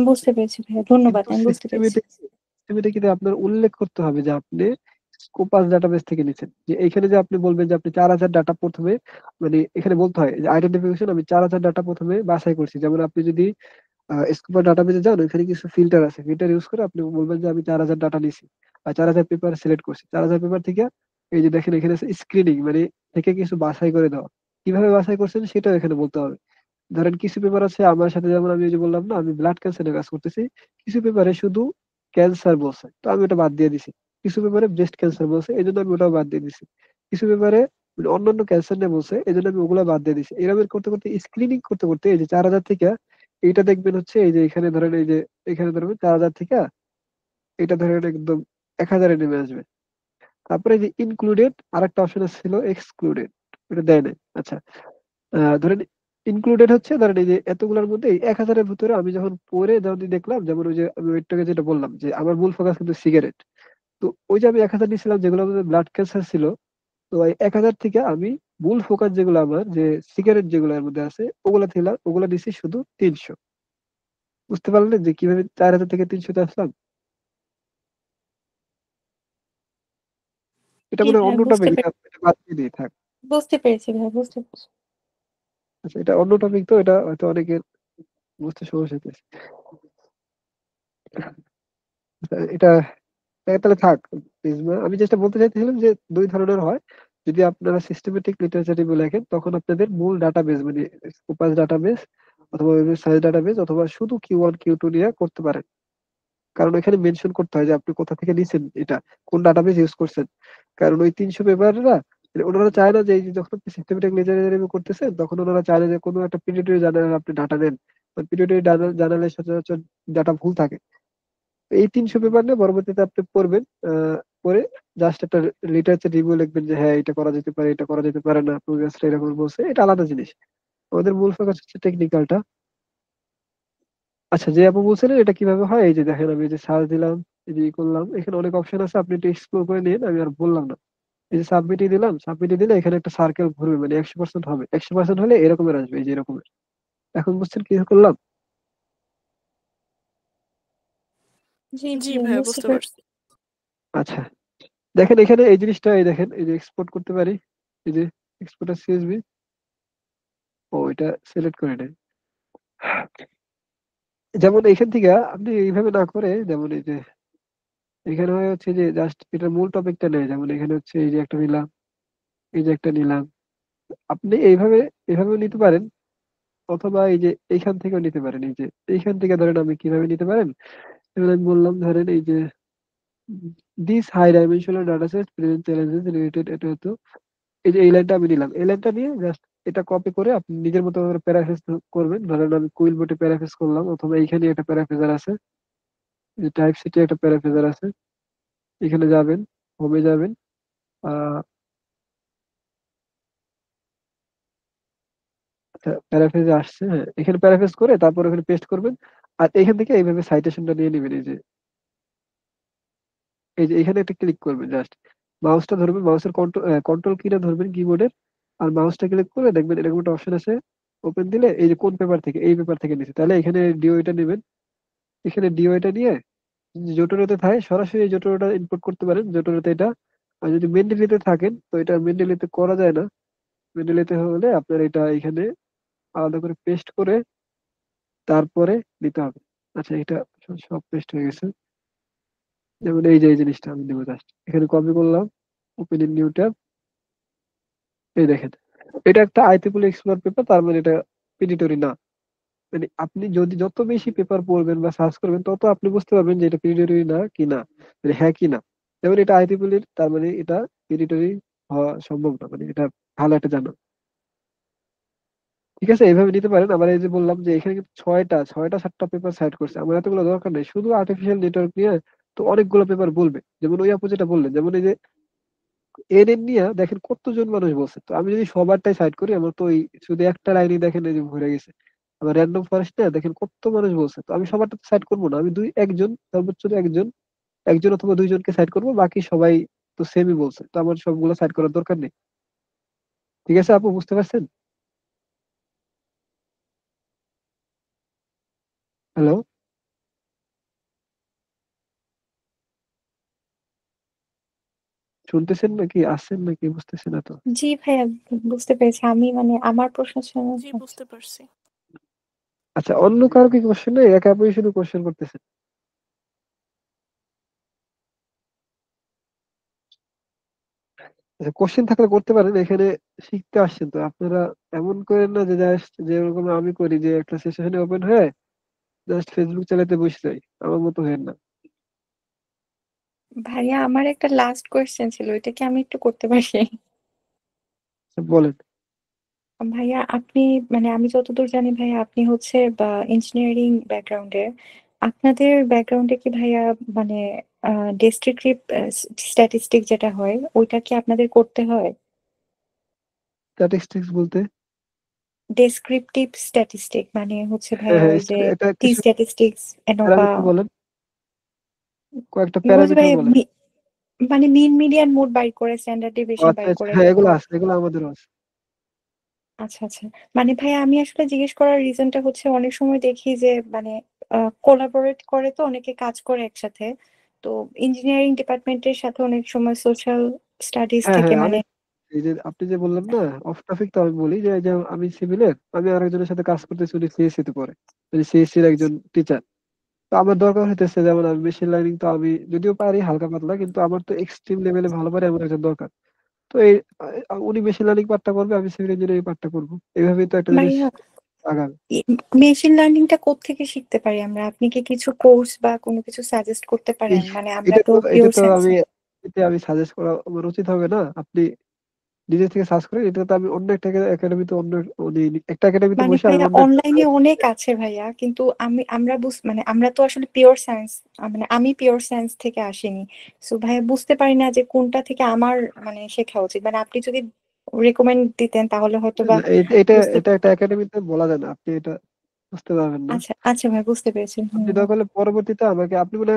বুঝতে পেরেছি ভাইয়া, ধন্যবাদ, কিন্তু আমি বুঝতে পেরেছি। সিস্টেমেটিক আপনার উল্লেখ করতে হবে যে আপনি স্কোপাস ডাটাবেস থেকে নিচ্ছেন। যে এখানে যে আপনি বলবেন যে আপনি 4000 ডাটা প্রথমে, মানে এখানে বলতে হয় যে আইডেন্টিফিকেশন আমি 4000 ডাটা প্রথমে বাছাই করছি। যেমন আপনি যদি স্কুপা ডাটাবেসে যান, ওইখানে কিছু ফিল্টার আছে, ফিল্টার ইউজ করে আপনি বলবেন যে আমি 4000 ডাটা নিছি বা 4000 পেপার সিলেক্ট করছি। 4000 পেপার থেকে এই যে দেখেন এখানে স্ক্রিনিং, মানে থেকে কিছু বাছাই করে দেওয়া, কিভাবে বাছাই করছেন সেটাও এখানে বলতে হবে। ধরেন কিছু পেপার আছে আমার সাথে, যেমন আমি ওই যে বললাম না আমি ব্লাড ক্যান্সারে কাজ করতেছি, কিছু পেপারে শুধু ক্যান্সার বলছে, তো আমি ওটা বাদ দিয়ে দিছি। কিছু পেপারে ব্রেস্ট ক্যান্সার বলছে, এই জন্য আমি ওটাও বাদ দিয়ে দিছি। কিছু পেপারে মানে অন্যান্য ক্যান্সার নিয়ে বলছে, এই জন্য আমি ওগুলো বাদ দিয়ে দিছি। এরকম করতে করতে স্ক্রিনিং করতে করতে এই যে 4000 থেকে এইটা দেখবেন হচ্ছে, এই যে এখানে ধরেন এই যে এখানে ধরবেন 4000 থেকে এটা ধরেন একদম 1000-এ নেমে আসবে। তারপরে এই যে ইনক্লুডেড আরেকটা অপশন ছিল, এক্সক্লুডেড, এটা দেয় নাই। আচ্ছা ধরেন ইনক্লুডেড হচ্ছে ধরেন এই যে এতগুলোর মধ্যে এই 1000-এর ভিতরে আমি যখন পড়ে যদি দেখলাম, যেমন ওই যে আমি ওইটাকে যেটা বললাম যে আমার মূল ফোকাস কিন্তু সিগারেট। তো ওই যে আমি 1000 নিয়েছিলাম যেগুলোর মধ্যে ব্লাড ক্যান্সার ছিল, তো এই 1000 থেকে আমি মূল ফোকাস যেগুলো আমার যে সিগারেট যেগুলোর মধ্যে আছে ওগুলা থেকে ওগুলা দিছি শুধু 300। বুঝতে পারলেন যে কিভাবে 4000 থেকে 300 তে আসলাম? এটা জি মনে হয় ভাইয়া অন্য বুঝতে টপিক, এটা পেরেছি। এটা বাদ দিয়ে দিই থাক। বুঝতে পেরেছি ভাইয়া, বুঝতে পেরেছি। আচ্ছা, এটা অন্য টপিক, তো এটা হয়তো অনেকের বুঝতে সমস্যা হচ্ছে। এটা তাহলে থাক। আমি যেটা বলতে চাইছিলাম যে দুই ধরনের হয়। যদি আপনারা সিস্টেমেটিক লিটারেচার রিভিউ লেখেন তখন আপনাদের মূল ডাটাবেস মানে স্কোপাস ডাটাবেস অথবা সাইজ ডাটাবেস অথবা শুধু Q1 Q2 নিয়ে করতে পারেন। কারণ এখানে মেনশন করতে হয় যে আপনি কোথা থেকে নিছেন, এটা কোন ডাটাবেস ইউজ করছেন। কারণ ওই 300 পেপাররা ওনারা চায় না যে এই যে যখন আপনি সিস্টেমেটিক লিটারেচার রিভিউ করতেছেন তখন ওনারা চায় না যে কোনো একটা পিডিএফ জার্নাল আপনি ডাটা নেন। পিডিএফ জার্নালে সচরাচর ডাটা ভুল থাকে। এই 300 পেপার নিয়ে পরবর্তীতে আপনি পড়বেন। পরে জাস্ট একটা লিটারেচার রিভিউ লিখবেন যে হ্যাঁ এটা করা যেতে পারে, এটা করা যেতে পারে না, প্রোগ্রেসটা এরকম বলছে, এটা আলাদা জিনিস। আমাদের মূল ফোকাস হচ্ছে টেকনিক্যালটা। আচ্ছা, যে আপু বলছিলেন এটা কিভাবে হয়, এই যে দেখেন আমি এই যে সার্চ দিলাম, এই যে করলাম, এখানে অনেক অপশন আছে, আপনি একটু এক্সপ্লোর করে নিন, আমি আর বললাম না। এই যে সাবমিটে দিলাম, সাবমিটে দিলে এখানে একটা সার্কেল ঘুরবে, মানে 100% হবে, 100% হলে এরকমের আসবে, এই যে এরকমের। এখন বুঝছেন কি করলাম? জি জি ভাইয়া ভাইয়া বুঝতে বুঝতে পেরেছি। পারছি। আচ্ছা, দেখেন এখানে এই জিনিসটা, এই দেখেন এই যে এক্সপোর্ট করতে পারি, এই যে এক্সপোর্ট সিএসভি, ও এটা সিলেক্ট করে নেই। যেমন এখান থেকে আপনি এইভাবে না করে, যেমন এই যে এখানে হয় হচ্ছে যে জাস্ট এটা মূল টপিকটা নেই, যেমন এখানে হচ্ছে এই যে একটা নিলাম, এই যে একটা নিলাম, আপনি এইভাবে এভাবেও নিতে পারেন, অথবা এই যে এইখান থেকেও নিতে পারেন। এই যে এইখান থেকে ধরেন আমি কিভাবে নিতে পারেন, যেমন আমি বললাম ধরেন এই যে this high dimensional data set present challenges related, এটা হতো এই যে এই লাইনটা আমি নিলাম, এই লাইনটা নিয়ে জাস্ট এটা কপি করে আপনি নিজের মতো করে প্যারাফ্রেজ করবেন। ধরেন আমি কুইল বোটে প্যারাফ্রেজ করলাম, অথবা এইখানে একটা প্যারাফ্রেজার আছে, যে টাইপ সিটি একটা প্যারাফ্রেজার আছে, এখানে যাবেন, হোমে যাবেন, আহ প্যারাফ্রেজে আসছে, হ্যাঁ এখানে প্যারাফ্রেজ করে তারপর ওখানে পেস্ট করবেন। আর এখান থেকে এইভাবে সাইটেশনটা নিয়ে নেবেন। এই যে এখানে একটা ক্লিক করবেন, জাস্ট মাউসটা ধরবেন, মাউসের কন্ট্রোল কিটা ধরবেন কিবোর্ডের, আর মাউসটা ক্লিক করে দেখবেন এরকম একটা অপশন আছে, ওপেন দিলে এই যে কোন পেপার থেকে, এই পেপার থেকে নিচ্ছে, তাহলে এখানে ডিওটা নেবেন। এখানে ডিওটা নিয়ে জোটোরোতে থাকে সরাসরি এই জোটোরোটা ইনপুট করতে পারেন, জোটোরোতে এটা। আর যদি মেন্ডেলিতে থাকেন তো এটা মেন্ডেলিতে করা যায় না, মেন্ডেলিতে হলে আপনার এটা এখানে আলাদা করে পেস্ট করে তারপরে নিতে হবে। আচ্ছা, এটা সব পেস্ট হয়ে গেছে। যেমন এই যে এই জিনিসটা আমি দেবো, জাস্ট এখানে কপি করলাম, ওপেন ইন নিউ ট্যাব, এই দেখেন এটা একটা IEEE এক্সপ্লোর পেপার, তার মানে এটা পিডিটরি না। মানে আপনি যদি যত বেশি পেপার পড়বেন বা সার্চ করবেন তত আপনি বুঝতে পারবেন যে এটা পিডিটরি না কি না, মানে হ্যাঁ কি না। যেমন এটা IEEE, তার মানে এটা পিডিটরি হওয়া সম্ভব না, মানে এটা ভালো একটা জানা। ঠিক আছে, এইভাবে নিতে পারেন। আবার এই যে বললাম যে এখানে কিন্তু ছয়টা 7টা পেপার সাইড করছে, আমার এতগুলো দরকার নেই, শুধু আর্টিফিশিয়াল নেটওয়ার্ক নিয়ে তো অনেকগুলো পেপার বলবে। যেমন ওই আপু যেটা বললেন, যেমন এই যে এনএন নিয়ে দেখেন কতজন মানুষ বলছে, তো আমি যদি সবারটাই সাইড করি আমার তো ওই শুধু একটা লাইনই দেখেন এই যে ভরে গেছে। আবার র্যান্ডম ফরেস্ট নিয়ে দেখেন কত মানুষ বলছে, তো আমি সবারটা সাইড করবো না, আমি একজন সর্বোচ্চ একজন, একজন অথবা দুইজনকে সাইড করবো, বাকি সবাই তো সেমই বলছে, তো আমার সবগুলো সাইড করার দরকার নেই। ঠিক আছে আপু, বুঝতে পারছেন? হ্যালো, শুনতেছেন নাকি, আসছেন নাকি, বুঝতেছেন না তো? জি ভাইয়া বুঝতে পেরেছি। আমি মানে আমার প্রশ্ন শুনে জি বুঝতে পারছি। আচ্ছা, অন্য কারো কি কোশ্চেন নেই, একা আপুই শুধু কোশ্চেন করতেছেন? আচ্ছা, কোশ্চেন থাকলে করতে পারেন, এখানে শিখতে আসছেন তো আপনারা। এমন করেন না যে জাস্ট যেরকম আমি করি, যে একটা সেশনে ওপেন হয়ে জাস্ট ফেসবুক চালাতে বসে যাই, আমার মতো হেন না। ভাইয়া আমার একটা লাস্ট কোয়েশ্চেন ছিল, এটা কি আমি একটু করতে পারি? আচ্ছা, বলেন। ভাইয়া আপনি মানে আমি যতদূর জানি ভাইয়া আপনি হচ্ছে বা ইঞ্জিনিয়ারিং ব্যাকগ্রাউন্ডের, আপনাদের ব্যাকগ্রাউন্ডে কি ভাইয়া মানে ডেসক্রিপটিভ স্ট্যাটিস্টিক যেটা হয় ওইটা কি আপনাদের করতে হয়? স্ট্যাটিস্টিক্স বলতে? ডেসক্রিপটিভ স্ট্যাটিস্টিক মানে হচ্ছে হ্যাঁ ভাইয়া হ্যাঁ ওই যে এটা টি কিছু স্ট্যাটিস্টিক্স এনোভা প্যারামিটার বলেন, কয়েকটা ওই যে প্যারামিটার ভাইয়া বলেন। মানে মিন মিডিয়ান মোড বাইর করে স্ট্যান্ডার্ড ও ডেভিয়েশন আচ্ছা বাইর আচ্ছা, করে হ্যাঁ এগুলো এরকম। আছে, এগুলো আমাদেরও আছে। আচ্ছা আচ্ছা, মানে ভাইয়া আমি আসলে জিজ্ঞেস করার রিজনটা হচ্ছে অনেক সময় দেখি যে মানে কোলাবোরেট করে তো অনেকে কাজ করে একসাথে, তো ইঞ্জিনিয়ারিং ডিপার্টমেন্টের সাথে অনেক সময় সোশ্যাল স্টাডিজ হ্যাঁ থেকে হ্যাঁ, মানে অনেক। এই যে আপনি যে বললেন না অফ টপিক, তো আমি বলি যে যে আমি সিভিলের, আমি আরেকজনের সাথে কাজ করতেছি, উনি সিএসসি তে পড়ে, উনি সিএসসি এর একজন টিচার। তো আমার দরকার হইতেছে, যেমন আমি মেশিন লার্নিং তো আমি যদিও পারি হালকা পাতলা, কিন্তু আমার তো এক্সট্রিম লেভেলে ভালো পারে এমন একজন দরকার। তো এই উনি মেশিন লার্নিং পার্টটা করবে, আমি সিভিল ইঞ্জিনিয়ারিং পার্টটা করবো, এইভাবেই তো একটা জিনিস ভাইয়া আগাবে। মেশিন লার্নিংটা কোত্থেকে শিখতে পারি আমরা? আপনি কি কিছু কোর্স বা কোনো কিছু সাজেস্ট করতে এই পারেন? মানে আমরা এটা তো তো এটা পিওর তো সায়েন্স। আমি আমি সাজেস্ট করা আমার উচিত হবে না। আপনি নিজে থেকে সার্চ করেন, এটা তো আমি অন্য একটা একাডেমিতে, অন্য উনি একটা একাডেমিতে মানে বসে আমি ভাইয়া অন্য একটা। অনলাইনে অনেক আছে ভাইয়া, কিন্তু মানে আমরা তো আসলে পিওর সায়েন্স, মানে আমি পিওর সায়েন্স থেকে আসিনি। সো ভাইয়া বুঝতে পারি না যে কোনটা থেকে আমার মানে শেখা উচিত। মানে আপনি যদি রেকমেন্ড দিতেন তাহলে হয়তো বা এটা বুঝতে। এটা একটা একাডেমিতে বলা যায় না, আপনি এটা বুঝতে পারবেন না। আচ্ছা আচ্ছা ভাই, বুঝতে পেরেছি। আপনি দরকার হলে পরবর্তীতে আমাকে, আপনি মানে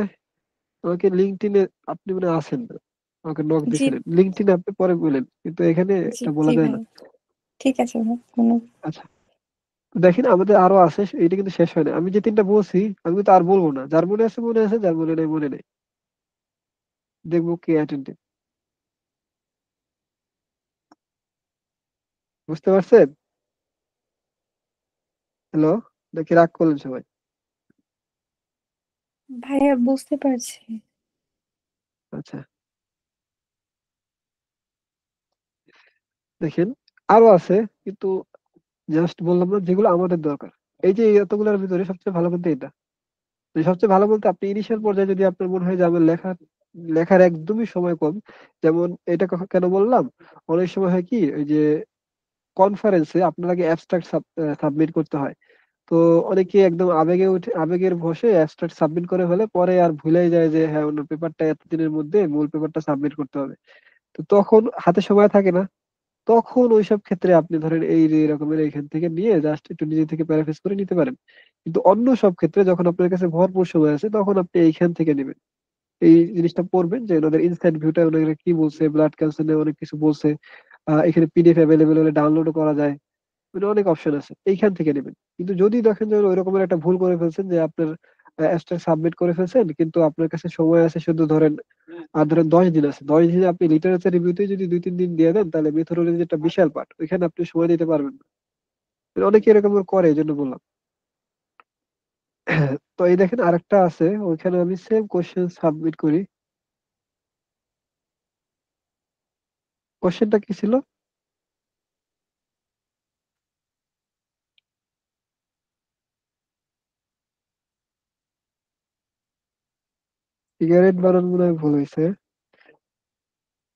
আমাকে লিঙ্কডইনে আপনি মানে আছেন না, আমাকে নক জি দিয়েছিলেন লিঙ্কডইনে, আপনি পরে বলেন, কিন্তু এখানে জি এটা বলা জি যায় ভাই, না। ঠিক আছে ভাই, কোনো। আচ্ছা, দেখেন আমাদের আরো আছে, এটা কিন্তু শেষ হয় না। আমি যে তিনটা বলছি আমি কিন্তু আর বলবো না, যার মনে আছে মনে আছে, যার মনে নেই মনে নেই। দেখবো কে অ্যাটেন্টিভ। বুঝতে পারছেন? হ্যালো, নাকি রাগ করলেন সবাই? ভাইয়া বুঝতে পারছি। আচ্ছা, দেখেন আরো আছে, কিন্তু জাস্ট বললাম না যেগুলো আমাদের দরকার। এই যে এতগুলোর ভিতরে সবচেয়ে ভালো কিন্তু এটা, মানে সবচেয়ে ভালো বলতে আপনি ইনিশিয়াল পর্যায়ে যদি আপনার মনে হয় যে আমার লেখার একদমই সময় কম, যেমন এটা কেন বললাম, অনেক সময় হয় কি, ওই যে কনফারেন্সে আপনার আগে অ্যাবস্ট্রাক্ট সাবমিট করতে হয়। তো অনেকে একদম আবেগের বশে অ্যাবস্ট্রাক্ট সাবমিট করে ফেলে, পরে আর ভুলেই যায় যে হ্যাঁ অন্য পেপারটা এতদিনের মধ্যে মূল পেপারটা সাবমিট করতে হবে। তো তখন হাতে সময় থাকে না। তখন ওইসব ক্ষেত্রে আপনি ধরেন এই যে এরকমের এইখান থেকে নিয়ে জাস্ট একটু নিজে থেকে প্যারাফ্রেজ করে নিতে পারেন। কিন্তু অন্য সব ক্ষেত্রে যখন আপনার কাছে ভরপুর সময় আছে, তখন আপনি এইখান থেকে নেবেন, এই জিনিসটা পড়বেন যে ওনাদের ইনসাইড ভিউটা, ওনারা কি বলছে, ব্লাড ক্যান্সার নিয়ে অনেক কিছু বলছে। এখানে পিডিএফ অ্যাভেলেবেল হলে ডাউনলোডও করা যায়, মানে অনেক অপশন আছে, এইখান থেকে নেবেন। কিন্তু যদি দেখেন যে ওই রকমের একটা ভুল করে ফেলছেন, যে আপনার অ্যাবস্ট্রাক্ট সাবমিট করে ফেলছেন, কিন্তু আপনার কাছে সময় আছে শুধু ধরেন, আর ধরেন 10 দিন আছে, 10 দিনে আপনি লিটারেচার রিভিউতে যদি 2-3 দিন দিয়ে দেন, তাহলে মেথোডোলজি একটা বিশাল পার্ট, ওইখানে আপনি সময় দিতে পারবেন না। মানে অনেকে এরকম করে, এই জন্য বললাম। তো এই দেখেন আরেকটা আছে, ওইখানে আমি সেম কোশ্চেন সাবমিট করি। কোশ্চেনটা কি ছিল? সিগারেট বানান মনে হয় ভুল হয়েছে।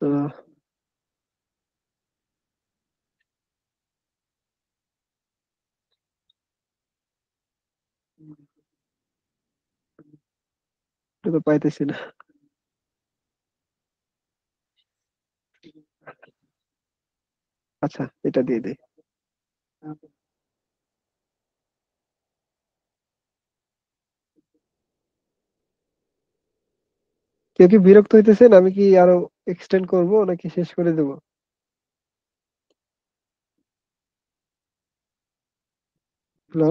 আহ, এটা তো পাইতেছি না। আচ্ছা, এটা দিয়ে দিই। কেউ কি বিরক্ত হইতেছেন? আমি কি আরো এক্সটেন্ড করব নাকি শেষ করে দেবো? হ্যালো।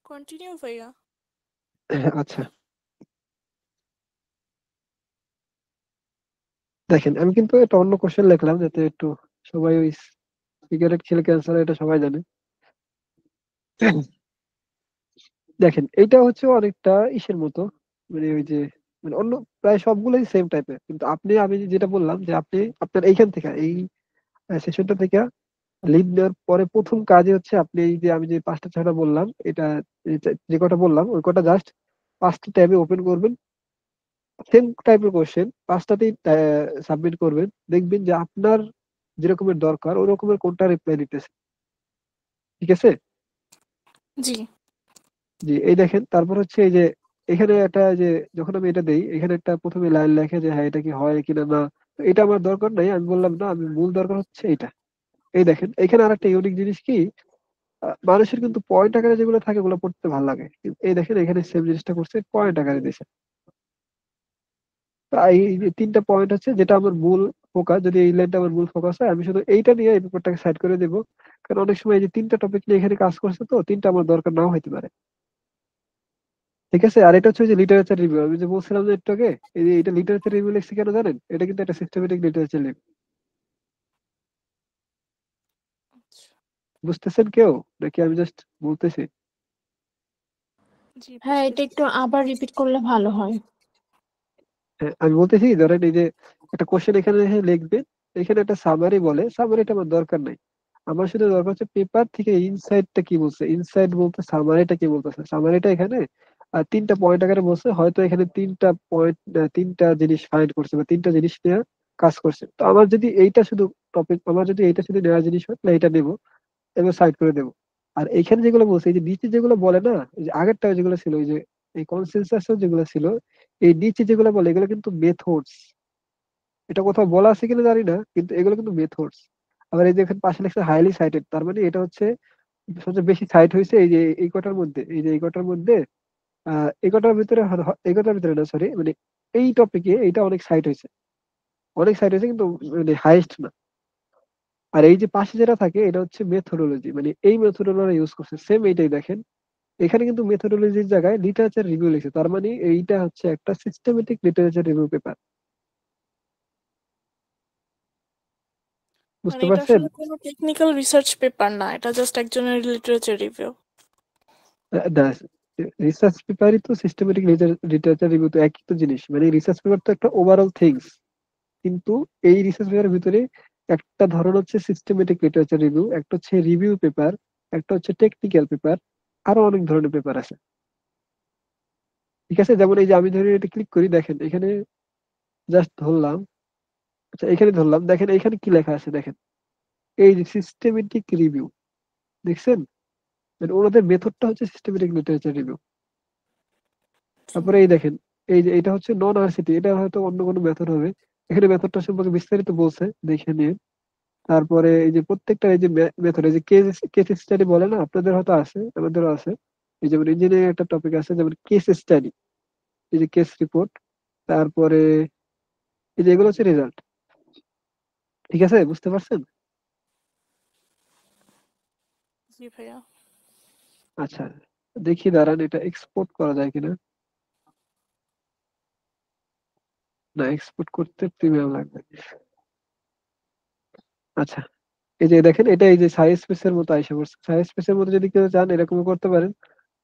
কন্টিনিউ ভাইয়া। আচ্ছা, দেখেন আমি কিন্তু একটা অন্য কোশ্চেন লিখলাম, যাতে একটু সবাই ওই সিগারেট খেলে ক্যান্সার, এটা সবাই জানে। দেখেন এইটা হচ্ছে অনেকটা ইসের মতো, মানে ওই যে, মানে অন্য প্রায় সবগুলোই সেম টাইপের, কিন্তু আমি যেটা বললাম যে আপনি আপনার এইখান থেকে এই সেশনটা থেকে লিড নেওয়ার পরে প্রথম কাজে হচ্ছে আপনি এই যে আমি যে 5টা 6টা বললাম, যে কটা বললাম ওই কটা জাস্ট 5টা ট্যাবে ওপেন করবেন, সেম টাইপের কোশ্চেন 5টাতেই সাবমিট করবেন, দেখবেন যে আপনার যেরকমের দরকার ওই রকমের কোনটা রিপ্লাই দিতেছে। ঠিক আছে? জি। জি, এই দেখেন তারপর হচ্ছে এই যে এখানে একটা যে, যখন আমি এটা দেই, এখানে একটা প্রথমে লাইন লেখে যে হ্যাঁ এটা কি হয় কিনা না, এটা আমার দরকার নাই, আমি বললাম না, আমি মূল দরকার হচ্ছে এটা। এই দেখেন এখানে আরেকটা ইউনিক জিনিস কি, মানুষের কিন্তু পয়েন্ট আকারে যেগুলো থাকে ওগুলো পড়তে ভালো লাগে, কিন্তু এই দেখেন এখানে সেম জিনিসটা করছে পয়েন্ট আকারে দিয়েছে। এই যে তিনটা পয়েন্ট হচ্ছে যেটা আমার মূল ফোকাস, যদি এই লাইনটা আমার মূল ফোকাস হয় আমি শুধু এইটা নিয়ে এই পেপারটাকে সাইড করে দেবো। কারণ অনেক সময় এই যে তিনটা টপিক নিয়ে এখানে কাজ করছে, তো তিনটা আমার দরকার নাও হইতে পারে। ঠিক আছে, আর এটা হচ্ছে ওই যে লিটারেচার রিভিউ, আমি যে বলছিলাম যে একটু আগে, এই যে এটা লিটারেচার রিভিউ লিখছি কেন জানেন? এটা কিন্তু একটা সিস্টেমেটিক লিটারেচার রিভিউ। আচ্ছা। বুঝতেছেন কেউ নাকি আমি জাস্ট বলতেছি? জি হ্যাঁ, এটা বুঝতেছি। একটু আবার রিপিট করলে ভালো হয়। হ্যাঁ, আমি বলতেছি ধরেন এই যে একটা কোশ্চেন এখানে এসে লিখবে, এখানে একটা সামারি বলে, সামারিটা আমার দরকার নাই। আমার শুধু দরকার হচ্ছে পেপার থেকে ইনসাইটটা কি বলছে, ইনসাইট বলতে সামারিটা কি বলতেছে, সামারিটা এখানে তিনটা পয়েন্ট আকারে বলছে, হয়তো এখানে তিনটা পয়েন্ট, তিনটা জিনিস ফাইন্ড করছে বা তিনটা জিনিস নিয়ে কাজ করছে। তো আমার যদি এইটা শুধু টপিক, আমার যদি এইটা শুধু নেওয়ার জিনিস হয় তাহলে এইটা নেবো এবং সাইড করে দেবো। আর এখানে যেগুলো বলছে, এই যে নিচে যেগুলো বলে না, এই যে আগেরটা যেগুলো ছিল, এই যে এই কনসেনসাস যেগুলো ছিল, এই নিচে যেগুলো বলে এগুলো কিন্তু মেথডস। এটা কোথাও বলা আছে কিনা জানি না, কিন্তু এগুলো কিন্তু মেথডস। আবার এই যে এখানে পাশে লেখছে হাইলি সাইটেড, তার মানে এটা হচ্ছে সবচেয়ে বেশি সাইট হয়েছে এই যে এই কটার মধ্যে, এই যে এই কটার মধ্যে এই কটার ভিতরে এই কটার ভিতরে না, সরি, মানে এই টপিকে এইটা অনেক সাইট হয়েছে, অনেক সাইট হয়েছে, কিন্তু মানে হাইয়েস্ট না। আর এই যে পাশে যেটা থাকে এটা হচ্ছে মেথোডোলজি, মানে এই মেথোডোলজি ইউজ করছে সেম এইটাই দেখেন। এখানে কিন্তু মেথোডোলজির জায়গায় লিটারেচার রিভিউ লিখছে, তার মানে এইটা হচ্ছে একটা সিস্টেমেটিক লিটারেচার রিভিউ পেপার। মানে বুঝতে এটা পারছেন? আসলে কোনো টেকনিক্যাল রিসার্চ পেপার না, এটা জাস্ট একজনের লিটারেচার রিভিউ। রিসার্চ পেপারই তো সিস্টেমেটিক লিটারেচার রিভিউ, তো একই তো জিনিস, মানে রিসার্চ পেপার তো একটা ওভারঅল থিংস, কিন্তু এই রিসার্চ পেপারের ভিতরে একটা ধরন হচ্ছে সিস্টেমেটিক লিটারেচার রিভিউ, একটা হচ্ছে রিভিউ পেপার, একটা হচ্ছে টেকনিক্যাল পেপার, আরো অনেক ধরনের পেপার আছে। ঠিক আছে, যেমন এই যে আমি ধরে এটা ক্লিক করি, দেখেন এখানে জাস্ট ধরলাম, আচ্ছা এখানে ধরলাম, দেখেন এখানে কি লেখা আছে দেখেন, এই যে সিস্টেমেটিক রিভিউ, দেখছেন? মানে ওনাদের মেথডটা হচ্ছে সিস্টেমেটিক লিটারেচার রিভিউ। তারপরে এই দেখেন, এই যে এটা হচ্ছে নন আরসিটি, এটা হয়তো অন্য কোনো মেথড হবে, এখানে মেথডটা সম্পর্কে বিস্তারিত বলছে, দেখে নিয়ে। তারপরে এই যে প্রত্যেকটা এই যে মেথড, এই যে কেস কেস স্টাডি বলে না, আপনাদের হয়তো আছে, আমাদেরও আছে। এই যেমন ইঞ্জিনিয়ারিং একটা টপিক আছে যেমন কেস স্টাডি, এই যে কেস রিপোর্ট, তারপরে এই যে এগুলো হচ্ছে রেজাল্ট। ঠিক আছে, বুঝতে পারছেন? জি ভাইয়া। আচ্ছা, দেখি দাঁড়ান এটা এক্সপোর্ট করা যায় কিনা। না, এক্সপোর্ট করতে প্রিমিয়াম লাগবে। আচ্ছা, এই যে দেখেন এটা এই যে সাই স্পেসের মতো আইসা পড়ছে, সাই স্পেসের মতো যদি কেউ চান এরকমও করতে পারেন,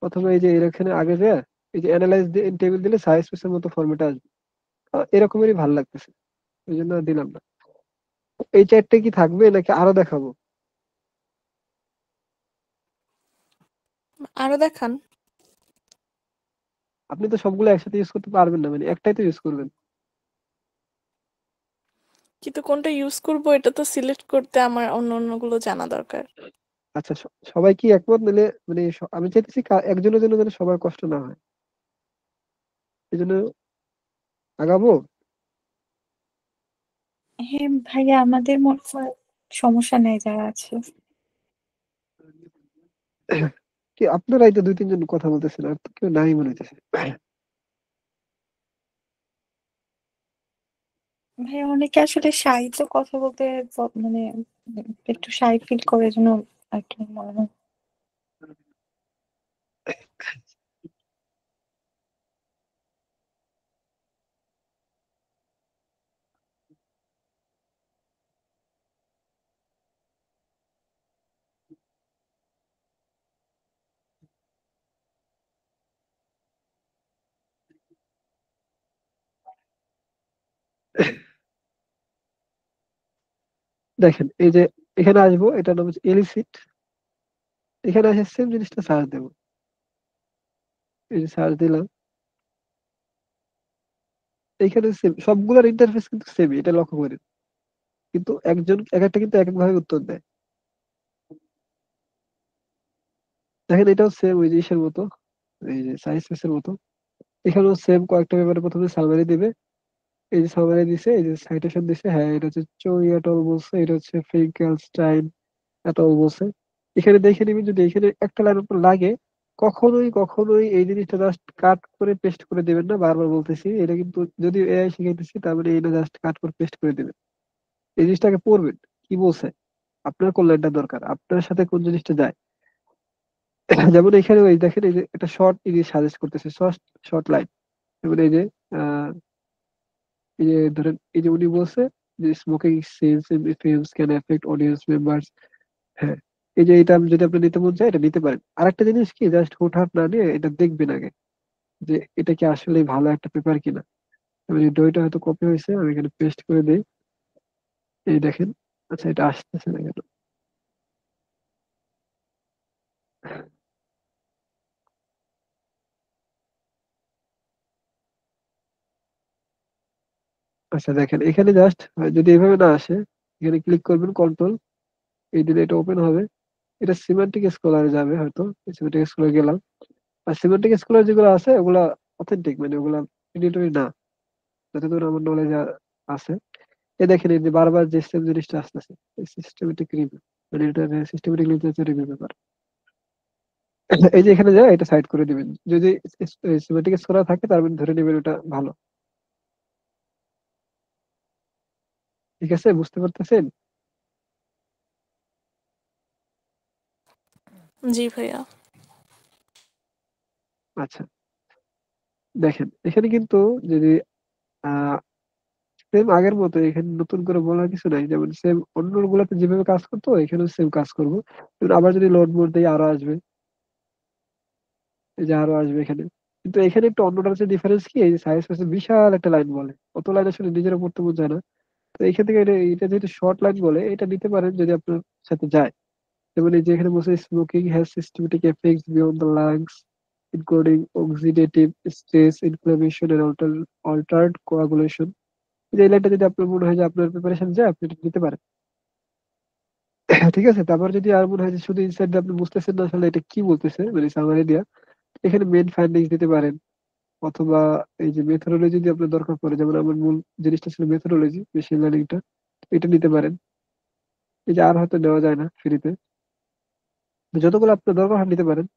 অথবা এই যে এখানে আগে যে এই যে অ্যানালাইজ টেবিল দিলে সাই স্পেসের মতো ফরম্যাটে আসবে। এরকমেরই ভালো লাগতেছে, ওই জন্য আর দিলাম না। এই চারটে কি থাকবে নাকি আরো দেখাবো? আরো দেখান। আপনি তো সবগুলো একসাথে ইউজ করতে পারবেন না, মানে একটাই তো ইউজ করবেন। কিন্তু কোনটা ইউজ করব এটা তো সিলেক্ট করতে আমার অন্য অন্যগুলো জানা দরকার। আচ্ছা, সবাই কি একমত? নাহলে মানে আমি চাইতেছি একজনের জন্য যেন সবার কষ্ট না হয়, এই জন্য আগাবো। হ্যাঁ ভাইয়া, আমাদের মনে হয় সমস্যা নেই যারা আছে। কি আপনারাই তো দুই তিনজন কথা বলতেছেন, আর তো কেউ নাই মনে হইতেছে। ভাইয়া অনেকে আসলে শাই, তো কথা বলতে মানে একটু শাই ফিল করে, জন্য আর কি মনে হয়। দেখেন এই যে এখানে আসবো, এটা নাম হচ্ছে এলিসিট, এখানে আসে সেম জিনিসটা সার্চ দেবো, এই যে সার্চ দিলাম, এইখানে সেম সবগুলোর ইন্টারফেস কিন্তু সেম, এটা লক্ষ্য করেন। কিন্তু একজন এক একটা কিন্তু এক এক ভাবে উত্তর দেয়। দেখেন এটাও সেম ওই জিনিসের মতো, এই যে সায়েন্স এর মতো, এখানেও সেম কয়েকটা পেপারে প্রথমে সামারি দিবে, এই যে সামারি দিছে, এই যে সাইটেশন দিছে, হ্যাঁ এটা হচ্ছে চৌই এটল বলছে, এটা হচ্ছে ফিঙ্কেলস্টাইন এটল বলছে। এখানে দেখে নিবেন যদি এখানে একটা লাইন উপর লাগে, কখনোই এই জিনিসটা জাস্ট কাট করে পেস্ট করে দিবেন না। বারবার বলতেছি, এটা কিন্তু যদি এআই শিখাইতেছি তার মানে এই না জাস্ট কাট করে পেস্ট করে দিবেন। এই জিনিসটাকে পড়বেন কি বলছে, আপনার কোন লাইনটা দরকার, আপনার সাথে কোন জিনিসটা যায়। যেমন এখানে ওই দেখেন, এই যে একটা শর্ট ইংলিশ সাজেস্ট করতেছে, শর্ট শর্ট লাইন। যেমন এই যে আহ, এই যে ধরেন এই যে উনি বলছে যে smoking scenes in films can affect audience members. হ্যাঁ, এই যে এটা যদি আপনি নিতে মন চায় এটা নিতে পারেন। আরেকটা জিনিস কি, জাস্ট হুটহাট না নিয়ে এটা দেখবেন আগে যে এটা কি আসলে ভালো একটা পেপার কিনা। আমি এই বইটা হয়তো কপি হয়েছে, আমি এখানে পেস্ট করে দিই। এই দেখেন, আচ্ছা এটা আসতেছে না কেন। আচ্ছা দেখেন এখানে জাস্ট যদি এভাবে না আসে, এখানে ক্লিক করবেন কন্ট্রোল, এই দিলে এটা ওপেন হবে। এটা সিমেন্টিক স্কলারে যাবে হয়তো, সিমেন্টিক স্কলার গেলাম। আর সিমেন্টিক স্কলার যেগুলো আছে ওগুলা অথেন্টিক, মানে ওগুলা এডিটরি না, যতদূর আমার নলেজ আছে। এই দেখেন এই যে বারবার যে সেম জিনিসটা আসতেছে, সিস্টেমেটিক রিভিউ, মানে এটা সিস্টেমেটিক লিটারেচার রিভিউ ব্যাপার। এই যে এখানে যায় এটা সাইড করে দিবেন, যদি সিমেন্টিক স্কলার থাকে তার মানে ধরে নেবেন ওটা ভালো। ঠিক আছে, বুঝতে পারতেছেন? জি ভাইয়া। আচ্ছা দেখেন এখানে কিন্তু যদি আহ সেম আগের মতো, এখানে নতুন করে বলার কিছু নাই। যেমন সেম অন্য গুলাতে যেভাবে কাজ করতো এখানেও সেম কাজ করবো। যেমন আবার যদি লোড মোড দিই আরো আসবে, এই যে আরো আসবে এখানে। কিন্তু এখানে একটু অন্যটার হচ্ছে ডিফারেন্স কি, এই যে সাইজ হচ্ছে বিশাল একটা লাইন বলে, অত লাইন আসলে নিজেরা পড়তে মন যায় না। তো এইখান থেকে এটা যেহেতু শর্ট লাইন বলে, এটা নিতে পারেন যদি আপনার সাথে যায়। যেমন এই যে এখানে বলছে smoking has systematic effects beyond the lungs including oxidative stress, inflammation and altered coagulation. এই লাইনটা যদি আপনার মনে হয় যে আপনার প্রিপারেশন যায়, আপনি এটা নিতে পারেন। ঠিক আছে, তারপর যদি আর মনে হয় যে শুধু ইনসাইড দিয়ে আপনি বুঝতেছেন না আসলে এটা কি বলতেছে, মানে সামারি দিয়া, এখানে মেন ফাইন্ডিংস দিতে পারেন। অথবা এই যে মেথোডোলজি যদি আপনার দরকার পড়ে, যেমন আমার মূল জিনিসটা ছিল মেথোডোলজি, মেশিন লার্নিংটা, এটা নিতে পারেন। এই যে আর হয়তো নেওয়া যায় না ফ্রিতে, যতগুলো আপনার দরকার হয় নিতে পারেন।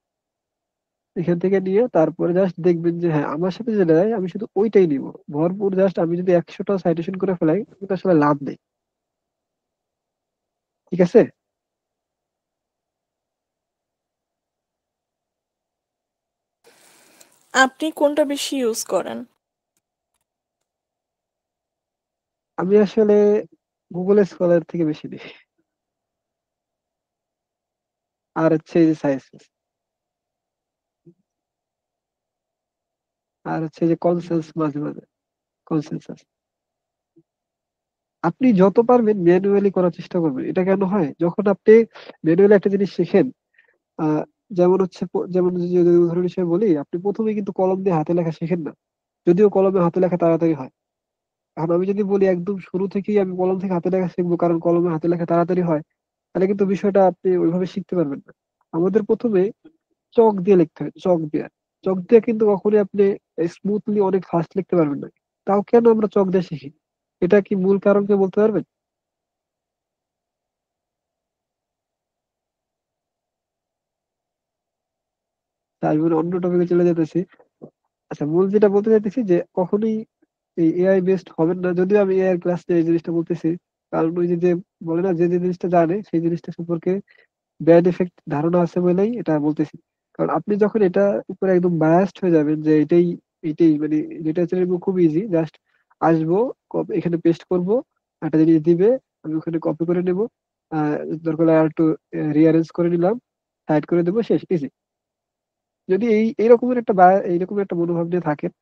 এখান থেকে নিয়ে তারপরে জাস্ট দেখবেন যে হ্যাঁ আমার সাথে যেটা যায় আমি শুধু ওইটাই নিব ভরপুর। জাস্ট আমি যদি 100টা সাইটেশন করে ফেলাই কিন্তু আসলে লাভ নেই। ঠিক আছে, আপনি কোনটা বেশি ইউজ করেন? আমি আসলে গুগল স্কলার থেকে বেশি দিই। আর হচ্ছে এই যে সায়েন্স, আর হচ্ছে এই যে কনসেন্স, মাঝে মাঝে কনসেন্সাস। আপনি যত পারবেন ম্যানুয়ালি করার চেষ্টা করবেন। এটা কেন হয়, যখন আপনি ম্যানুয়ালি একটা জিনিস শেখেন, আহ যেমন হচ্ছে যেমন যদি উদাহরণ হিসেবে বলি, আপনি প্রথমে কিন্তু কলম দিয়ে হাতে লেখা শেখেন না, যদিও কলমে হাতে লেখা তাড়াতাড়ি হয়। এখন আমি যদি বলি একদম শুরু থেকেই আমি কলম থেকে হাতে লেখা শিখবো কারণ কলমে হাতে লেখা তাড়াতাড়ি হয়, তাহলে কিন্তু বিষয়টা আপনি ওইভাবে শিখতে পারবেন না। আমাদের প্রথমে চক দিয়ে লিখতে হয়, চক দিয়ে কিন্তু কখনোই আপনি স্মুথলি অনেক ফাস্ট লিখতে পারবেন না। তাও কেন আমরা চক দিয়ে শিখি, এটা কি মূল কারণ কে বলতে পারবেন? তা আমি অন্য টপিকে চলে যেতেছি। আচ্ছা, মূল যেটা বলতে চাইতেছি যে কখনোই এই এআই বেসড হবেন না, যদিও আমি এআই ক্লাস নিয়ে এই জিনিসটা বলতেছি। কারণ ওই যে যে বলে না, যে যে জিনিসটা জানে সেই জিনিসটা সম্পর্কে ব্যাড এফেক্ট ধারণা আছে বলেই এটা বলতেছি। কারণ আপনি যখন এটা উপরে একদম বায়াসড হয়ে যাবেন যে এটাই এটাই মানে লিটারেচারের খুব ইজি, জাস্ট আসবো, এখানে পেস্ট করব, একটা জিনিস দিবে, আমি ওখানে কপি করে নেব, আহ দরকার হলে আর একটু রিঅ্যারেঞ্জ করে নিলাম, সাইড করে দেবো, শেষ, ইজি। যদি এইরকমের একটা এইরকমের একটা মনোভাব নিয়ে থাকেন,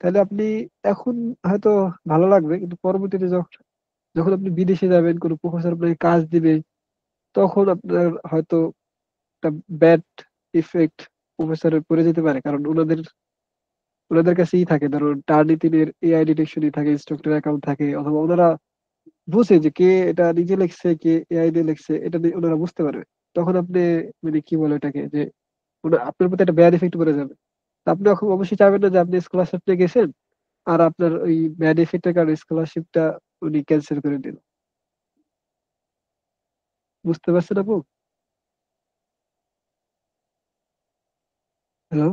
তাহলে আপনি এখন হয়তো ভালো লাগবে, কিন্তু পরবর্তীতে যখন যখন আপনি বিদেশে যাবেন, কোনো প্রফেসর আপনাকে কাজ দিবে, তখন আপনার হয়তো একটা ব্যাড ইফেক্ট প্রফেসরের পড়ে যেতে পারে। কারণ ওনাদের ওনাদের কাছেই থাকে, ধরুন টার্নিটিনের এআই ডিটেকশনই থাকে, স্টকটের অ্যাকাউন্ট থাকে, অথবা ওনারা বুঝে যে কে এটা নিজে লিখছে কে এআই দিয়ে লিখছে, এটা ওনারা বুঝতে পারবে। তখন আপনি মানে কি বলে ওটাকে, যে আপনার প্রতি একটা ব্যাড ইফেক্ট পড়ে যাবে। তা আপনি এখন অবশ্যই চাইবেন না যে আপনি স্কলারশিপ পেয়ে গেছেন, আর আপনার ওই বেনিফিটের কারণে স্কলারশিপটা উনি ক্যান্সেল করে দিল। বুঝতে পারছেন আপু? হ্যালো?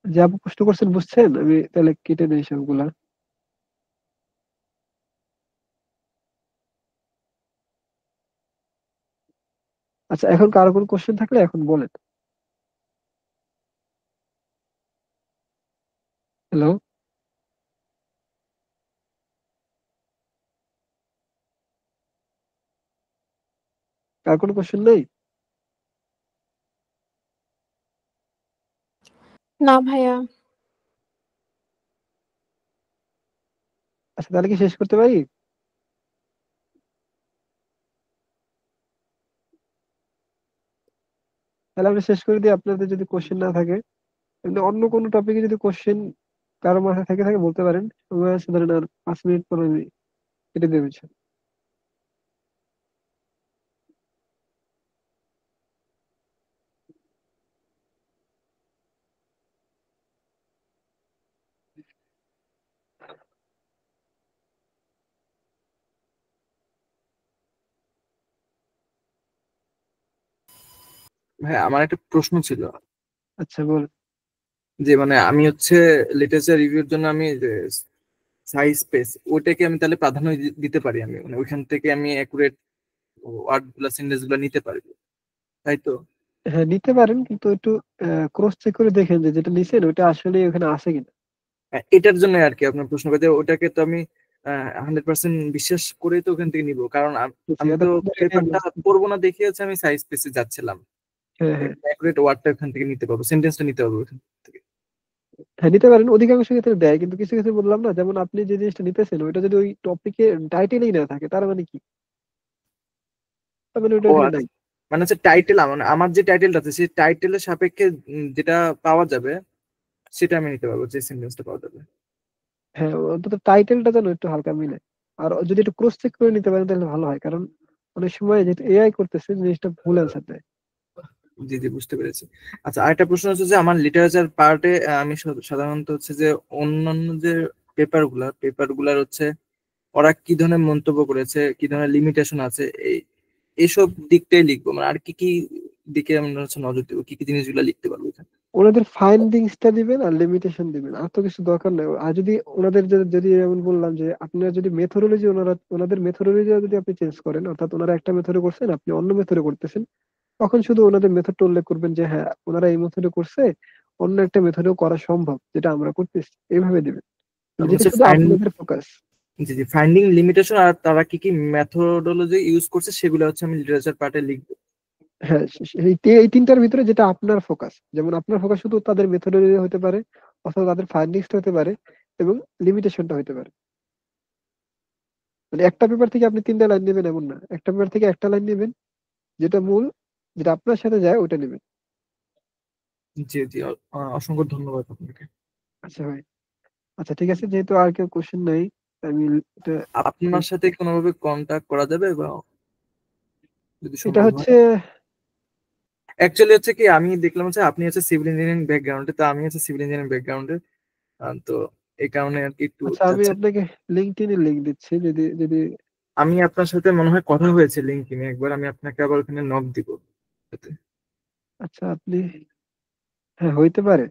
যে আপু প্রশ্ন করছেন বুঝছেন? আমি তাহলে কেটে নেই সবগুলা। আচ্ছা, এখন কারো কোনো কোশ্চেন থাকলে এখন বলেন। হ্যালো? কার কোনো কোশ্চেন নেই? না ভাইয়া। আচ্ছা, তাহলে কি শেষ করতে পারি? তাহলে আমরা শেষ করে দিই, আপনাদের যদি কোশ্চেন না থাকে। এমনি অন্য কোনো টপিকে যদি কোশ্চেন কারো মাথায় থাকে বলতে পারেন। সময় আছে ধরেন আর 5 মিনিট পরে আমি কেটে দেবো। ভাই আমার একটা প্রশ্ন ছিল আচ্ছা, বল। যে মানে আমি হচ্ছে লিটারেচার রিভিউর জন্য আমি সাইজ স্পেস ওইটাকে আমি তাহলে প্রাধান্য দিতে পারি, আমি মানে ওইখান থেকে আমি অ্যাকুরেট ওয়ার্ড গুলা সেন্টেন্স গুলা নিতে পারবো, তাই তো? হ্যাঁ, নিতে পারেন, কিন্তু একটু ক্রস চেক করে দেখেন যে যেটা নিছেন ওটা আসলে ওখানে আছে কিনা। এটার জন্য আর কি আপনার প্রশ্ন করতে, ওটাকে তো আমি 100% বিশ্বাস করেই তো ওখান থেকে নিব, কারণ আমি এটা তো তো এটাই পেপারটা বলছি। পড়বো না দেখে হচ্ছে আমি সাইজ স্পেসে যাচ্ছিলাম। হ্যাঁ, হ্যাঁ। অ্যাকুরেট ওয়ার্ডটা ওখান থেকে নিতে পারবো, সেন্টেন্সটা নিতে পারবো ওখান থেকে। হ্যাঁ, নিতে পারেন, অধিকাংশ ক্ষেত্রে দেয়, কিন্তু কিছু কিছু বললাম না, যেমন আপনি যে জিনিসটা নিতেছেন ওইটা যদি ওই টপিকে টাইটেলই না থাকে তার মানে কি? তার মানে ওটা ও ওখানে আচ্ছা, নাই। মানে হচ্ছে টাইটেল, মানে আমার যে টাইটেলটা আছে সেই টাইটেলের সাপেক্ষে যেটা পাওয়া যাবে সেটা আমি নিতে পারবো, যে সেন্টেন্সটা পাওয়া যাবে। হ্যাঁ, অন্তত টাইটেলটা যেন একটু হালকা মিলে। আর যদি একটু ক্রস চেক করে নিতে পারেন তাহলে ভালো হয়, কারণ অনেক সময় যেহেতু এআই করতেছে জিনিসটা ভুল অ্যান্সার দেয়। জি জি, বুঝতে পেরেছি। আচ্ছা, আরেকটা প্রশ্ন হচ্ছে যে আমার লিটারেচার পার্টে আমি সাধারণত হচ্ছে যে অন্যান্য যে পেপারগুলার হচ্ছে ওরা কি ধরনের মন্তব্য করেছে, কি ধরনের লিমিটেশন আছে, এইসব দিকটাই লিখবো, মানে আর কি কি দিকে আমরা হচ্ছে নজর দেবো, কি কি জিনিসগুলো লিখতে পারবো এখানে? ওনাদের ফাইন্ডিংসটা দিবেন আর লিমিটেশন দিবেন, আর তো কিছু দরকার নেই। আর যদি ওনাদের যদি এমন বললাম যে আপনারা যদি মেথোডোলজি, ওনাদের মেথোডোলজি যদি আপনি চেঞ্জ করেন, অর্থাৎ ওনারা একটা মেথডে করছেন আপনি অন্য মেথডে করতেছেন, তখন শুধু ওনাদের মেথডটা উল্লেখ করবেন যে হ্যাঁ ওনারা এই মেথডে করছে, অন্য একটা মেথডেও করা সম্ভব যেটা আমরা করতেছি, এইভাবে দিবেন। তার মানে যেটা হচ্ছে শুধু আপনাদের ফোকাস। জি জি, ফাইন্ডিং লিমিটেশন আর তারা কি কি মেথোডোলজি ইউজ করছে সেগুলো হচ্ছে আমি লিটারেচার পার্টে লিখবো। হ্যাঁ, এই তিনটার ভিতরে যেটা আপনার ফোকাস, যেমন আপনার ফোকাস শুধু তাদের মেথোডোলজি হতে পারে, অথবা তাদের ফাইন্ডিংসটা হতে পারে, এবং লিমিটেশনটা হতে পারে। মানে একটা পেপার থেকে আপনি 3টা লাইন নেবেন এমন না, একটা পেপার থেকে একটা লাইন নেবেন, যেটা মূল, যেটা আপনার সাথে যায় ওটা নেবেন। জি জি, অসংখ্য ধন্যবাদ আপনাকে। আচ্ছা ভাই। আচ্ছা, ঠিক আছে, যেহেতু আর কেউ কোশ্চেন নাই, আমি এটা আপনার সাথে কোনোভাবে কন্টাক্ট করা যাবে বা যদি এটা সম্ভব হয়? হচ্ছে অ্যাকচুয়ালি হচ্ছে কি, আমি দেখলাম হচ্ছে আপনি হচ্ছে সিভিল ইঞ্জিনিয়ারিং ব্যাকগ্রাউন্ডে, তো আমি হচ্ছে সিভিল ইঞ্জিনিয়ারিং ব্যাকগ্রাউন্ডে, তো এই কারণে আর কি একটু আচ্ছা, আমি চাচ্ছি। আপনাকে লিঙ্কডইনে লিংক দিচ্ছি, যদি যদি আমি আপনার সাথে মনে হয় কথা হয়েছে লিঙ্কডইনে একবার, আমি আপনাকে আবার ওখানে নক দিব। আচ্ছা, আপনি, হ্যাঁ হইতে পারে,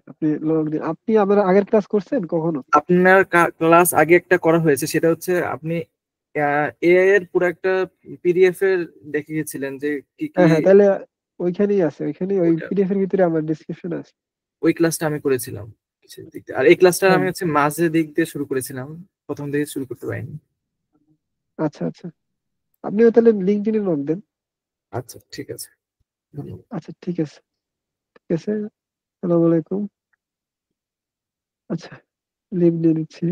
আপনি আমার আগের ক্লাস করছেন কখনো? আপনার ক্লাস আগে একটা করা হয়েছে, সেটা হচ্ছে আপনি এআই এর পুরো একটা পিডিএফ এর দেখে গেছিলেন যে কি কি। হ্যাঁ, হ্যাঁ, তাহলে ওইখানেই আছে, ওই ওইটা, পিডিএফ এর ভিতরে আমার ডিসক্রিপশন আছে। ওই ক্লাসটা আমি করেছিলাম কিছু দিক দিয়ে। আর এই ক্লাসটা হ্যাঁ, আমি হচ্ছে মাঝে দিক দিয়ে শুরু করেছিলাম, প্রথম দিকে শুরু করতে পারিনি। আচ্ছা, আচ্ছা, আপনিও তাহলে লিঙ্কডইনে নক দেন। আচ্ছা ঠিক আছে, ধন্যবাদ। আচ্ছা, ঠিক আছে, ঠিক আছে। আসসালামু আলাইকুম। আচ্ছা, লিভ নিয়ে নিচ্ছি।